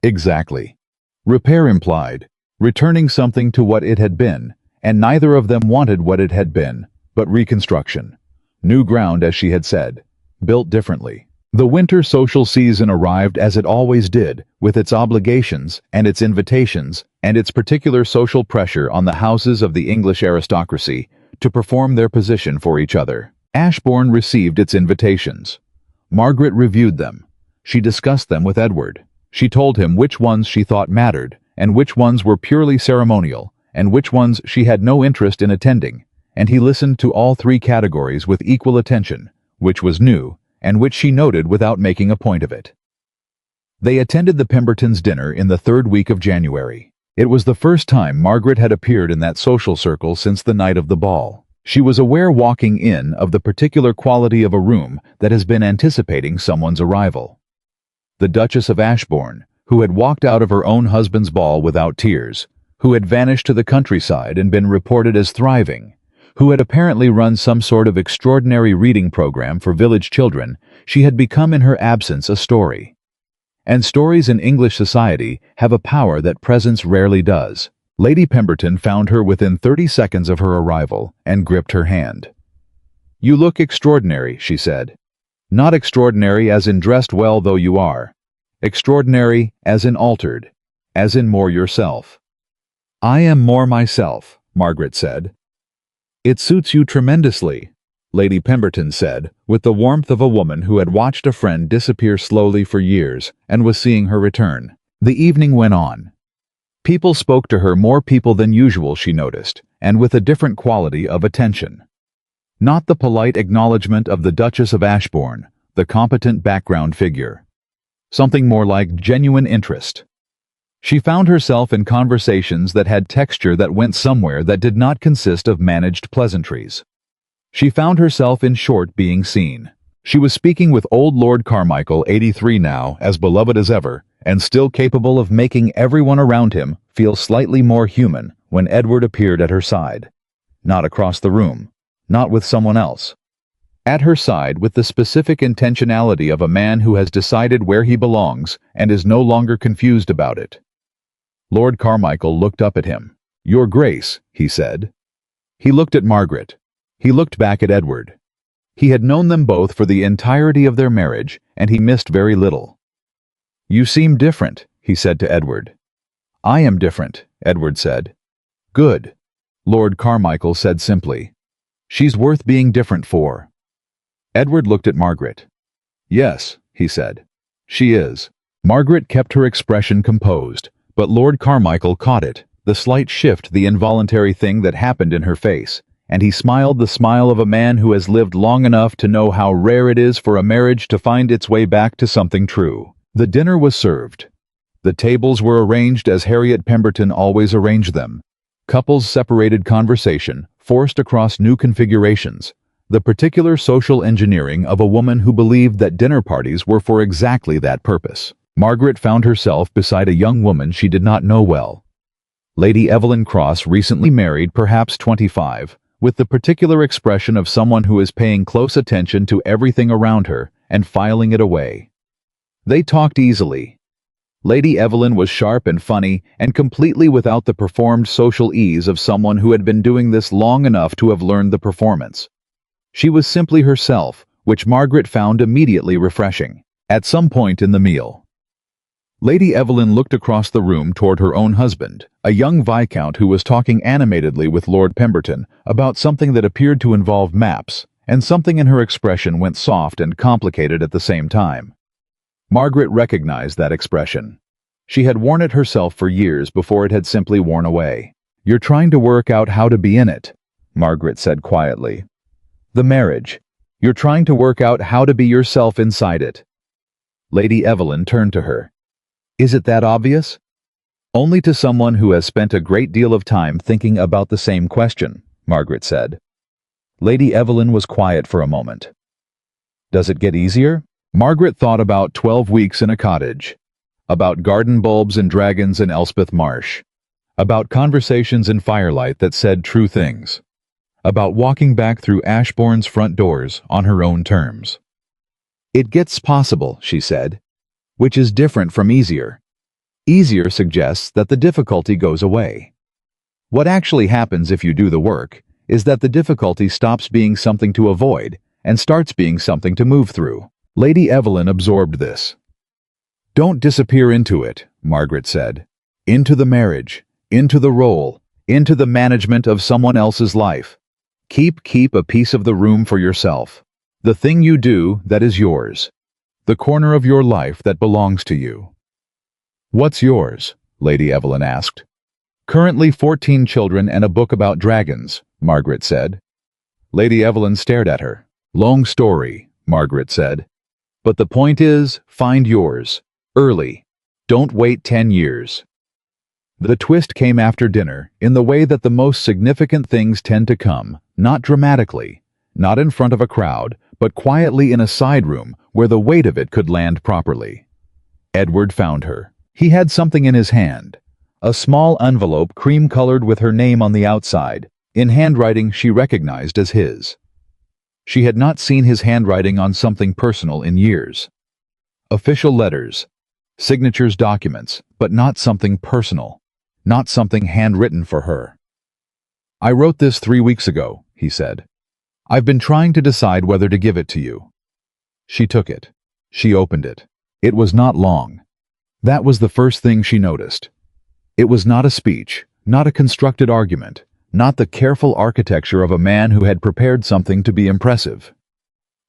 [SPEAKER 1] Exactly. Repair implied returning something to what it had been, and neither of them wanted what it had been, but reconstruction. New ground, as she had said, built differently. The winter social season arrived as it always did, with its obligations and its invitations and its particular social pressure on the houses of the English aristocracy to perform their position for each other. Ashbourne received its invitations. Margaret reviewed them. She discussed them with Edward. She told him which ones she thought mattered, and which ones were purely ceremonial, and which ones she had no interest in attending, and he listened to all 3 categories with equal attention, which was new, and which she noted without making a point of it. They attended the Pembertons' dinner in the 3rd week of January. It was the first time Margaret had appeared in that social circle since the night of the ball. She was aware walking in of the particular quality of a room that has been anticipating someone's arrival. The Duchess of Ashbourne, who had walked out of her own husband's ball without tears, who had vanished to the countryside and been reported as thriving, who had apparently run some sort of extraordinary reading program for village children, she had become in her absence a story. And stories in English society have a power that presence rarely does. Lady Pemberton found her within 30 seconds of her arrival and gripped her hand. "You look extraordinary," she said. "Not extraordinary as in dressed well though you are. Extraordinary as in altered, as in more yourself." "I am more myself," Margaret said. "It suits you tremendously," Lady Pemberton said, with the warmth of a woman who had watched a friend disappear slowly for years and was seeing her return. The evening went on. People spoke to her, more people than usual, she noticed, and with a different quality of attention. Not the polite acknowledgement of the Duchess of Ashbourne, the competent background figure. Something more like genuine interest. She found herself in conversations that had texture, that went somewhere, that did not consist of managed pleasantries. She found herself, in short, being seen. She was speaking with old Lord Carmichael, 83 now, as beloved as ever, and still capable of making everyone around him feel slightly more human, when Edward appeared at her side. Not across the room. Not with someone else. At her side, with the specific intentionality of a man who has decided where he belongs and is no longer confused about it. Lord Carmichael looked up at him. "Your Grace," he said. He looked at Margaret. He looked back at Edward. He had known them both for the entirety of their marriage, and he missed very little. "You seem different," he said to Edward. "I am different," Edward said. "Good," Lord Carmichael said simply. "She's worth being different for." Edward looked at Margaret. "Yes," he said. "She is." Margaret kept her expression composed, but Lord Carmichael caught it, the slight shift, the involuntary thing that happened in her face, and he smiled the smile of a man who has lived long enough to know how rare it is for a marriage to find its way back to something true. The dinner was served. The tables were arranged as Harriet Pemberton always arranged them. Couples-separated conversation, forced across new configurations. The particular social engineering of a woman who believed that dinner parties were for exactly that purpose. Margaret found herself beside a young woman she did not know well. Lady Evelyn Cross, recently married, perhaps 25, with the particular expression of someone who is paying close attention to everything around her and filing it away. They talked easily. Lady Evelyn was sharp and funny and completely without the performed social ease of someone who had been doing this long enough to have learned the performance. She was simply herself, which Margaret found immediately refreshing. At some point in the meal, Lady Evelyn looked across the room toward her own husband, a young viscount who was talking animatedly with Lord Pemberton about something that appeared to involve maps, and something in her expression went soft and complicated at the same time. Margaret recognized that expression. She had worn it herself for years before it had simply worn away. "You're trying to work out how to be in it," Margaret said quietly. "The marriage. You're trying to work out how to be yourself inside it." Lady Evelyn turned to her. "Is it that obvious?" "Only to someone who has spent a great deal of time thinking about the same question," Margaret said. Lady Evelyn was quiet for a moment. "Does it get easier?" Margaret thought about 12 weeks in a cottage, about garden bulbs and dragons in Elspeth Marsh, about conversations in firelight that said true things, about walking back through Ashbourne's front doors on her own terms. "It gets possible," she said, "which is different from easier. Easier suggests that the difficulty goes away. What actually happens if you do the work is that the difficulty stops being something to avoid and starts being something to move through." Lady Evelyn absorbed this. "Don't disappear into it," Margaret said. "Into the marriage, into the role, into the management of someone else's life. Keep a piece of the room for yourself. The thing you do that is yours. The corner of your life that belongs to you." "What's yours?" Lady Evelyn asked. "Currently 14 children and a book about dragons," Margaret said. Lady Evelyn stared at her. "Long story," Margaret said. "But the point is, find yours. Early. Don't wait 10 years." The twist came after dinner, in the way that the most significant things tend to come, not dramatically, not in front of a crowd, but quietly in a side room where the weight of it could land properly. Edward found her. He had something in his hand. A small envelope cream-colored with her name on the outside, in handwriting she recognized as his. She had not seen his handwriting on something personal in years. Official letters, signatures, documents, but not something personal, not something handwritten for her. "I wrote this 3 weeks ago," he said. "I've been trying to decide whether to give it to you." She took it. She opened it. It was not long. That was the first thing she noticed. It was not a speech, not a constructed argument, not the careful architecture of a man who had prepared something to be impressive.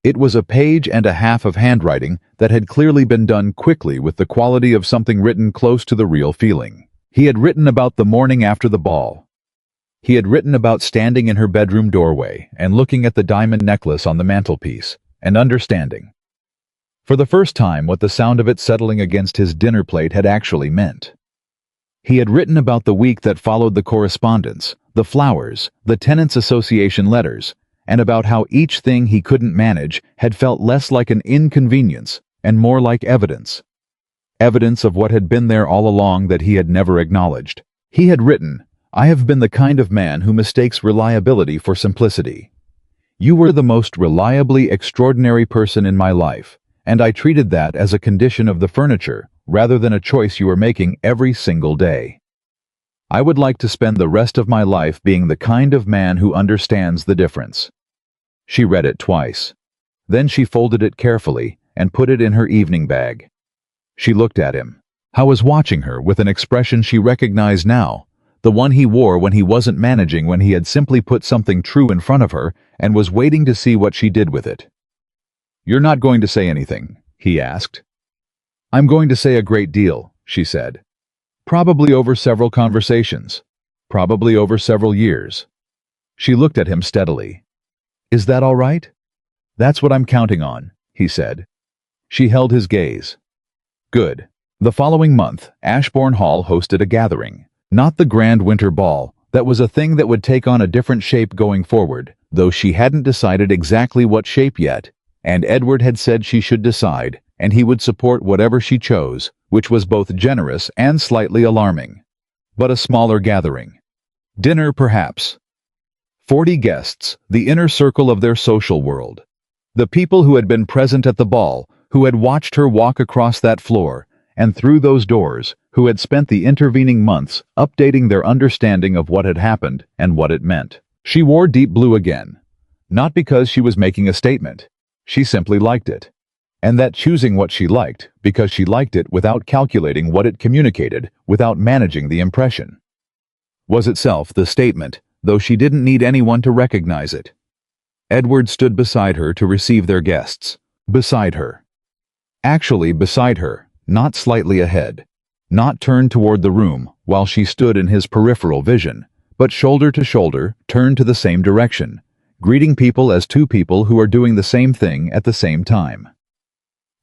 [SPEAKER 1] It was a page and a half of handwriting that had clearly been done quickly with the quality of something written close to the real feeling. He had written about the morning after the ball. He had written about standing in her bedroom doorway and looking at the diamond necklace on the mantelpiece, and understanding, for the first time, what the sound of it settling against his dinner plate had actually meant. He had written about the week that followed the correspondence, the flowers, the tenants' association letters, and about how each thing he couldn't manage had felt less like an inconvenience and more like evidence. Evidence of what had been there all along that he had never acknowledged. He had written, "I have been the kind of man who mistakes reliability for simplicity. You were the most reliably extraordinary person in my life, and I treated that as a condition of the furniture rather than a choice you were making every single day. I would like to spend the rest of my life being the kind of man who understands the difference." She read it twice. Then she folded it carefully and put it in her evening bag. She looked at him. He was watching her with an expression she recognized now, the one he wore when he wasn't managing, when he had simply put something true in front of her and was waiting to see what she did with it. "You're not going to say anything?" he asked. "I'm going to say a great deal," she said. "Probably over several conversations. Probably over several years." She looked at him steadily. "Is that all right?" "That's what I'm counting on," he said. She held his gaze. "Good." The following month, Ashbourne Hall hosted a gathering. Not the grand winter ball. That was a thing that would take on a different shape going forward, though she hadn't decided exactly what shape yet, and Edward had said she should decide, and he would support whatever she chose, which was both generous and slightly alarming. But a smaller gathering. Dinner, perhaps. 40 guests, the inner circle of their social world. The people who had been present at the ball, who had watched her walk across that floor, and through those doors, who had spent the intervening months updating their understanding of what had happened and what it meant. She wore deep blue again. Not because she was making a statement. She simply liked it. And that choosing what she liked, because she liked it without calculating what it communicated, without managing the impression, was itself the statement, though she didn't need anyone to recognize it. Edward stood beside her to receive their guests. Beside her. Actually beside her, not slightly ahead. Not turned toward the room while she stood in his peripheral vision, but shoulder to shoulder, turned to the same direction, greeting people as two people who are doing the same thing at the same time.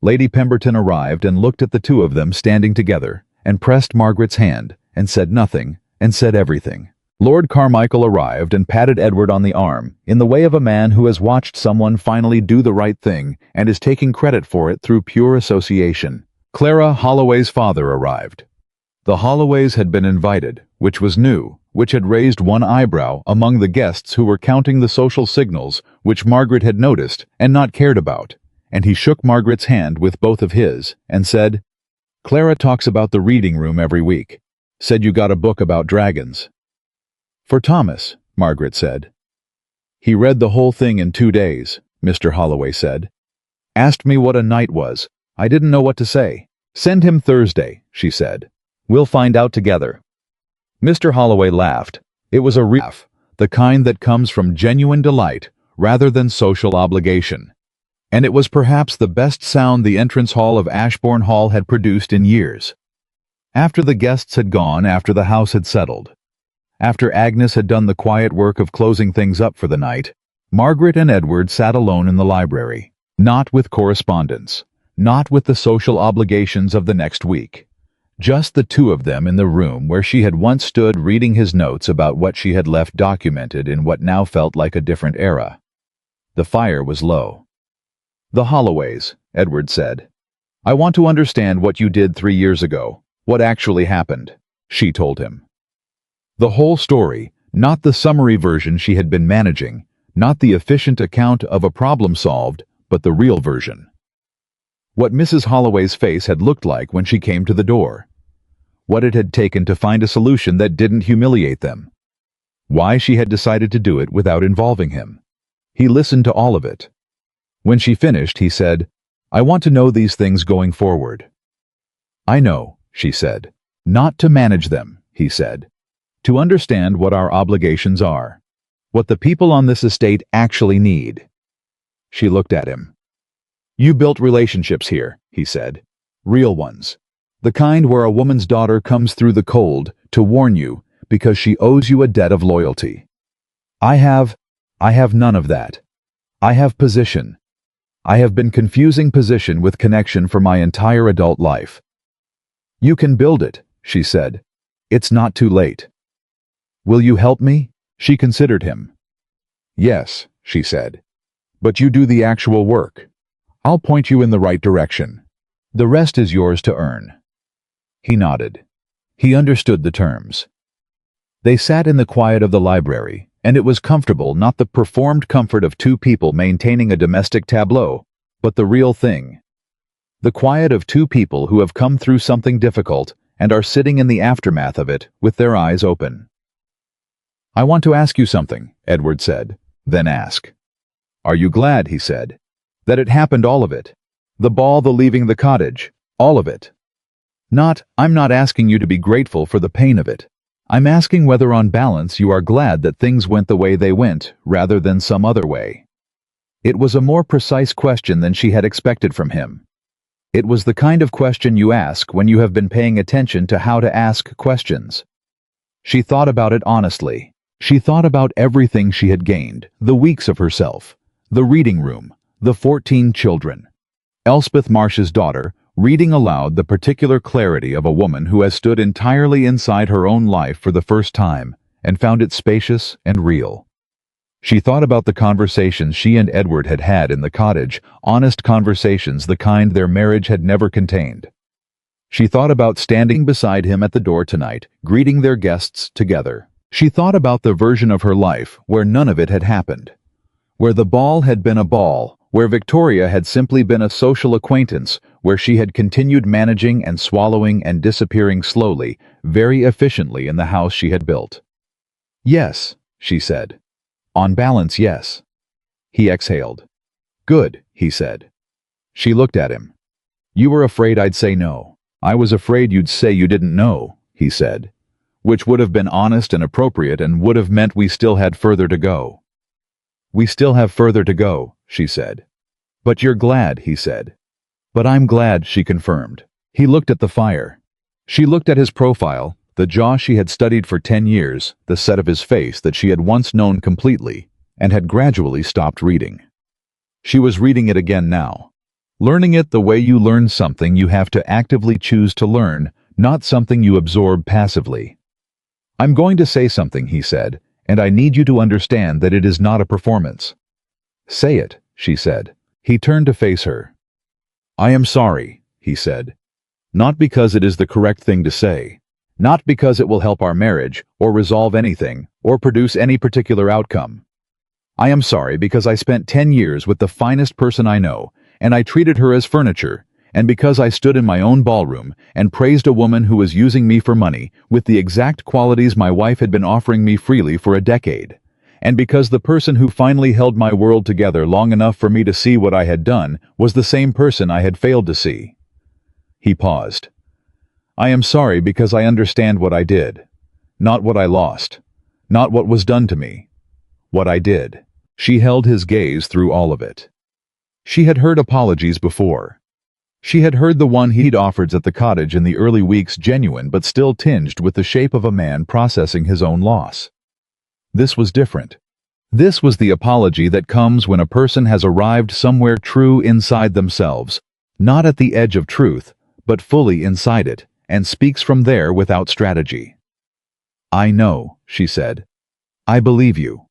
[SPEAKER 1] Lady Pemberton arrived and looked at the two of them standing together, and pressed Margaret's hand, and said nothing, and said everything. Lord Carmichael arrived and patted Edward on the arm, in the way of a man who has watched someone finally do the right thing and is taking credit for it through pure association. Clara Holloway's father arrived. The Holloways had been invited, which was new, which had raised one eyebrow among the guests who were counting the social signals which Margaret had noticed and not cared about, and he shook Margaret's hand with both of his and said, "Clara talks about the reading room every week. Said you got a book about dragons." "For Thomas," Margaret said. "He read the whole thing in 2 days," Mr. Holloway said. "Asked me what a knight was. I didn't know what to say." "Send him Thursday," she said. "We'll find out together." Mr. Holloway laughed. It was a laugh, the kind that comes from genuine delight rather than social obligation. And it was perhaps the best sound the entrance hall of Ashbourne Hall had produced in years. After the guests had gone, after the house had settled, after Agnes had done the quiet work of closing things up for the night, Margaret and Edward sat alone in the library, not with correspondence, not with the social obligations of the next week, Just the two of them in the room where she had once stood reading his notes about what she had left documented in what now felt like a different era. The fire was low. "The Holloways," Edward said. "I want to understand what you did 3 years ago, what actually happened," she told him. The whole story, not the summary version she had been managing, not the efficient account of a problem solved, but the real version. What Mrs. Holloway's face had looked like when she came to the door. What it had taken to find a solution that didn't humiliate them. Why she had decided to do it without involving him. He listened to all of it. When she finished, he said, "I want to know these things going forward." "I know," she said. "Not to manage them," he said. "To understand what our obligations are. What the people on this estate actually need." She looked at him. "You built relationships here," he said. "Real ones. The kind where a woman's daughter comes through the cold to warn you because she owes you a debt of loyalty. I have none of that. I have position. I have been confusing position with connection for my entire adult life." "You can build it," she said. "It's not too late." "Will you help me?" She considered him. "Yes," she said. "But you do the actual work. I'll point you in the right direction. The rest is yours to earn." He nodded. He understood the terms. They sat in the quiet of the library, and it was comfortable, not the performed comfort of two people maintaining a domestic tableau, but the real thing. The quiet of two people who have come through something difficult and are sitting in the aftermath of it with their eyes open. "I want to ask you something," Edward said. "Then ask." "Are you glad," he said, "that it happened, all of it? The ball, the leaving the cottage, all of it?" I'm not asking you to be grateful for the pain of it. I'm asking whether on balance you are glad that things went the way they went, rather than some other way. It was a more precise question than she had expected from him. It was the kind of question you ask when you have been paying attention to how to ask questions. She thought about it honestly. She thought about everything she had gained, the weeks of herself, the reading room, the 14 children. Elspeth Marsh's daughter, reading aloud the particular clarity of a woman who has stood entirely inside her own life for the first time and found it spacious and real. She thought about the conversations she and Edward had had in the cottage, honest conversations, the kind their marriage had never contained. She thought about standing beside him at the door tonight, greeting their guests together. She thought about the version of her life where none of it had happened, where the ball had been a ball, where Victoria had simply been a social acquaintance, where she had continued managing and swallowing and disappearing slowly, very efficiently in the house she had built. "Yes," she said. "On balance, yes." He exhaled. "Good," he said. She looked at him. "You were afraid I'd say no. I was afraid you'd say you didn't know," he said, which would have been honest and appropriate and would have meant we still had further to go. "We still have further to go," she said. "But you're glad," he said. "But I'm glad," she confirmed. He looked at the fire. She looked at his profile, the jaw she had studied for 10 years, the set of his face that she had once known completely, and had gradually stopped reading. She was reading it again now. Learning it the way you learn something you have to actively choose to learn, not something you absorb passively. "I'm going to say something," he said, "and I need you to understand that it is not a performance." "Say it," she said. He turned to face her. "I am sorry," he said. "Not because it is the correct thing to say. Not because it will help our marriage, or resolve anything, or produce any particular outcome. I am sorry because I spent 10 years with the finest person I know, and I treated her as furniture, and because I stood in my own ballroom and praised a woman who was using me for money with the exact qualities my wife had been offering me freely for a decade. And because the person who finally held my world together long enough for me to see what I had done was the same person I had failed to see." He paused. "I am sorry because I understand what I did. Not what I lost. Not what was done to me. What I did." She held his gaze through all of it. She had heard apologies before. She had heard the one he'd offered at the cottage in the early weeks, genuine but still tinged with the shape of a man processing his own loss. This was different. This was the apology that comes when a person has arrived somewhere true inside themselves, not at the edge of truth, but fully inside it, and speaks from there without strategy. "I know," she said. "I believe you."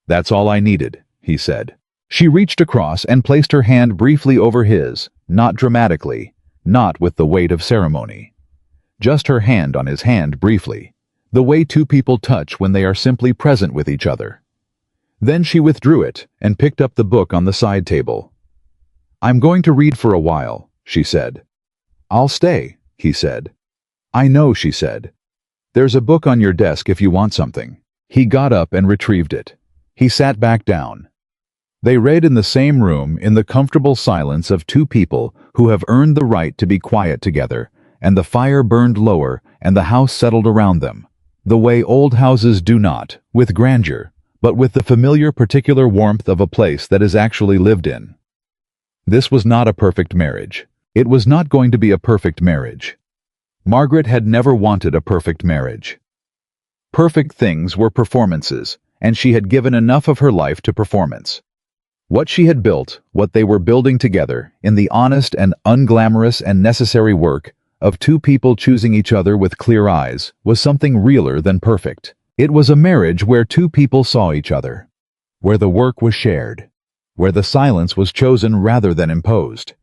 [SPEAKER 1] "That's all I needed," he said. She reached across and placed her hand briefly over his, not dramatically, not with the weight of ceremony. Just her hand on his hand briefly, the way two people touch when they are simply present with each other. Then she withdrew it and picked up the book on the side table. "I'm going to read for a while," she said. "I'll stay," he said. "I know," she said. "There's a book on your desk if you want something." He got up and retrieved it. He sat back down. They read in the same room in the comfortable silence of two people who have earned the right to be quiet together, and the fire burned lower and the house settled around them, the way old houses do not, with grandeur, but with the familiar particular warmth of a place that is actually lived in. This was not a perfect marriage. It was not going to be a perfect marriage. Margaret had never wanted a perfect marriage. Perfect things were performances, and she had given enough of her life to performance. What she had built, what they were building together, in the honest and unglamorous and necessary work of two people choosing each other with clear eyes, was something realer than perfect. It was a marriage where two people saw each other, where the work was shared, where the silence was chosen rather than imposed,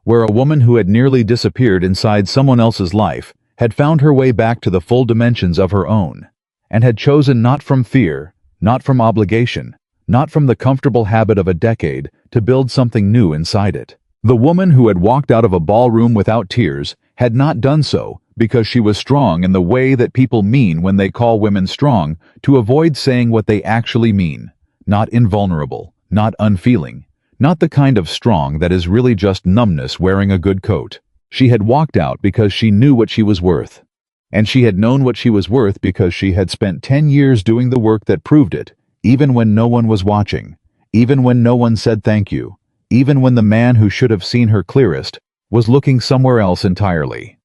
[SPEAKER 1] where a woman who had nearly disappeared inside someone else's life had found her way back to the full dimensions of her own, and had chosen not from fear, not from obligation, not from the comfortable habit of a decade, to build something new inside it. The woman who had walked out of a ballroom without tears had not done so because she was strong in the way that people mean when they call women strong, to avoid saying what they actually mean, not invulnerable, not unfeeling, not the kind of strong that is really just numbness wearing a good coat. She had walked out because she knew what she was worth. And she had known what she was worth because she had spent 10 years doing the work that proved it, even when no one was watching, even when no one said thank you, even when the man who should have seen her clearest was looking somewhere else entirely.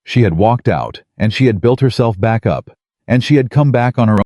[SPEAKER 1] She had walked out, and she had built herself back up, and she had come back on her own.